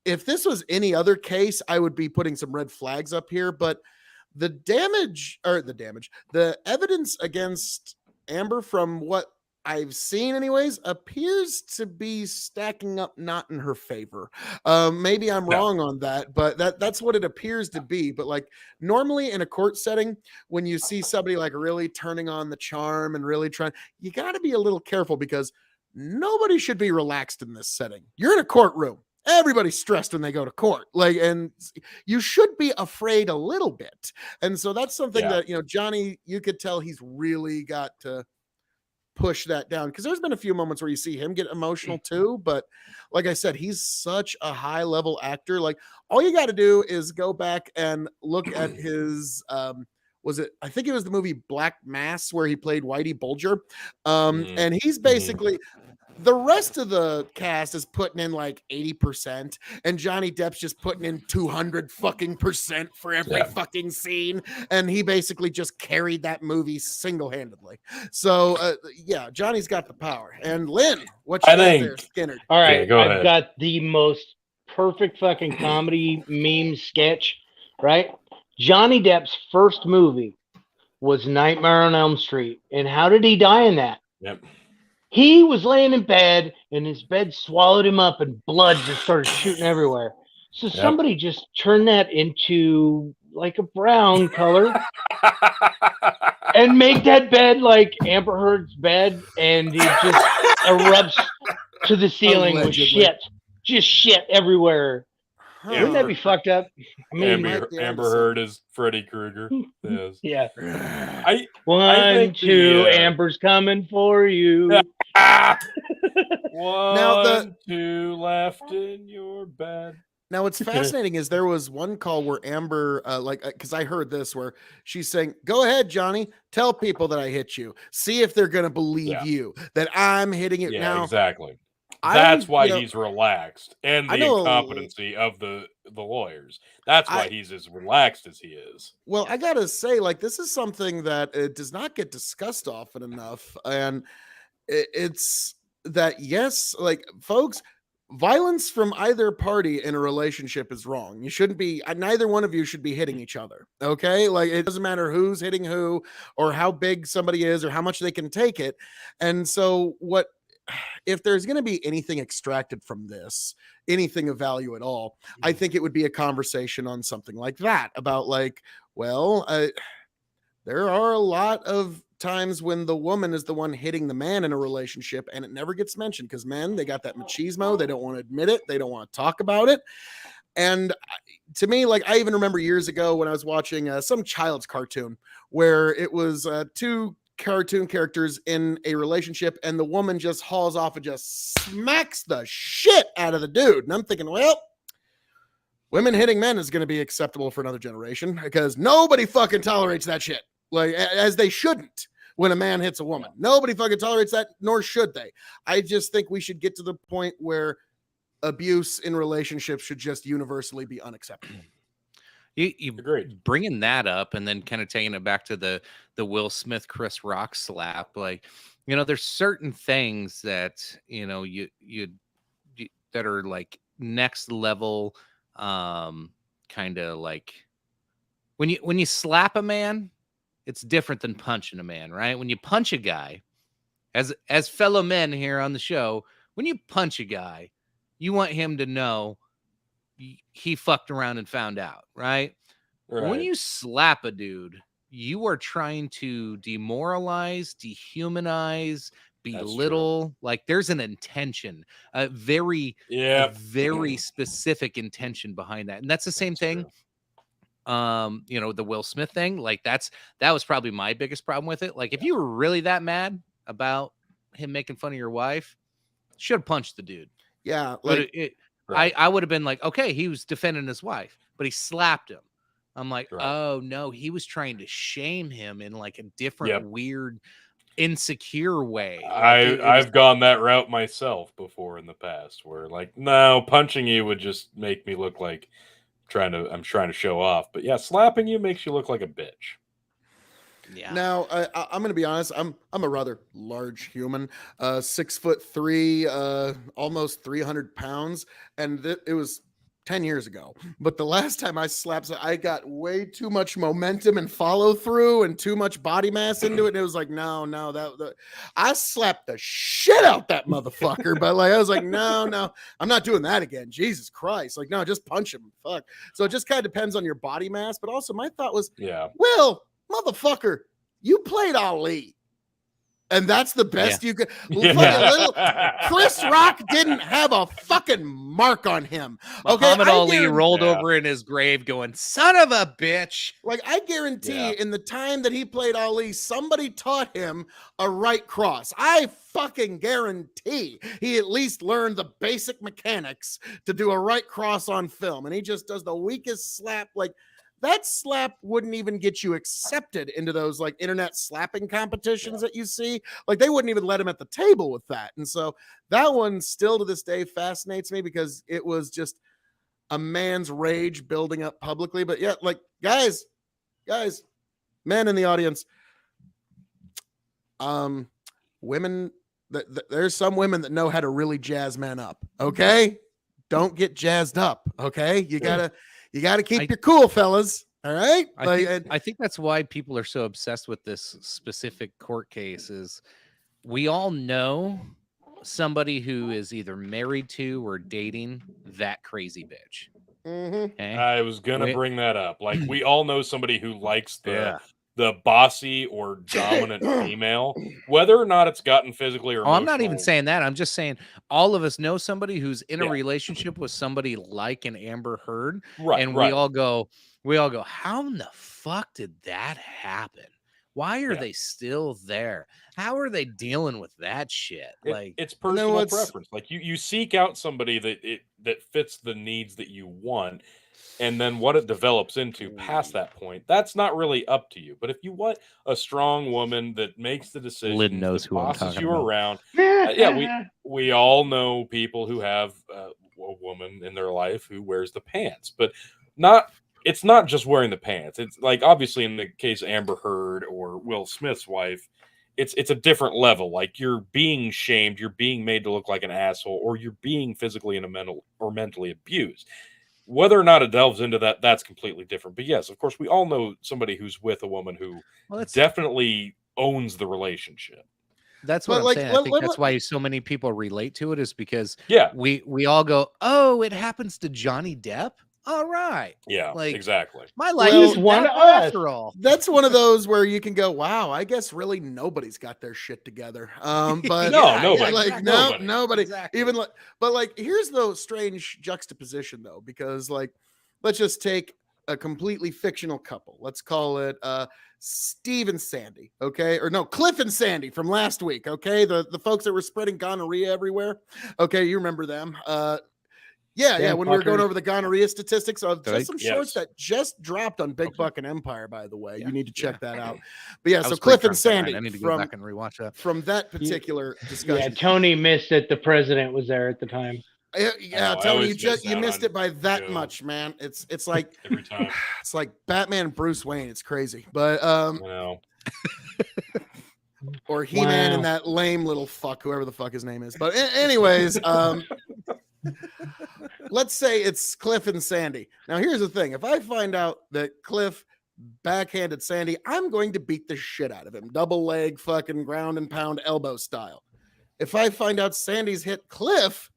if this was any other case, I would be putting some red flags up here, but the evidence against Amber, from what I've seen anyways, appears to be stacking up not in her favor. Maybe I'm wrong on that, but that's what it appears to be. But like normally in a court setting, when you see somebody like really turning on the charm and really trying, you got to be a little careful because nobody should be relaxed in this setting. You're in a courtroom. Everybody's stressed when they go to court. Like, and you should be afraid a little bit. And so that's something that, Johnny, you could tell he's really got to push that down, because there's been a few moments where you see him get emotional too, but like I said, he's such a high level actor. Like all you got to do is go back and look at his I think it was the movie Black Mass where he played Whitey Bulger, and he's basically the rest of the cast is putting in like 80%, and Johnny Depp's just putting in 200% for every fucking scene, and he basically just carried that movie single-handedly. So Johnny's got the power. And Lynn, what you got there, Skinner? All right, go ahead. I've got the most perfect fucking comedy meme sketch, right? Johnny Depp's first movie was Nightmare on Elm Street, and how did he die in that? Yep. He was laying in bed, and his bed swallowed him up, and blood just started shooting everywhere. So somebody just turned that into like a brown color and make that bed like Amber Heard's bed, and it just erupts to the ceiling with shit. Just shit everywhere. Wouldn't that be fucked up? I mean, Amber Heard is Freddy Krueger. Yes. Yeah. I One, two, Amber's coming for you. One, two left in your bed. Now, what's fascinating is there was one call where Amber, because I heard this, where she's saying, "Go ahead, Johnny, tell people that I hit you. See if they're going to believe you that I'm hitting it." Yeah, now, exactly. That's why he's relaxed, and the incompetency of the lawyers. That's why he's as relaxed as he is. Well, I gotta say, like, this is something that does not get discussed often enough, and it's that yes, like, folks, violence from either party in a relationship is wrong. You shouldn't be. Neither one of you should be hitting each other. Okay, like it doesn't matter who's hitting who, or how big somebody is, or how much they can take it. And so, if there's going to be anything extracted from this, anything of value at all, I think it would be a conversation on something like that about like, well, there are a lot of times when the woman is the one hitting the man in a relationship, and it never gets mentioned because men, they got that machismo. They don't want to admit it. They don't want to talk about it. And to me, like, I even remember years ago when I was watching some child's cartoon where it was two cartoon characters in a relationship, and the woman just hauls off and just smacks the shit out of the dude. And I'm thinking, well, women hitting men is going to be acceptable for another generation because nobody fucking tolerates that shit. Like, as they shouldn't when a man hits a woman. Nobody fucking tolerates that, nor should they. I just think we should get to the point where abuse in relationships should just universally be unacceptable. You bringing that up and then kind of taking it back to the Will Smith Chris Rock slap, like, there's certain things that you that are like next level, kind of like when you slap a man, it's different than punching a man, right? When you punch a guy, as fellow men here on the show, when you punch a guy, you want him to know he fucked around and found out, right? When you slap a dude, you are trying to demoralize, dehumanize, belittle. Like, there's an intention, a very specific intention behind that. And that's the same thing. The Will Smith thing, like that was probably my biggest problem with it. Like, if you were really that mad about him making fun of your wife, should have punched the dude. Yeah. Like, I would have been like, okay, he was defending his wife, but he slapped him. I'm like, oh no, he was trying to shame him in like a different, weird, insecure way. Like, I've gone that route myself before in the past, where like, no, punching you would just make me look like I'm trying to show off. But yeah, slapping you makes you look like a bitch. Yeah. Now I'm going to be honest. I'm a rather large human, 6'3", almost 300 pounds, and it was 10 years ago. But the last time I slapped, I got way too much momentum and follow through and too much body mass into it. And it was like, no, I slapped the shit out that motherfucker. But like, I was like, no, I'm not doing that again. Jesus Christ. Like, no, just punch him. Fuck. So it just kind of depends on your body mass. But also my thought was, Will, motherfucker, you played Ali. And that's the best you could. Chris Rock didn't have a fucking mark on him. Okay, Muhammad Ali rolled over in his grave going, son of a bitch. Like, I guarantee in the time that he played Ali, somebody taught him a right cross. I fucking guarantee he at least learned the basic mechanics to do a right cross on film. And he just does the weakest slap. Like, that slap wouldn't even get you accepted into those like internet slapping competitions that you see. Like, they wouldn't even let him at the table with that. And so that one still to this day fascinates me because it was just a man's rage building up publicly. But yeah, like guys, men in the audience, women, there's some women that know how to really jazz men up. Okay. Don't get jazzed up. Okay. You gotta keep your cool, fellas. All right. I think that's why people are so obsessed with this specific court case. Is we all know somebody who is either married to or dating that crazy bitch. Okay? I was gonna bring that up. Like, we all know somebody who likes the bossy or dominant female, whether or not it's gotten physically or I'm not even saying that. I'm just saying all of us know somebody who's in a relationship with somebody like an Amber Heard. Right. And we all go, how in the fuck did that happen? Why are they still there? How are they dealing with that shit? Like, it's personal preference. Like, you seek out somebody that fits the needs that you want. And then what it develops into past that point, that's not really up to you. But if you want a strong woman that makes the decision, Lynn knows who I'm bosses talking you about. around, we all know people who have a woman in their life who wears the pants, but it's not just wearing the pants. It's like, obviously in the case of Amber Heard or Will Smith's wife, it's a different level. Like, you're being shamed, you're being made to look like an asshole, or you're being physically and mentally abused. Whether or not it delves into that, that's completely different. But yes, of course, we all know somebody who's with a woman who definitely owns the relationship. That's what I'm saying. I think that's why so many people relate to it, is because we all go, oh, it happens to Johnny Depp. All right. Yeah, like, exactly. My life is one after all. That's one of those where you can go, wow, I guess really nobody's got their shit together. But nobody. Exactly. Even like, but like, here's the strange juxtaposition though, because like, let's just take a completely fictional couple. Let's call it Steve and Sandy, okay? Or no, Cliff and Sandy from last week, okay? The folks that were spreading gonorrhea everywhere. Okay, you remember them. When we were going over the gonorrhea statistics of just some shorts that just dropped on Big Buck and Empire, by the way. You need to check that out. But yeah, so Cliff and Sandy. I need to go back and rewatch that. From that particular discussion. Yeah, Tony missed it. The president was there at the time. Yeah, Tony, you missed it by that much, man. It's like every time. It's like Batman, Bruce Wayne. It's crazy, but or He-Man and that lame little fuck, whoever the fuck his name is. But anyways, let's say it's Cliff and Sandy. Now, here's the thing: if I find out that Cliff backhanded Sandy, I'm going to beat the shit out of him, double leg, fucking ground and pound, elbow style. If I find out Sandy's hit Cliff,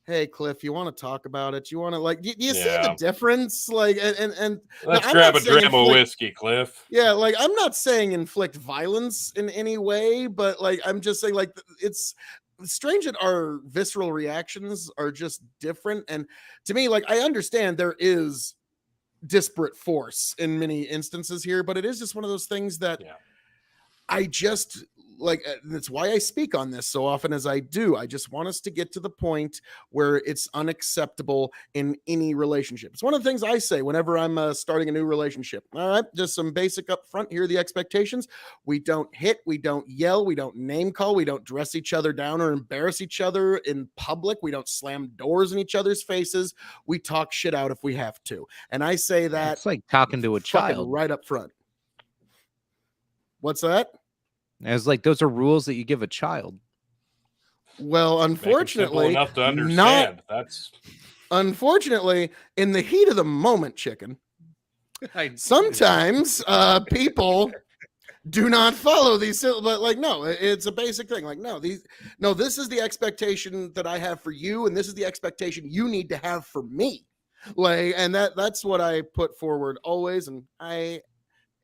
hey Cliff, you want to talk about it? You want to like? Do you see the difference? Like, and let's grab a dram of whiskey, Cliff. Yeah, like I'm not saying inflict violence in any way, but like I'm just saying like it's strange that our visceral reactions are just different. And to me, like I understand there is disparate force in many instances here, but it is just one of those things that I just like, that's why I speak on this so often as I do. I just want us to get to the point where it's unacceptable in any relationship. It's one of the things I say whenever I'm starting a new relationship. All right, just some basic up front. Here are the expectations. We don't hit, we don't yell, we don't name call, we don't dress each other down or embarrass each other in public. We don't slam doors in each other's faces. We talk shit out if we have to. And I say that it's like talking to a child right up front. What's that? It's like those are rules that you give a child. Well, unfortunately, enough to understand. Unfortunately, in the heat of the moment, chicken, sometimes people do not follow these, but like, no, it's a basic thing. Like, no, this is the expectation that I have for you, and this is the expectation you need to have for me. Like, and that's what I put forward always, and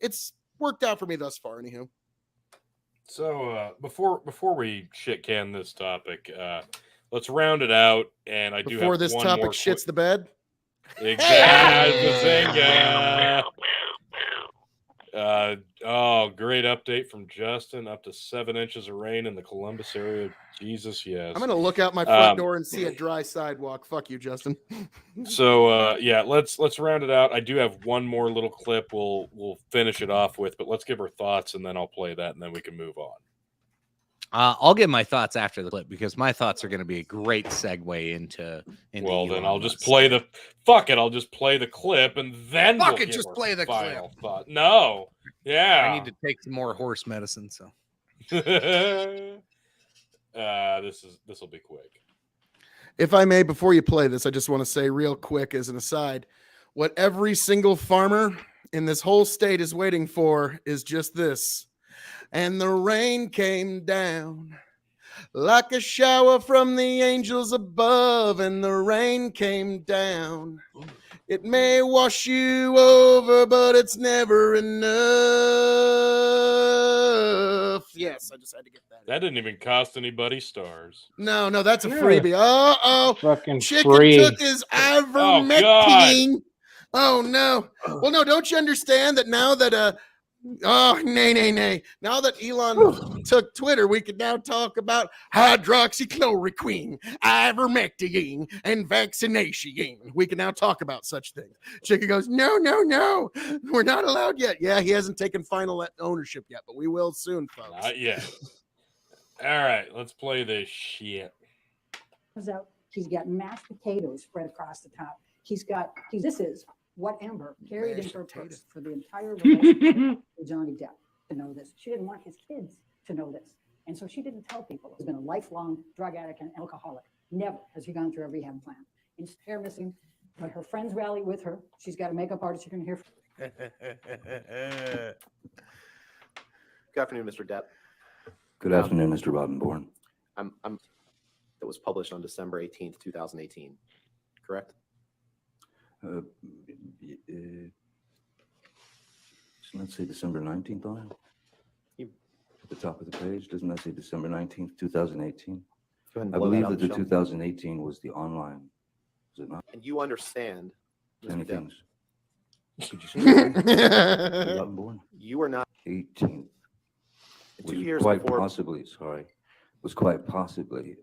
it's worked out for me thus far, anywho. So before we shit can this topic, let's round it out. And I do Before have this one topic more shits the bed. Exactly. Great update from Justin. Up to 7 inches of rain in the Columbus area. Jesus, yes. I'm gonna look out my front door and see a dry sidewalk. Fuck you, Justin. So yeah, let's round it out. I do have one more little clip we'll finish it off with, but let's give our thoughts and then I'll play that and then we can move on. I'll give my thoughts after the clip because my thoughts are going to be a great segue into well, then Elon I'll just Musk. play the fuck it. I'll just play the clip and then Fuck we'll it, give just our play the final clip. thought. No, yeah, I need to take some more horse medicine. So this will be quick. If I may, before you play this, I just want to say real quick as an aside, what every single farmer in this whole state is waiting for is just this. And the rain came down like a shower from the angels above, and the rain came down. It may wash you over, but it's never enough. Yes, I just had to get that. That didn't even cost anybody stars. No, that's a freebie. Uh-oh. Fucking Chicken free. took his ivermectin. Oh, no. Well, no, don't you understand that now that nay. Now that Elon took Twitter, we can now talk about hydroxychloroquine, ivermectin, and vaccination. We can now talk about such things. Chicken goes, no, we're not allowed yet. Yeah, he hasn't taken final ownership yet, but we will soon, folks. Not yet. All right, let's play this shit. Out. He's got mashed potatoes spread across the top. This is what Amber carried in her purse for the entire relationship with Johnny Depp to know this. She didn't want his kids to know this. And so she didn't tell people. He's been a lifelong drug addict and alcoholic. Never has he gone through a rehab plan. He's hair missing, but her friends rally with her. She's got a makeup artist you can hear from. Good afternoon, Mr. Depp. Good afternoon, Mr. Roddenborn. That was published on December 18th, 2018, correct? Doesn't that say December 19th on it? At the top of the page, doesn't that say December 19th, 2018? I believe that the 2018 was the online. Is it not? And you understand, Many Mr. Depp, things. Did you say that? Roddenborn? you were not 18th. two Was years quite before. possibly, was quite possibly.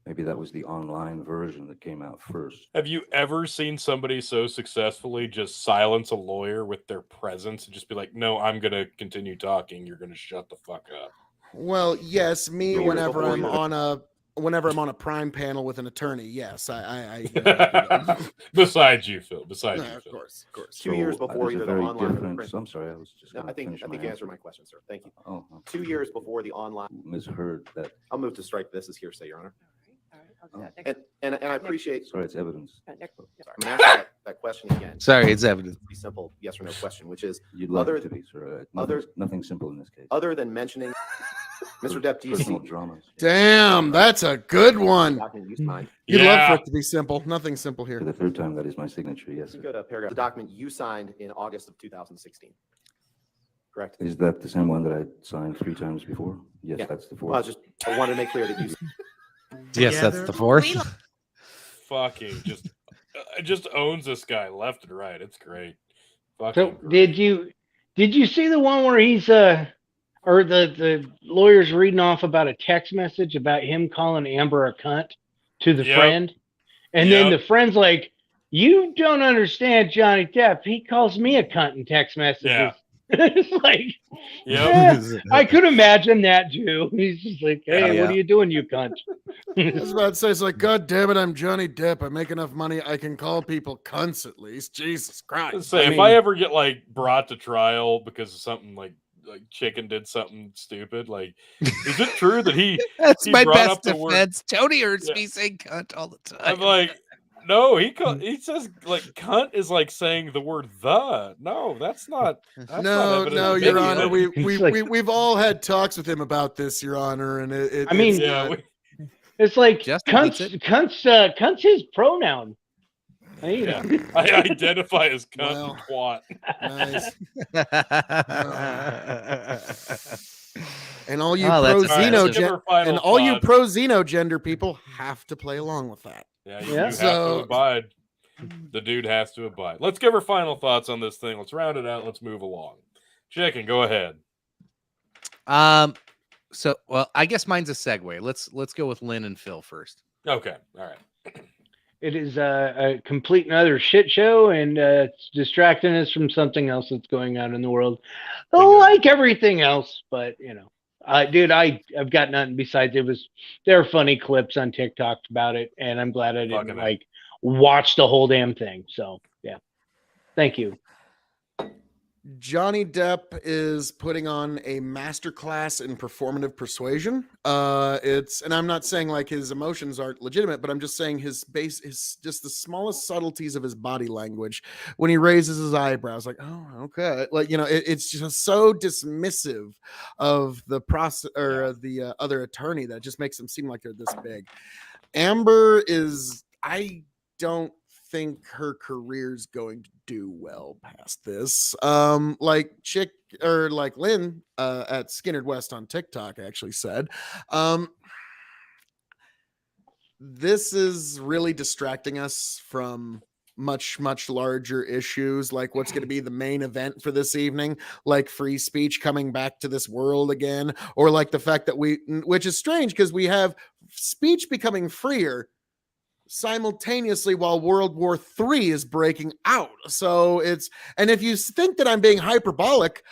Maybe that was the online version that came out first. Have you ever seen somebody so successfully just silence a lawyer with their presence and just be like, no, I'm going to continue talking. You're going to shut the fuck up. Well, yes, me Years whenever before I'm you- on a prime panel with an attorney. Yes, I Besides you, Phil. Besides No, you, of Phil. course. 2 years So, before there's a either the very online or the different- print. I'm sorry, I was just No, gonna I think finish my you answer. answered my question, sir. Thank you. Oh, 2 years before the online. misheard that. I'll move to strike this as hearsay, Your Honor. All right, I'll do that next- And I appreciate. Sorry, it's evidence. next- Sorry, I'm going to ask that question again. sorry, it's evidence. Pretty simple yes or no question, which is You'd love Other- it to be, sir. other- Nothing simple in this case. other than mentioning Mr. Depp, do you Personal see dramas. Damn, that's a good the one. document you signed? You'd love Yeah. for it to be simple. Nothing simple here. For the third time, that is my signature. Yes, You sir. go to paragraph. The document you signed in August of 2016. Correct? Is that the same one that I signed 3 times before? Yes, Yeah. that's the Well, fourth. I wanted to make clear that you. Yes, that's the fourth. Fucking just owns this guy left and right. It's great. So Fucking great. did you see the one where he's or the lawyer's reading off about a text message about him calling Amber a cunt to the Yep. friend, and then Yep. the friend's like, "You don't understand Johnny Depp. He calls me a cunt in text messages." Yeah. It's like, Yep. yeah, I could imagine that too. He's just like, "Hey, Yeah. what are you doing, you cunt?" I was about to say, it's like, God damn it, I'm Johnny Depp. I make enough money. I can call people cunts at least. Jesus Christ. Say, if mean, I ever get like brought to trial because of something like Chicken did something stupid, like, is it true that he That's he my brought best up the word- defense. Tony hears Yeah. me say cunt all the time. I'm like, No, he says like cunt is like saying the word the. No, that's not. That's No, not no, evidence of Your anything. Honor. We've all had talks with him about this, Your Honor, and I mean, it's like cunt's his pronoun. Yeah. I identify as cunt and twat. And all you Oh, that's pro xenogender people have to play along with that. Yeah, you have to abide. The dude has to abide. Let's give her final thoughts on this thing. Let's round it out. Let's move along. Chicken, go ahead. So, well, I guess mine's a segue. Let's go with Lynn and Phil first. Okay, all right. It is a complete and utter shit show, and it's distracting us from something else that's going on in the world. Like everything else, but you know, dude, I've got nothing besides there are funny clips on TikTok about it, and I'm glad I didn't watch the whole damn thing. So yeah, thank you. Johnny Depp is putting on a masterclass in performative persuasion. And I'm not saying like his emotions aren't legitimate, but I'm just saying his just the smallest subtleties of his body language when he raises his eyebrows, like, oh, okay, like, you know, it's just so dismissive of the process or the other attorney that just makes them seem like they're this big. Amber I don't think her career's going to do well past this. Like Lynn at Skinnerd West on TikTok actually said, this is really distracting us from much larger issues, like what's going to be the main event for this evening, like free speech coming back to this world again, or like the fact that which is strange because we have speech becoming freer simultaneously while World War III is breaking out. So and if you think that I'm being hyperbolic,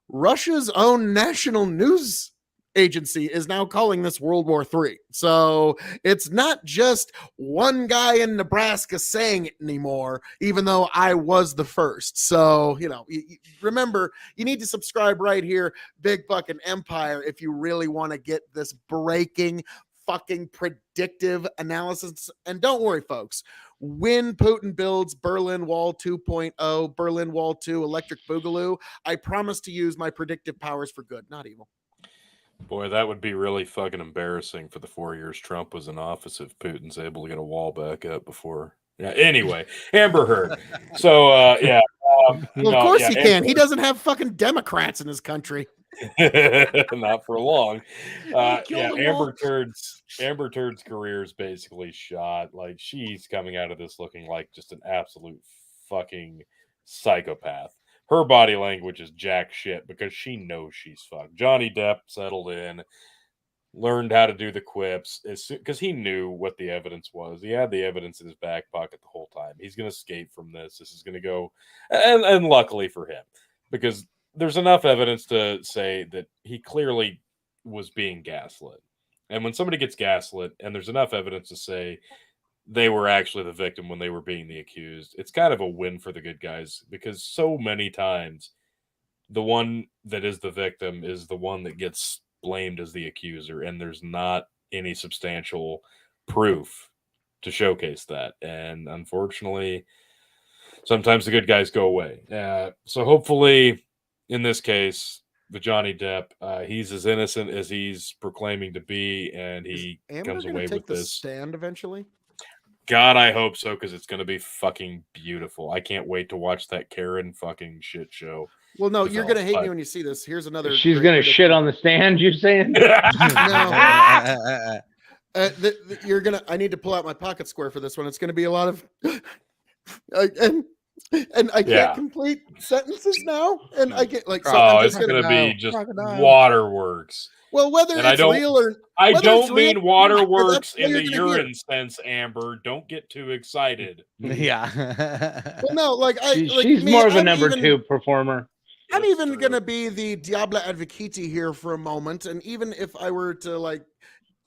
Russia's own national news agency is now calling this World War III. So it's not just one guy in Nebraska saying it anymore, even though I was the first. So, you know, remember, you need to subscribe right here, Big Buck and Empire, if you really want to get this breaking fucking predictive analysis. And don't worry, folks, when Putin builds Berlin Wall 2.0, Berlin Wall 2, Electric Boogaloo, I promise to use my predictive powers for good, not evil. Boy, that would be really fucking embarrassing for the 4 years Trump was in office if Putin's able to get a wall back up before. Yeah. Anyway, Amber Heard. So, yeah. Well, of course he can. He doesn't have fucking Democrats in his country. Not for long. Amber Turd's career is basically shot. Like, she's coming out of this looking like just an absolute fucking psychopath. Her body language is jack shit because she knows she's fucked. Johnny Depp settled in, learned how to do the quips because he knew what the evidence was. He had the evidence in his back pocket the whole time. He's going to escape from this. This is going to go, and luckily for him, because there's enough evidence to say that he clearly was being gaslit. And when somebody gets gaslit, and there's enough evidence to say they were actually the victim when they were being the accused, it's kind of a win for the good guys, because so many times the one that is the victim is the one that gets blamed as the accuser, and there's not any substantial proof to showcase that. And unfortunately, sometimes the good guys go away. So hopefully, in this case, the Johnny Depp, he's as innocent as he's proclaiming to be, and he comes away with this stand eventually. God, I hope so, because it's going to be fucking beautiful. I can't wait to watch that Karen fucking shit show. Well, no, you're going to hate me when you see this. Here's another. She's going to shit on the stand, you're saying? No. You're going to. I need to pull out my pocket square for this one. It's going to be a lot of. And I can't complete sentences now. And I get like. Oh, it's going to be just waterworks. Well, whether it's real or I don't mean waterworks in the urine sense, Amber. Don't get too excited. Yeah. Well, no, like she's more of a number two performer. I'm even gonna be the Diablo Advocati here for a moment, and even if I were to like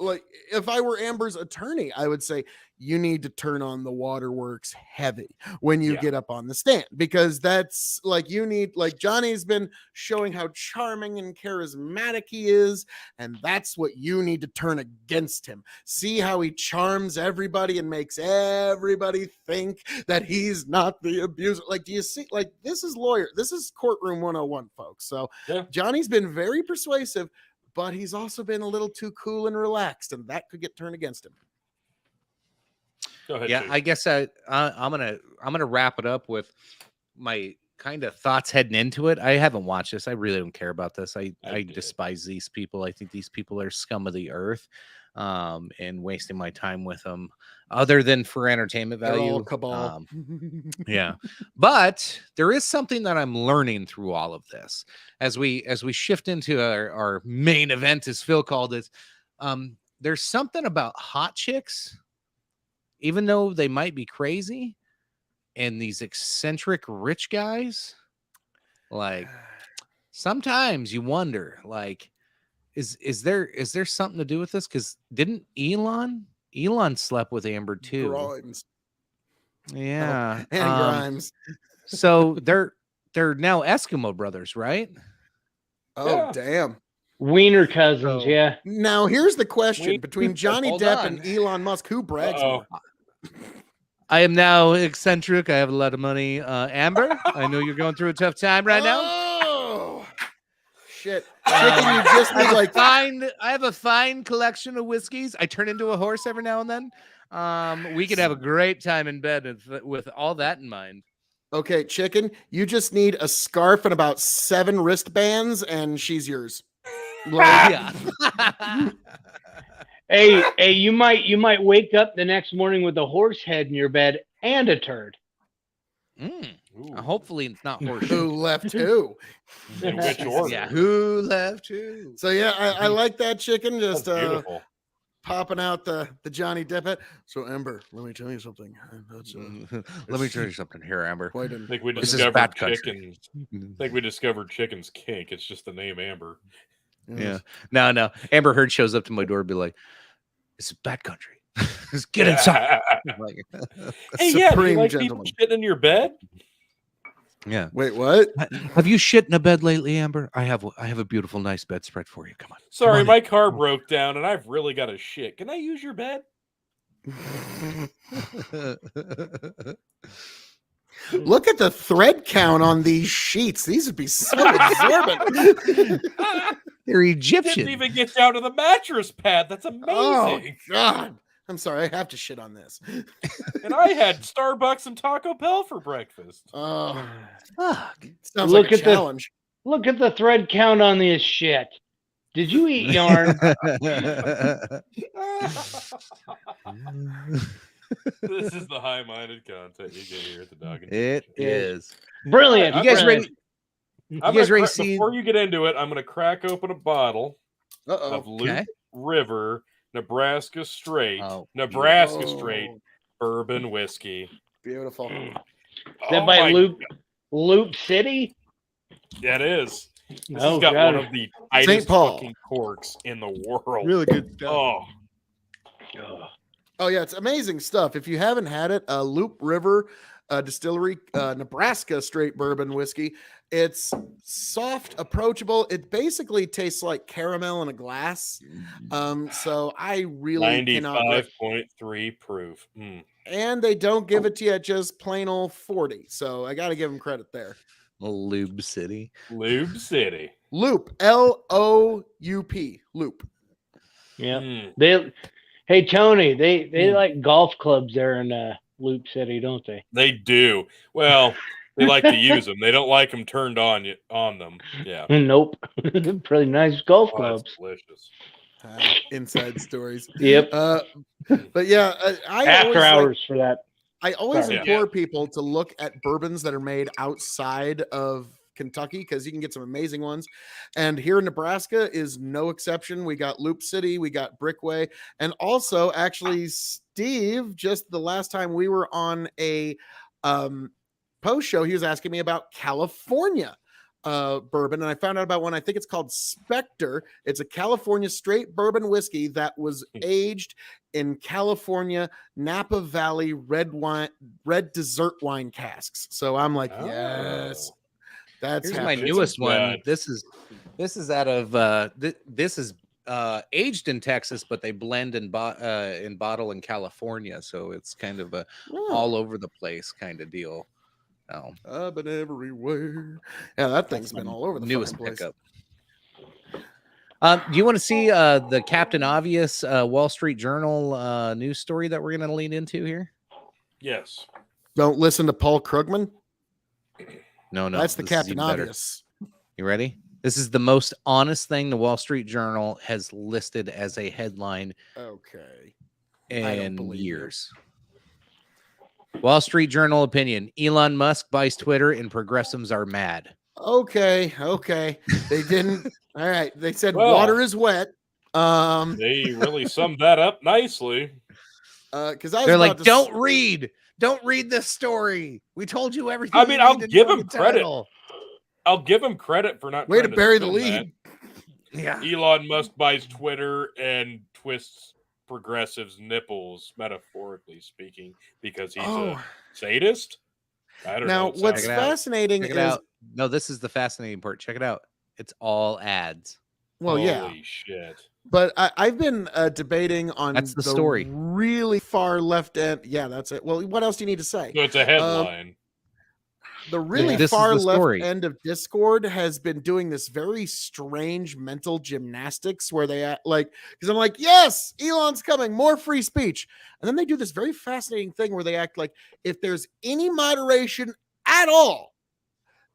like if I were Amber's attorney, I would say you need to turn on the waterworks heavy when you get up on the stand, because that's like you need, like Johnny's been showing how charming and charismatic he is, and that's what you need to turn against him. See how he charms everybody and makes everybody think that he's not the abuser. Like, do you see? Like, this is courtroom 101, folks. So Johnny's been very persuasive, but he's also been a little too cool and relaxed, and that could get turned against him. Go ahead, Yeah, Jake. I guess I'm gonna wrap it up with my kind of thoughts heading into it. I haven't watched this. I really don't care about this. I despise these people. I think these people are scum of the earth, and wasting my time with them, other than for entertainment They're value. all cabal. Yeah, but there is something that I'm learning through all of this as we shift into our main event, as Phil called it. There's something about hot chicks, even though they might be crazy, and these eccentric rich guys, like sometimes you wonder, like, is there something to do with this? Because didn't Elon slept with Amber too? Grimes. Yeah, and Grimes. So they're now Eskimo brothers, right? Oh, damn. Wiener cousins, yeah. Now here's the question between Johnny Hold Depp on. and Elon Musk, who brags more? I am now eccentric. I have a lot of money. Amber, I know you're going through a tough time right now. Oh shit! Chicken, you just need like I have a fine collection of whiskeys. I turn into a horse every now and then. We could have a great time in bed with all that in mind. Okay, Chicken, you just need a scarf and about 7 wristbands, and she's yours. Yeah. Hey, you might wake up the next morning with a horse head in your bed and a turd. Hopefully it's not horse. Who left who? In which order? Yeah, who left who? So yeah, I like that, Chicken. Just That's beautiful. popping out the Johnny Depp head. So Amber, let me tell you something. That's, Let me tell you something here, Amber. quite I an think we This is discovered bad country. chickens. I think we discovered chicken's kink. It's just the name Amber. Yeah. No. Amber Heard shows up to my door and be like, it's a bad country. Just get inside. Like, Hey, yeah, do you Supreme like gentleman. people shitting in your bed? yeah. Wait, what? Have you shit in a bed lately, Amber? I have a beautiful, nice bedspread for you. Come on. Sorry, Come my car broke down and I've really got to shit. Can I use your bed? Look at the thread count on these sheets. These would be so absorbent. They're Egyptian. Didn't even get down to the mattress pad. That's amazing. Oh God! I'm sorry. I have to shit on this. And I had Starbucks and Taco Bell for breakfast. Oh, Fuck. sounds Look like a at the- challenge. Look at the thread count on this shit. Did you eat yarn? This is the high-minded content you get here at the Dog and It Chicken. is. Brilliant. You guys Brad. ready? I'm You guys gonna ready to see? Before you get into it, I'm going to crack open a bottle Uh-oh. of Loop Okay. River Nebraska Straight, Oh, Nebraska beautiful. Straight bourbon whiskey. Beautiful. Is that Oh by my- Loop City? That is. This Oh, has got God. one of the tightest Paul. fucking corks in the world. Really good stuff. Oh, Oh yeah, it's amazing stuff. If you haven't had it, Loop River Distillery Nebraska straight bourbon whiskey. It's soft, approachable. It basically tastes like caramel in a glass. So I really cannot. 95.3 proof. And they don't give it to you at just plain old 40. So I got to give them credit there. Lube City. Lube City. Loop, L-O-U-P, Loop. Yeah. Hey Tony, they like golf clubs there in Loop City, don't they? They do. Well, they like to use them. They don't like them turned on them. Yeah. Nope. Pretty nice golf Oh, clubs. that's delicious. Inside stories. Yep. But yeah, I After always hours for that. I always Sorry. implore people to look at bourbons that are made outside of Kentucky because you can get some amazing ones. And here in Nebraska is no exception. We got Loop City, we got Brickway, and also actually Steve, just the last time we were on a post show, he was asking me about California bourbon, and I found out about one. I think it's called Spectre. It's a California straight bourbon whiskey that was aged in California Napa Valley red dessert wine casks. So I'm like, yes, that's Here's my newest one. This is out of this is aged in Texas, but they blend and bottle in California, so it's kind of a all over the place kind of deal. I've been everywhere. Yeah, that thing's been all over the newest place. pickup. Do you want to see the Captain Obvious Wall Street Journal news story that we're going to lean into here? Yes. Don't listen to Paul Krugman. No, That's the this is Captain even better. Obvious. You ready? This is the most honest thing the Wall Street Journal has listed as a headline. Okay. In years. Wall Street Journal opinion: Elon Musk buys Twitter and progressives are mad. Okay. They didn't. All right. They said Well, water is wet. They really summed that up nicely. Because they're like, don't read this story. We told you everything. I mean, I'll give him credit. I'll give him credit for not way trying to bury the spin lead. that. Yeah. Elon Musk buys Twitter and twists progressives' nipples, metaphorically speaking, because he's a sadist. I don't know. Now, what's fascinating Check it is out. No, this is the fascinating part. Check it out. It's all ads. Well, yeah. Holy shit. But I've been debating on That's the story. Really far left end. Yeah, that's it. Well, what else do you need to say? So it's a headline. The really This is far the left story. end of Discord has been doing this very strange mental gymnastics where they act like, because I'm like, yes, Elon's coming, more free speech. And then they do this very fascinating thing where they act like if there's any moderation at all,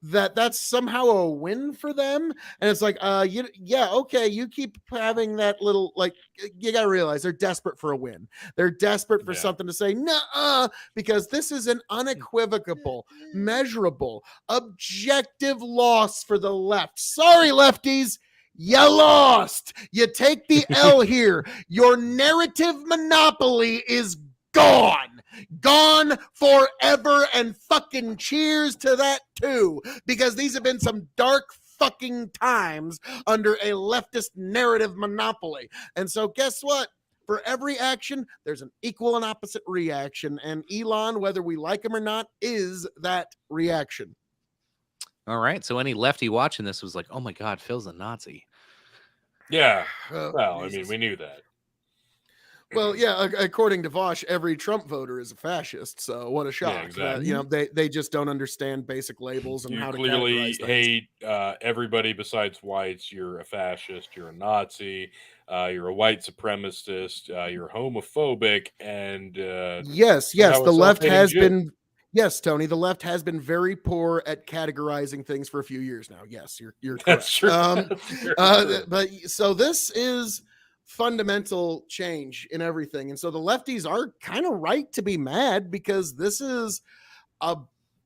that's somehow a win for them. And it's like, okay, you keep having that little, like, you gotta realize they're desperate for a win. They're desperate for something to say, nuh-uh, because this is an unequivocal, measurable, objective loss for the left. Sorry, lefties, you lost. You take the L here. Your narrative monopoly is gone forever, and fucking cheers to that too, because these have been some dark fucking times under a leftist narrative monopoly. And so guess what? For every action, there's an equal and opposite reaction, and Elon, whether we like him or not, is that reaction. All right. So any lefty watching this was like, oh my God, Phil's a Nazi. Yeah. Oh, well, Jesus. I mean, we knew that. Well, yeah, according to Vosh, every Trump voter is a fascist. So what a shock. Yeah, exactly. You know, they just don't understand basic labels and You how to clearly categorize things. hate everybody besides whites. You're a fascist. You're a Nazi. You're a white supremacist. You're homophobic. And Yes, the somehow a left self-hating has Jew. been. Yes, Tony, the left has been very poor at categorizing things for a few years now. Yes, you're correct. That's true. That's very true. But so this is fundamental change in everything, and so the lefties are kind of right to be mad because this is a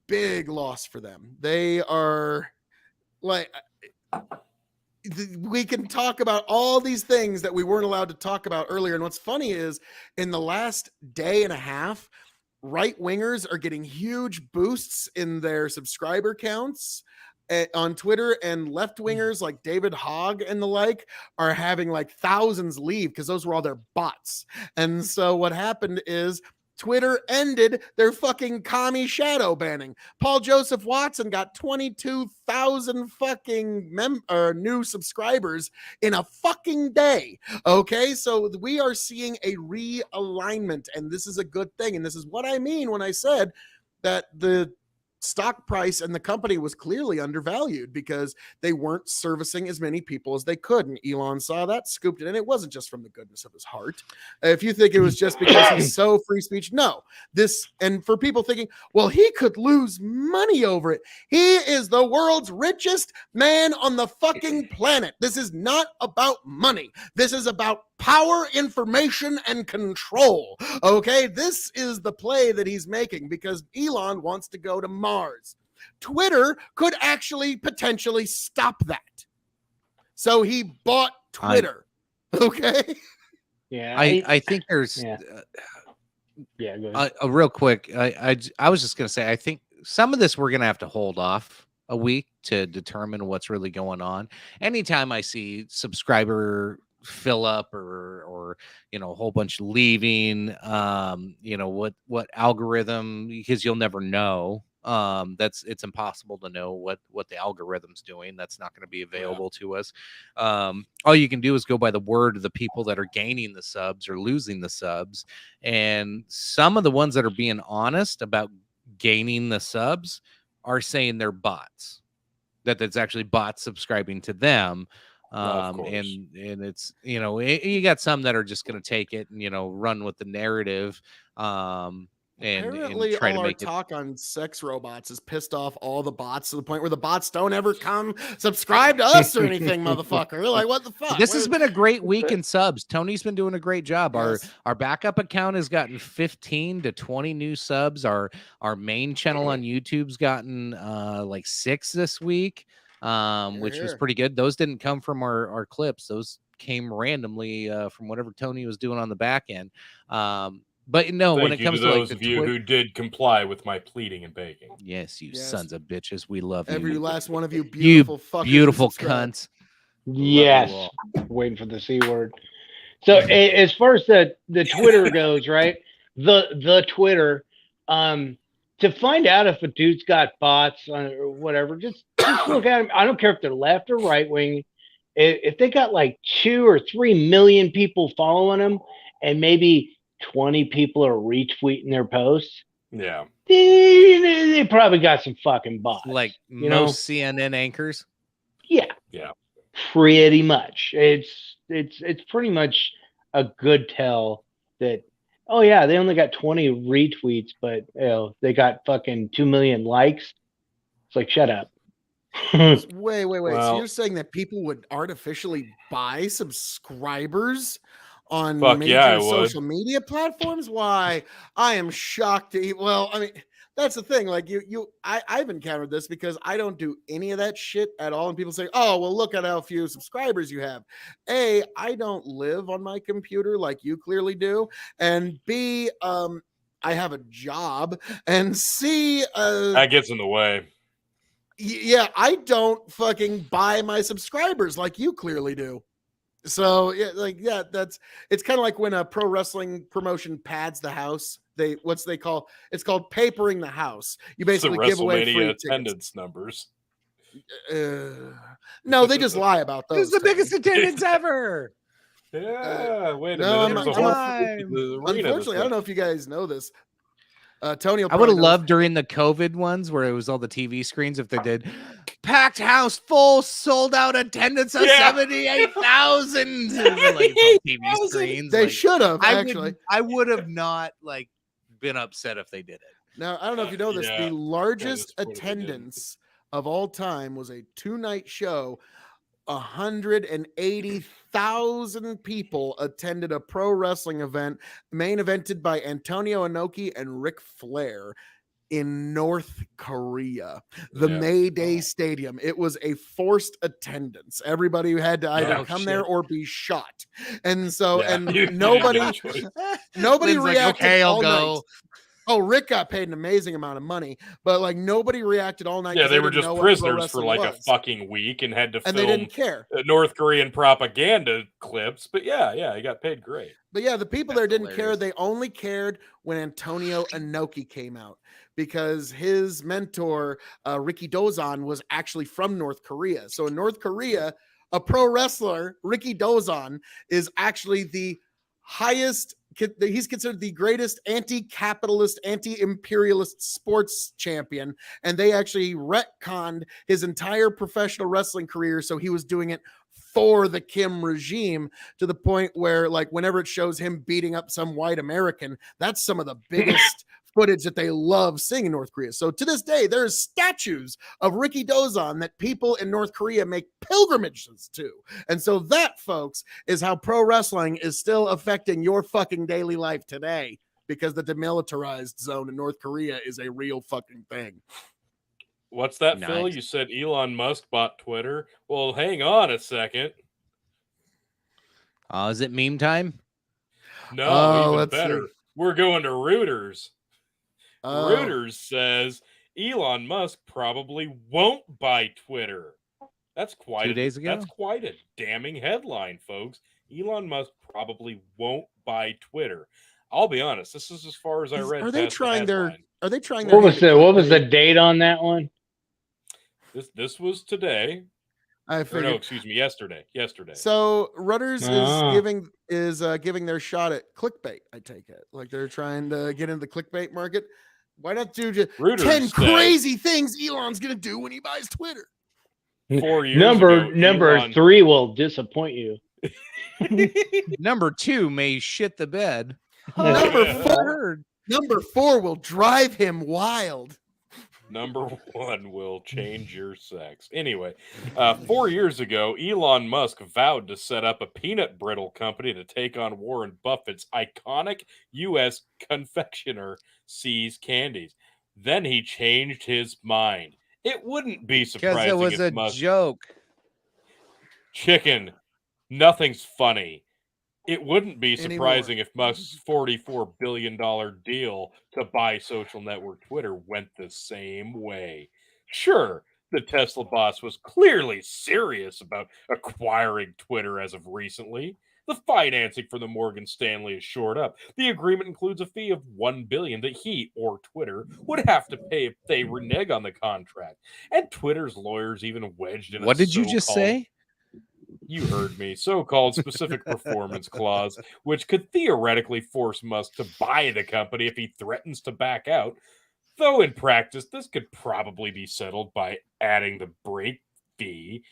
big loss for them. They are like, we can talk about all these things that we weren't allowed to talk about earlier, and what's funny is in the last day and a half, right wingers are getting huge boosts in their subscriber counts on Twitter, and left wingers like David Hogg and the like are having like thousands leave because those were all their bots. And so what happened is Twitter ended their fucking commie shadow banning. Paul Joseph Watson got 22,000 fucking new subscribers in a fucking day. Okay, so we are seeing a realignment, and this is a good thing. And this is what I mean when I said that the stock price and the company was clearly undervalued because they weren't servicing as many people as they could. And Elon saw that, scooped it in. It wasn't just from the goodness of his heart. If you think it was just because he's so free speech, no. And for people thinking, well, he could lose money over it. He is the world's richest man on the fucking planet. This is not about money. This is about power, information, and control. Okay, this is the play that he's making because Elon wants to go to Mars. Twitter could actually potentially stop that. So he bought Twitter. Okay. Yeah, I think there's go ahead. real quick. I was just gonna say I think some of this we're gonna have to hold off a week to determine what's really going on. Anytime I see subscriber fill up or a whole bunch leaving, what algorithm, because you'll never know. It's impossible to know what the algorithm's doing. That's not going to be available to us. All you can do is go by the word of the people that are gaining the subs or losing the subs, and some of the ones that are being honest about gaining the subs are saying they're bots, that's actually bots subscribing to them. And it's, you got some that are just going to take it and, run with the narrative. Apparently, and try all to our make it. talk on sex robots has pissed off all the bots to the point where the bots don't ever come subscribe to us or anything, motherfucker. They're like, what the fuck? This has been a great week in subs. Tony's been doing a great job. Our backup account has gotten 15 to 20 new subs. Our main channel on YouTube's gotten like 6 this week, which was pretty good. Those didn't come from our clips. Those came randomly from whatever Tony was doing on the back end. But no, when it comes to those like of you who did comply with my pleading and begging. Yes, you sons of bitches, we love you. Every last one of you beautiful fuckers. Beautiful cunts. Yes, waiting for the C word. So as far as the Twitter goes, right? The Twitter, to find out if a dude's got bots or whatever, just look at him. I don't care if they're left or right wing. If they got like 2 or 3 million people following them, and maybe 20 people are retweeting their posts. Yeah. They probably got some fucking bots. Like most CNN anchors. Yeah. Yeah. Pretty much. It's pretty much a good tell that, oh yeah, they only got 20 retweets, but they got fucking 2 million likes. It's like, shut up. Wait. Well, So you're saying that people would artificially buy subscribers on Fuck major yeah, I would. social media platforms? Why? I am shocked to well, I mean, that's the thing. Like I've encountered this because I don't do any of that shit at all. And people say, oh, well, look at how few subscribers you have. A, I don't live on my computer like you clearly do. And B, I have a job. And C, that gets in the way. Yeah, I don't fucking buy my subscribers like you clearly do. So it's kind of like when a pro wrestling promotion pads the house. It's called papering the house. You basically give away free attendance numbers. No, they just lie about those. This is the biggest attendance ever. Yeah, wait a minute. Unfortunately, I don't know if you guys know this. Tony, I would have loved during the COVID ones where it was all the TV screens if they did packed house, full, sold out attendance of 78,000 like TV screens. They should have actually. I would have not been upset if they did it. Now I don't know if you know this. The largest attendance of all time was a 2-night show. 180,000 people attended a pro wrestling event, main evented by Antonio Inoki and Ric Flair in North Korea, the Mayday Stadium. It was a forced attendance. Everybody had to either come there or be shot. And so, nobody reacted. Okay, I'll go. Night. Oh, Rick got paid an amazing amount of money, but nobody reacted all night. Yeah, they were just prisoners for a fucking week and had to film they didn't care. North Korean propaganda clips. But yeah, he got paid great. But yeah, the people there didn't care. They only cared when Antonio Inoki came out because his mentor, Ricky Dozan, was actually from North Korea. So in North Korea, a pro wrestler, Ricky Dozan, is actually the highest. He's considered the greatest anti-capitalist, anti-imperialist sports champion, and they actually retconned his entire professional wrestling career, so he was doing it for the Kim regime to the point where, whenever it shows him beating up some white American, that's some of the biggest footage that they love seeing in North Korea. So to this day, there's statues of Ricky Dozan that people in North Korea make pilgrimages to. And so that, folks, is how pro wrestling is still affecting your fucking daily life today, because the demilitarized zone in North Korea is a real fucking thing. What's that, Phil? You said Elon Musk bought Twitter. Well, hang on a second. Is it meme time? No, even better. See. We're going to Reuters. Reuters says Elon Musk probably won't buy Twitter. That's quite 2 days ago. That's quite a damning headline, folks. Elon Musk probably won't buy Twitter. I'll be honest. This is as far as I read. Are they past the trying their? headline. Are they trying? What was the date on that one? This was today. I figured. No, excuse me, yesterday. Yesterday. So Reuters is giving their shot at clickbait. I take it like they're trying to get into the clickbait market. Why not do just Reuters 10 said- crazy things Elon's gonna do when he buys Twitter? 4 years Number ago, 3 will disappoint you. Number 2 may shit the bed. Number 4 will drive him wild. Number 1 will change your sex. Anyway, 4 years ago, Elon Musk vowed to set up a peanut brittle company to take on Warren Buffett's iconic U.S. confectioner See's Candies. Then he changed his mind. It wouldn't be surprising Because it was if a Musk... joke. Chicken, nothing's funny. It wouldn't be surprising if Musk's $44 billion deal to buy social network Twitter went the same way. Sure, the Tesla boss was clearly serious about acquiring Twitter as of recently. The financing for the Morgan Stanley is shored up. The agreement includes a fee of $1 billion that he or Twitter would have to pay if they renege on the contract. And Twitter's lawyers even wedged in. What did you just say? You heard me. So-called specific performance clause, which could theoretically force Musk to buy the company if he threatens to back out. Though in practice, this could probably be settled by adding the break fee.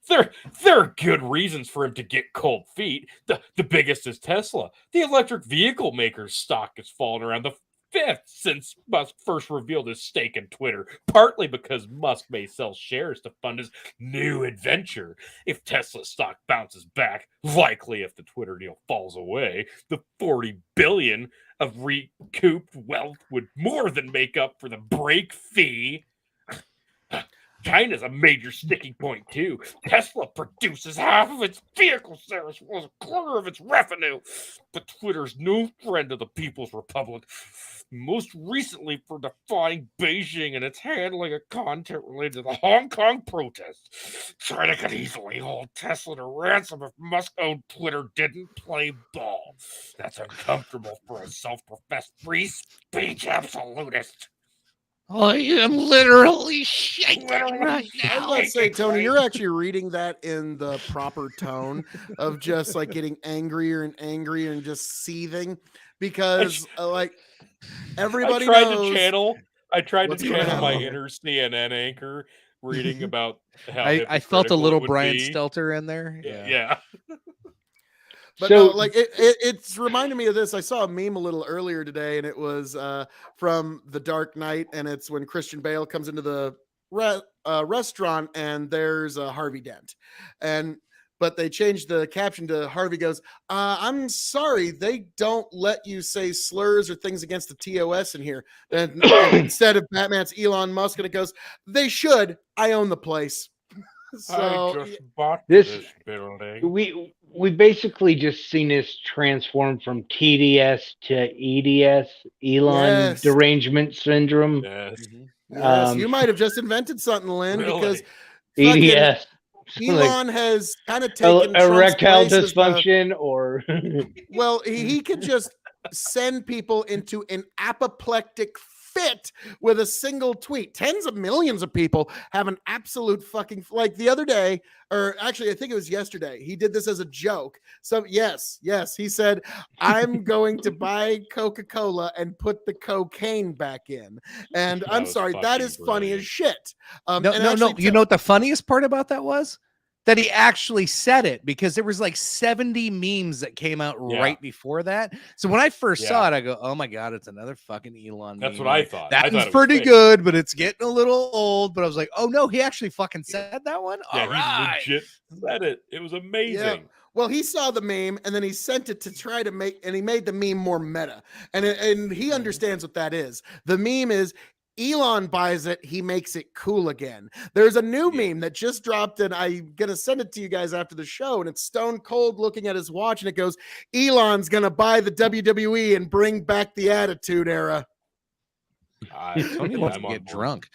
There are good reasons for him to get cold feet. The biggest is Tesla. The electric vehicle maker's stock has fallen around the 5th since Musk first revealed his stake in Twitter, partly because Musk may sell shares to fund his new adventure. If Tesla stock bounces back, likely if the Twitter deal falls away, the $40 billion of recouped wealth would more than make up for the break fee. China's a major sticking point, too. Tesla produces half of its vehicle sales, was a quarter of its revenue. But Twitter's new friend of the People's Republic, most recently for defying Beijing and its handling of content related to the Hong Kong protests. China could easily hold Tesla to ransom if Musk-owned Twitter didn't play ball. That's uncomfortable for a self-professed free speech absolutist. I am literally shaking right I now. was about to say, Tony, you're actually reading that in the proper tone of just like getting angrier and angrier and just seething because like everybody knows. I tried to what's gonna channel my happen. inner CNN anchor reading about how I felt a hypocritical little it would Brian be. Stelter in there. Yeah. But So- no, like it's reminded me of this. I saw a meme a little earlier today, and it was from The Dark Knight, and it's when Christian Bale comes into the restaurant, and there's Harvey Dent, but they changed the caption to Harvey goes, "I'm sorry, they don't let you say slurs or things against the TOS in here." And instead of Batman's Elon Musk, and it goes, "They should. I own the place." So I just bought This- this building. We basically just seen this transform from TDS to EDS, Elon Yes. derangement syndrome. Yes. yes, you might have just invented something, Lynn, Really? because fucking EDS. Elon has kind of taken Erectile Trump's place as the- dysfunction or well, he could just send people into an apoplectic fit with a single tweet. Tens of millions of people have an absolute fucking like the other day, or actually I think it was yesterday. He did this as a joke. So yes, he said, "I'm going to buy Coca-Cola and put the cocaine back in." And That I'm was sorry, that fucking is funny brilliant. as shit. No, And no. actually You know what the funniest part about that was? That he actually said it, because there was like 70 memes that came out Yeah. right before that. So when I first Yeah. saw it, I go, "Oh my god, it's another fucking Elon." That's meme." what I Like, thought. I That thought was it was pretty fake. good, but it's getting a little old. But I was like, "Oh no, he actually fucking said that one." Yeah, All right. he legit said it. It was amazing. Well, he saw the meme and then he sent it to try to make, and he made the meme more meta. And he understands what that is. The meme is Elon buys it, he makes it cool again. There's a new meme that just dropped, and I'm gonna send it to you guys after the show. And it's Stone Cold looking at his watch, and it goes, "Elon's gonna buy the WWE and bring back the Attitude Era." Tony yeah, wants I'm to on get board. drunk.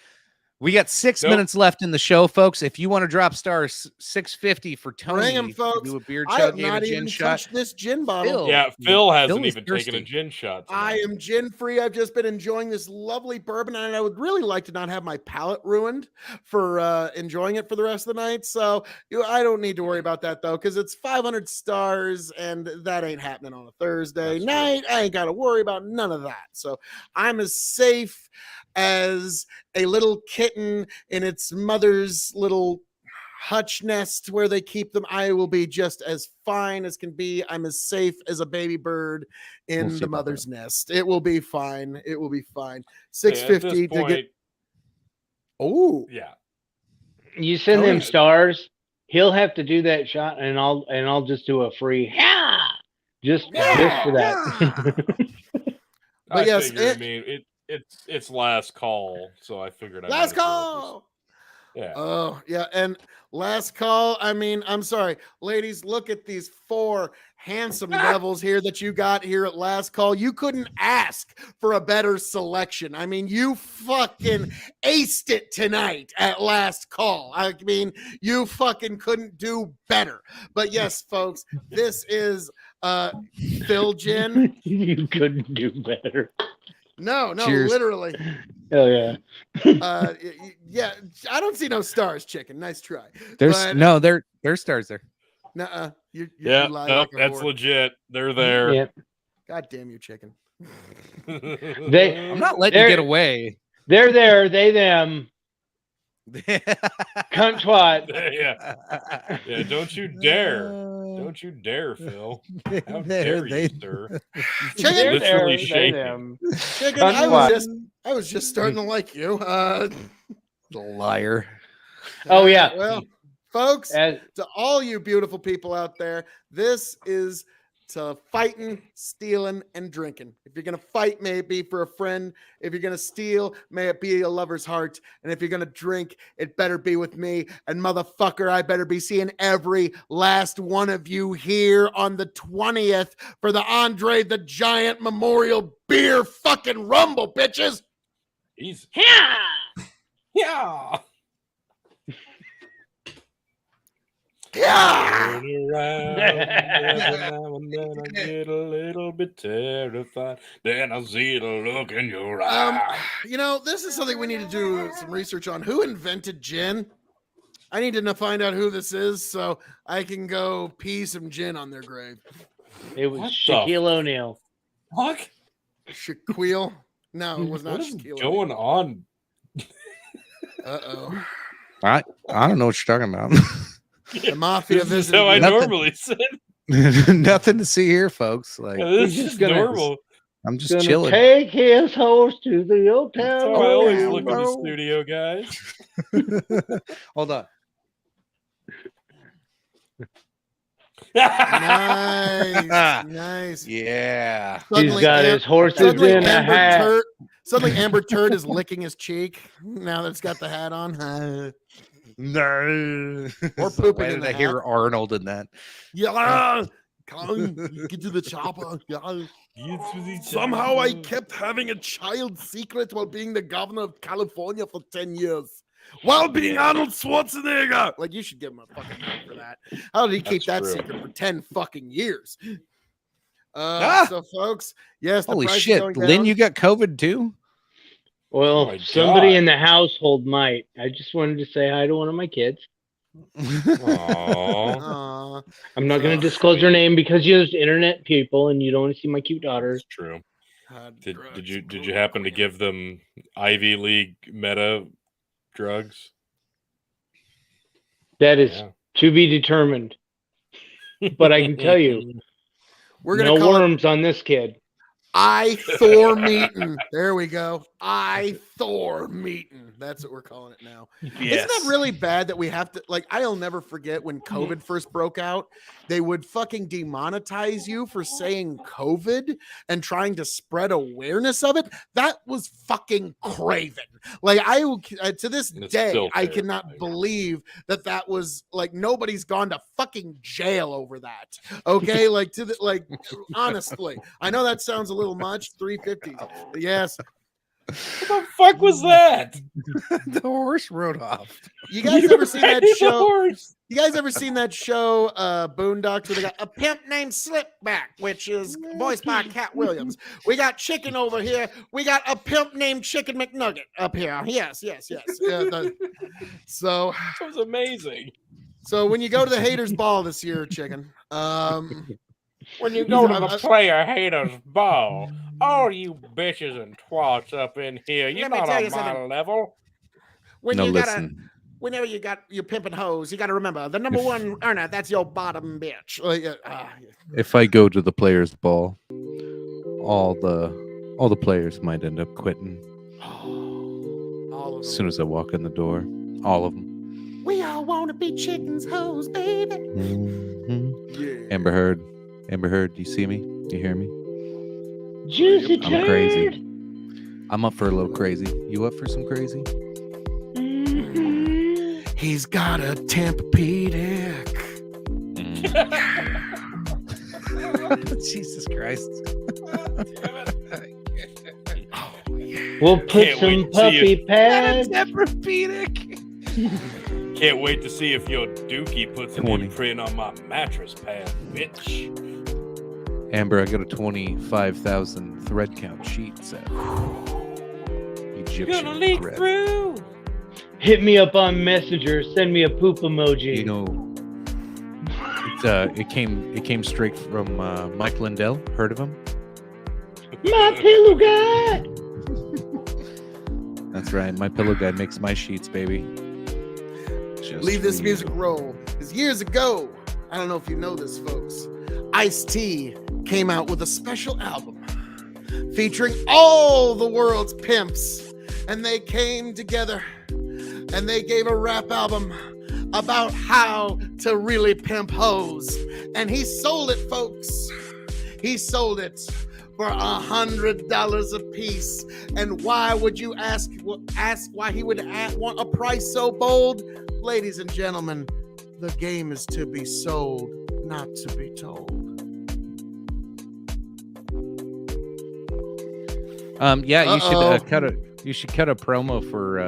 We got 6 Nope. minutes left in the show, folks. If you want to drop stars 650 for Tony Bring 'em, to folks. do a beer I chug have game, a not gin even shot. touched this gin bottle. Yeah, Phil hasn't is even taken a thirsty. gin shot. I am gin free. I've just been enjoying this lovely bourbon, and I would really like to not have my palate ruined for enjoying it for the rest of the night. So I don't need to worry about that though, because it's 500 stars, and that ain't happening on a Thursday night. I ain't got to worry about none of that. So I'm as safe as a little kitten in its mother's little hutch nest where they keep them. I will be just as fine as can be. I'm as safe as a baby bird in see the about mother's nest. It will be fine. It will be fine. Yeah, at 650 this to get. point, Oh, yeah. You send Tony- him stars, he'll have to do that shot, and I'll just do a free just for that. But I yes, figured, I mean, it's last call, so I figured. Last call. Yeah. Oh, yeah. And last call. I mean, I'm sorry, ladies, look at these 4 handsome devils here that you got here at last call. You couldn't ask for a better selection. I mean, you fucking aced it tonight at last call. I mean, you fucking couldn't do better. But yes, folks, this is Phil Gin. You couldn't do better. No, Cheers. literally. Hell yeah. Yeah, I don't see no stars, chicken. Nice try. There's But, there's stars there. nuh-uh. You Yeah, lie nope, like a that's whore. legit. They're there. Yep. God damn you, chicken. I'm not letting you get away. They're there, they them. Cunt twat. yeah. Yeah, don't you dare. Don't you dare, Phil. How dare you, sir? Chicken, They're there, Literally they shaking. them. chicken. Cunt I was just starting to like you. Liar. Oh, yeah. Well, folks, As, to all you beautiful people out there, this is to fighting, stealing, and drinking. If you're gonna fight, may it be for a friend. If you're gonna steal, may it be a lover's heart. And if you're gonna drink, it better be with me. And motherfucker, I better be seeing every last one of you here on the 20th for the Andre the Giant Memorial Beer fucking Rumble, bitches. Easy. yeah. Yeah. Yeah. Turn around, every now and then I get a little bit terrified. Then I see the look in your eye. You know, this is something we need to do some research on. Who invented gin? I need to find out who this is so I can go pee some gin on their grave. It was What the Shaquille O'Neal. What? Shaquille? No, it was not What is Shaquille. going on? Uh-oh. I don't know what you're talking about. The mafia This is visited how I you. normally sit. Nothing to see here, folks. Like This He's is just gonna- normal. I'm just Gonna chilling. take his horse to the old That's town. how I always road. look in the studio, guys. Hold on. Nice. Nice. Yeah. He's got his horses suddenly in a Amber hat. Turd, suddenly Amber Turd is licking his cheek now that it's got the hat on. No. Or pooping Why in did the I hear hat. Arnold in that? Yeah, come on, get to the chopper. Yeah. Somehow I kept having a child secret while being the governor of California for 10 years. While being Arnold Schwarzenegger. Like, you should give him a fucking medal for that. How did he keep that That's true. secret for 10 fucking years? Ah! So, folks, yes, the Holy price is shit. going Lynn, down. you got COVID too? Well, my somebody God. in the household might. I just wanted to say hi to one of my kids. Aww. Aw. I'm not going Oh, to disclose her name because you use internet people and you don't want to see my cute daughter. That's true. God, Did drugs. you happen to give them Ivy League meta drugs? That is Yeah. to be determined. But I can tell you, We're gonna no call it worms on this kid. I Thor Meetin. There we go. I Thor Meetin. That's what we're calling it now. Isn't that really bad that we have to, like, I'll never forget when COVID first broke out, they would fucking demonetize you for saying COVID and trying to spread awareness of it. That was fucking craven. Like, to this It's day, still I cannot terrifying. believe that was like, nobody's gone to fucking jail over that. Okay. Like, honestly, I know that sounds a little much. 350. Yes. What the fuck was that? The horse rode off. You guys ever seen that riding the show? horse. You guys ever seen that show, Boondocks, where they got a pimp named Slipback, which is voiced by Cat Williams. We got Chicken over here. We got a pimp named Chicken McNugget up here. Yes. So That was amazing. So when you go to the Haters Ball this year, Chicken, When you go to the player haters ball, all you bitches and twats up in here, you're Let me not tell on you my something. level. Whenever you got your pimping hoes, you gotta remember the number one earner. That's your bottom bitch. If I go to the players' ball, all the players might end up quitting. All of As soon as I walk in the door, all of them. We all want to be chickens, hoes, baby. Mm-hmm. Amber Heard, do you see me? Do you hear me? Juicy I'm crazy. I'm up for a little crazy. You up for some crazy? He's got a Tempur-Pedic. Jesus Christ. We'll put Can't some wait to see puppy pads. Can't wait to see if your dookie puts an imprint on my mattress pad, bitch. Amber, I got a 25,000 thread count sheet set. Egyptian Gonna leak thread. through. Hit me up on Messenger. Send me a poop emoji. You know, it came straight from Mike Lindell. Heard of him? My pillow guy. That's right. My pillow guy makes my sheets, baby. Just Leave this for music you. roll. Because years ago, I don't know if you know this, folks, Ice-T came out with a special album featuring all the world's pimps, and they came together and they gave a rap album about how to really pimp hoes. And he sold it, folks. He sold it for $100 a piece. And why would you ask why he would want a price so bold? Ladies and gentlemen, the game is to be sold, not to be told. Yeah, you should cut a promo for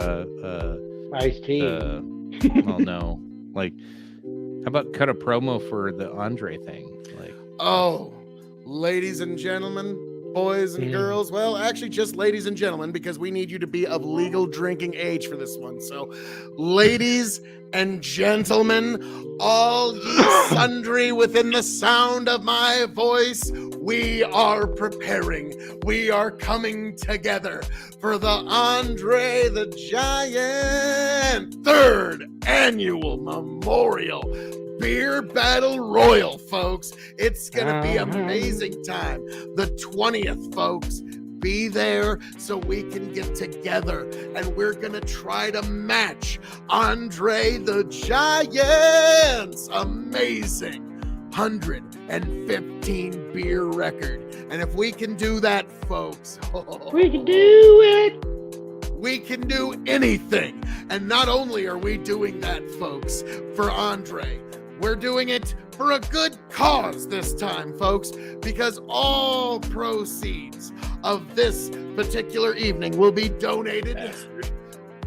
Ice-T. Well, no, like, how about cut a promo for the Andre thing? Like, Ladies and gentlemen, boys and girls, well, actually just ladies and gentlemen, because we need you to be of legal drinking age for this one. So, ladies and gentlemen, all ye sundry within the sound of my voice, we are preparing. We are coming together for the Andre the Giant 3rd Annual Memorial Beer Battle Royal, folks. It's gonna be an amazing time. The 20th, folks. Be there so we can get together, and we're gonna try to match Andre the Giant's amazing 115 beer record. And if we can do that, folks, we can do it. We can do anything. And not only are we doing that, folks, for Andre, we're doing it for a good cause this time, folks, because all proceeds of this particular evening will be donated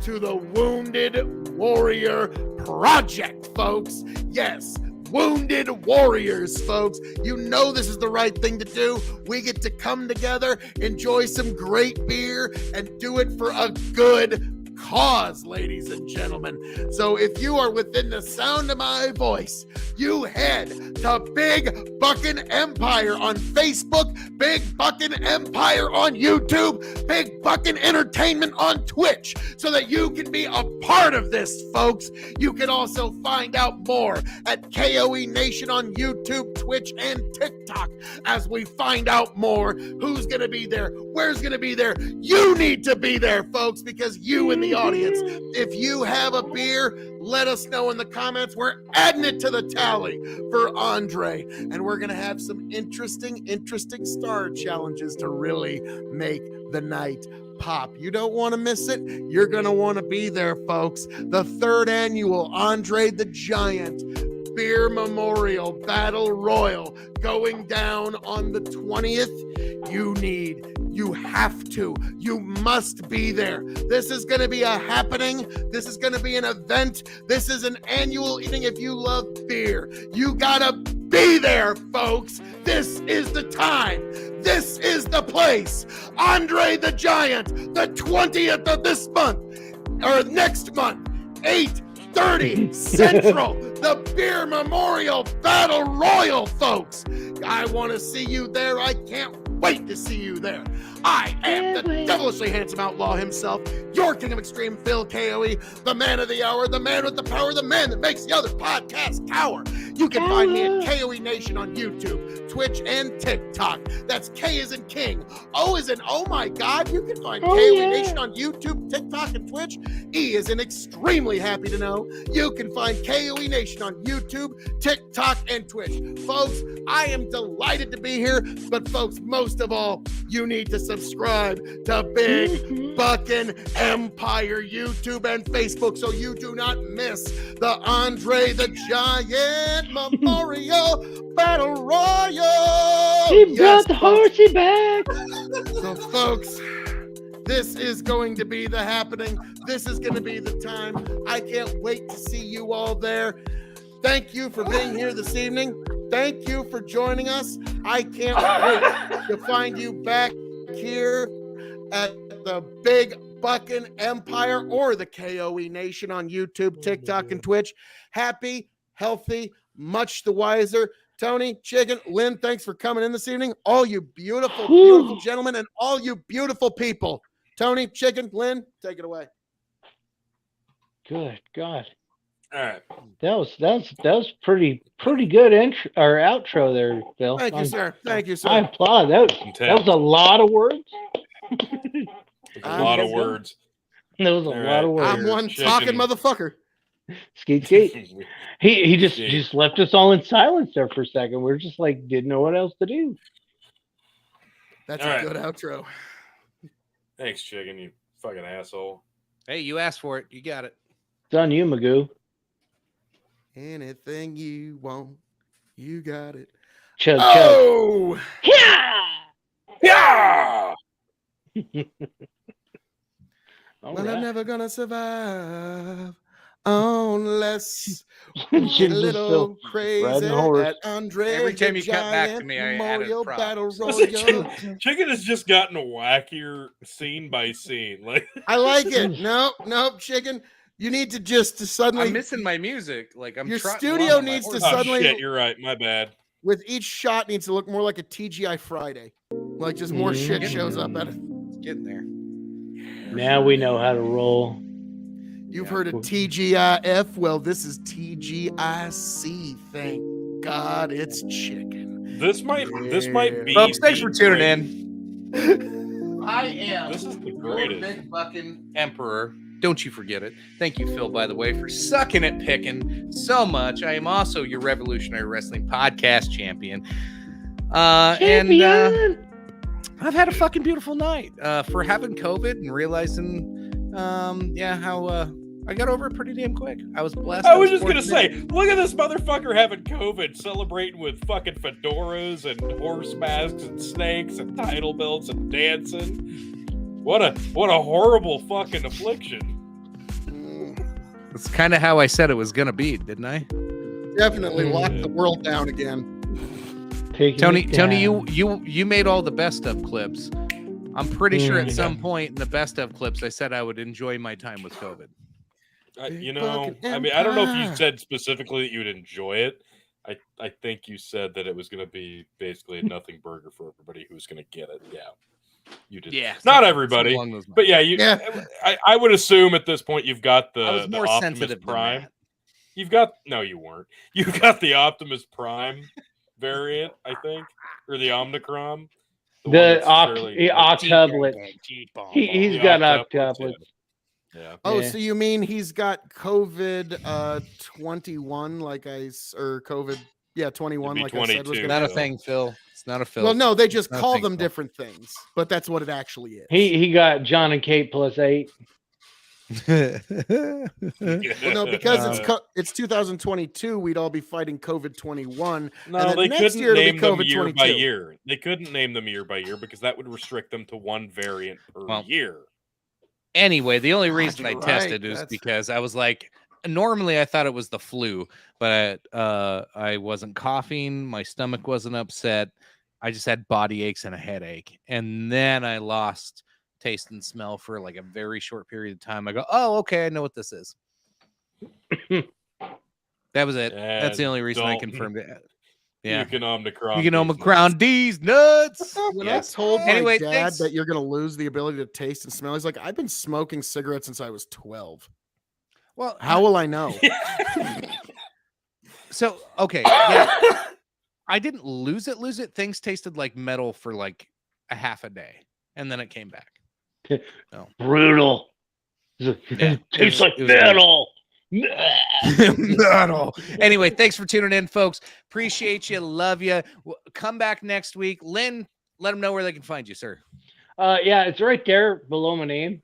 to the Wounded Warrior Project, folks. Yes, Wounded Warriors, folks. You know this is the right thing to do. We get to come together, enjoy some great beer, and do it for a good cause, ladies and gentlemen. So if you are within the sound of my voice, you head to Big Buckin' Empire on Facebook, Big Buckin' Empire on YouTube, Big Buckin' Entertainment on Twitch, so that you can be a part of this, folks. You can also find out more at KOE Nation on YouTube, Twitch, and TikTok as we find out more who's going to be there, where's going to be there. You need to be there, folks, because you in the audience, if you have a beer, let us know in the comments. We're adding it to the tally for Andre, and we're going to have some interesting star challenges to really make the night pop. You don't want to miss it. You're going to want to be there, folks. The 3rd Annual Andre the Giant Beer Memorial Battle Royal going down on the 20th. You need You have to. You must be there. This is going to be a happening. This is going to be an event. This is an annual evening. If you love beer, you got to be there, folks. This is the time. This is the place. Andre the Giant, the 20th of this month, or next month, 8:30 Central, the Beer Memorial Battle Royal, folks. I want to see you there. I can't wait to see you there. I am the devilishly handsome outlaw himself, your king of extreme, Phil KOE, the man of the hour, the man with the power, the man that makes the other podcast cower. You can find me at KOE Nation on YouTube, Twitch, and TikTok. That's K as in King, O as in oh my God. You can find KOE Nation on YouTube, TikTok, and Twitch. E as in extremely happy to know. You can find KOE Nation on YouTube, TikTok, and Twitch. Folks, I am delighted to be here, but folks, most of all, you need to subscribe to Big Buckin' Empire YouTube and Facebook so you do not miss the Andre the Giant Memorial Battle Royal. He brought the horsey back. So, folks, this is going to be the happening. This is going to be the time. I can't wait to see you all there. Thank you for being here this evening. Thank you for joining us. I can't wait to find you back here at the Big Buckin' Empire or the KOE Nation on YouTube, TikTok, and Twitch. Happy, healthy, much the wiser. Tony, Chicken, Lynn, thanks for coming in this evening. All you beautiful, beautiful gentlemen and all you beautiful people. Tony, Chicken, Lynn, take it away. Good God. All right. That was pretty good intro or outro there, Phil. Thank you, sir. Thank you, sir. I applaud. That was a lot of words. A lot of words. That was a lot of words. I'm one talking motherfucker. Skeet skeet. He just left us all in silence there for a second. We're just like didn't know what else to do. That's all a right. good outro. Thanks, Chicken, you fucking asshole. Hey, you asked for it. You got it. It's on you, Magoo. Anything you want, you got it. Chug, oh! Yeah! Well, I'm never gonna survive unless we get a little crazy at Andre. Every time the you cut back to Giant me, I added Memorial props. Battle Listen, Royal. Chicken has just gotten wackier scene by scene. Like I like it. Nope, Chicken. You need to just suddenly. I'm missing my music. Like I'm. Your trotting studio along on my needs to horse. suddenly. shit, you're right. My bad. With each shot, needs to look more like a TGI Friday. Like just more shit shows up at it. It's getting there. Now we know how to roll. You've heard of TGIF. Well, this is TGIC. Thank God it's chicken. This might be. Folks, thanks for the tuning great- in. I am. This is the your greatest. Big Buckin' Emperor. Don't you forget it. Thank you, Phil, by the way, for sucking at picking so much. I am also your Revolutionary Wrestling Podcast champion. And I've had a fucking beautiful night for having COVID and realizing, how I got over it pretty damn quick. I was blessed. I was just gonna say, look at this motherfucker having COVID, celebrating with fucking fedoras and horse masks and snakes and title belts and dancing. What a horrible fucking affliction. That's kind of how I said it was gonna be, didn't I? Definitely lock the world down again. Tony, you made all the best of clips. I'm pretty sure at some point in the best of clips, I said I would enjoy my time with COVID. I mean, I don't know if you said specifically that you would enjoy it. I think you said that it was going to be basically a nothing burger for everybody who's going to get it. Yeah, you did. Yeah, not everybody, but yeah, I would assume at this point you've got I was the more Optimus sensitive than Prime. that. You've got you weren't. You've got the Optimus Prime variant, I think, or the Omnicron. The octublet. He's got octuplets. Yeah. Oh, so you mean he's got COVID 21 like or COVID 21 like I said was not a thing, Phil. It's not a Phil. Well, no, they just Not a call thing, them Phil. different things, but that's what it actually is. He got John and Kate +8. Well, no, because it's 2022, we'd all be fighting COVID-21. No, and then they next couldn't year it'll be name them year COVID-22. by year. They couldn't name them year by year because that would restrict them to one variant per year. Anyway, the only reason I you're tested right. is That's- because I was like, normally I thought it was the flu, but I wasn't coughing, my stomach wasn't upset. I just had body aches and a headache, and then I lost taste and smell for like a very short period of time. I go, oh, okay, I know what this is. That was it. That's the only reason I confirmed it. Yeah. You can Omicron. You can Omicron these nuts. When Yes. I told my Anyway, dad thanks. that you're going to lose the ability to taste and smell, he's like, I've been smoking cigarettes since I was 12. Well, how will I know? So, okay. Yeah, I didn't lose it. Things tasted like metal for like a half a day, and then it came back. No. Brutal. Yeah, Tastes like it was weird. metal. Metal. Anyway, thanks for tuning in, folks. Appreciate you. Love you. Come back next week. Lynn, let them know where they can find you, sir. Yeah, it's right there below my name,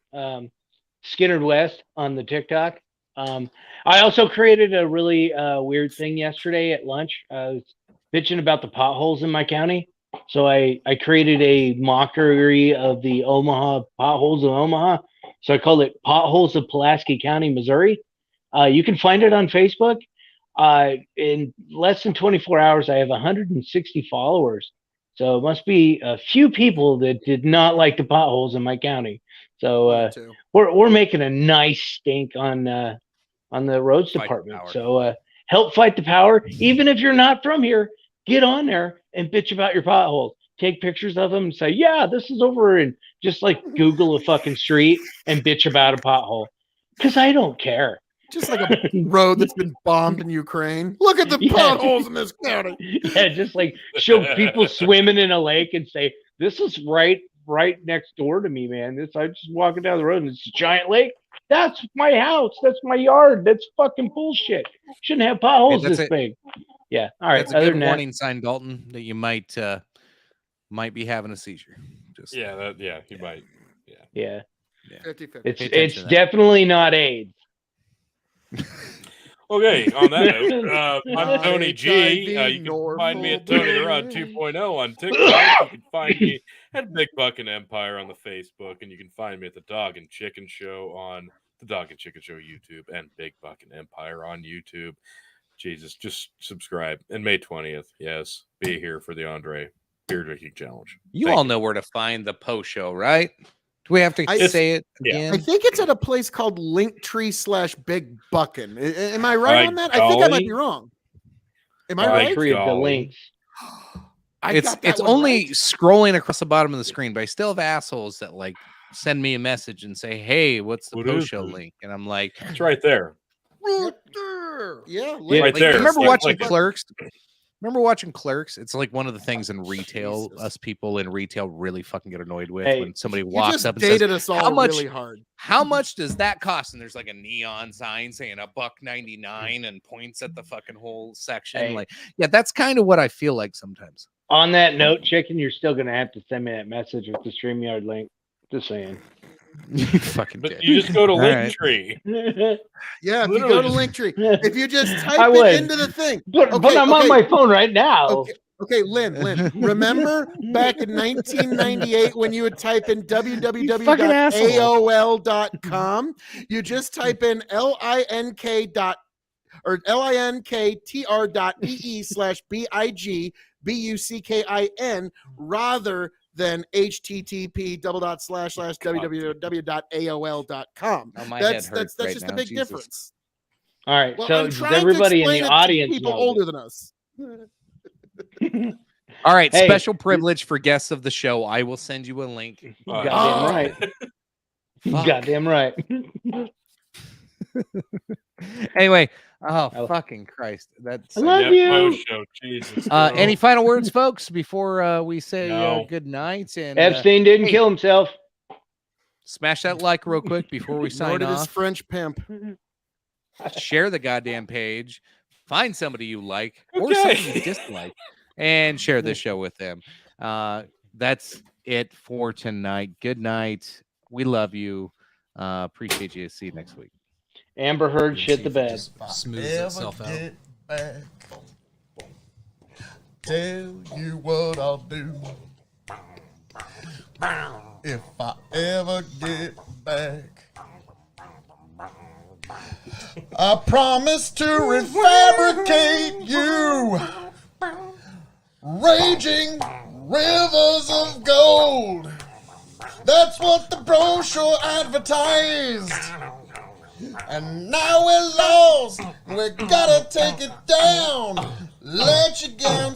Skinner West on the TikTok. I also created a really weird thing yesterday at lunch. I was bitching about the potholes in my county. So I created a mockery of the Omaha potholes of Omaha. So I called it Potholes of Pulaski County, Missouri. You can find it on Facebook. In less than 24 hours, I have 160 followers. So it must be a few people that did not like the potholes in my county. So we're making a nice stink on the roads department. So help fight the power. Even if you're not from here, get on there and bitch about your potholes. Take pictures of them and say, yeah, this is over, and just like Google a fucking street and bitch about a pothole. Because I don't care. Just like a road that's been bombed in Ukraine. Look at the potholes in this county. Yeah, just like show people swimming in a lake and say, this is right next door to me, man. I'm just walking down the road and it's a giant lake. That's my house. That's my yard. That's fucking bullshit. Shouldn't have potholes this big. Yeah. All right. That's a good warning sign, Dalton, that you might be having a seizure. Just you might. Yeah. 50-50. It's definitely not AIDS. Okay, on that note, I'm Tony G. You can find me at Tony the Rod 2.0 on TikTok. You can find me at Big Buckin' Empire on the Facebook, and you can find me at the Dog and Chicken Show on the Dog and Chicken Show YouTube and Big Buckin' Empire on YouTube. Jesus, just subscribe. And May 20th, yes, be here for the Andre Beer Drinking Challenge. You all know where to find the Poe Show, right? Do we have to say it again? I think it's at a place called Linktree/Big Buckin'. Am I right on that? I think I might be wrong. Am I right? The links. It's only scrolling across the bottom of the screen, but I still have assholes that like send me a message and say, "Hey, what's the Poe Show link?" And I'm like, "It's right there." Yeah, right there. Remember watching Clerks? Remember watching Clerks? It's like one of the things in retail, us people in retail really fucking get annoyed with when somebody walks up and says, us all really hard. How much does that cost? And there's like a neon sign saying $1.99 and points at the fucking whole section. Hey. Like, yeah, that's kind of what I feel like sometimes. On that note, Chicken, you're still gonna have to send me that message with the StreamYard link. Just saying. You fucking but you just go to Linktree. Yeah, if you go to Linktree, if you just type it into the thing. But I'm on my phone right now. Okay, Lynn, remember back in 1998 when you would type in www.aol.com? You just type in linktr.ee/BIGBUCKIN rather than http://www.aol.com. That's just a big difference. All right, Well, so I'm trying everybody to in the explain it to audience people knows older it. than us. All right, Hey. special privilege for guests of the show. I will send you a link. Goddamn right. Fuck. Goddamn right. Anyway, fucking Christ. That's I love you. Poe Show. Jesus. Any final words, folks, before we say No. good night? And Epstein didn't kill himself. Smash that like real quick before we Nor sign did his off. French pimp. Share the goddamn page. Find somebody you like or Okay. somebody you dislike, and share this show with them. That's it for tonight. Good night. We love you. Appreciate you. See you next week. Amber Heard shit the bed. Smooths itself out. Get back, tell you what I'll do. If I ever get back, I promise to refabricate you. Raging rivers of gold. That's what the brochure advertised. And now we're lost. We gotta take it down. Let you get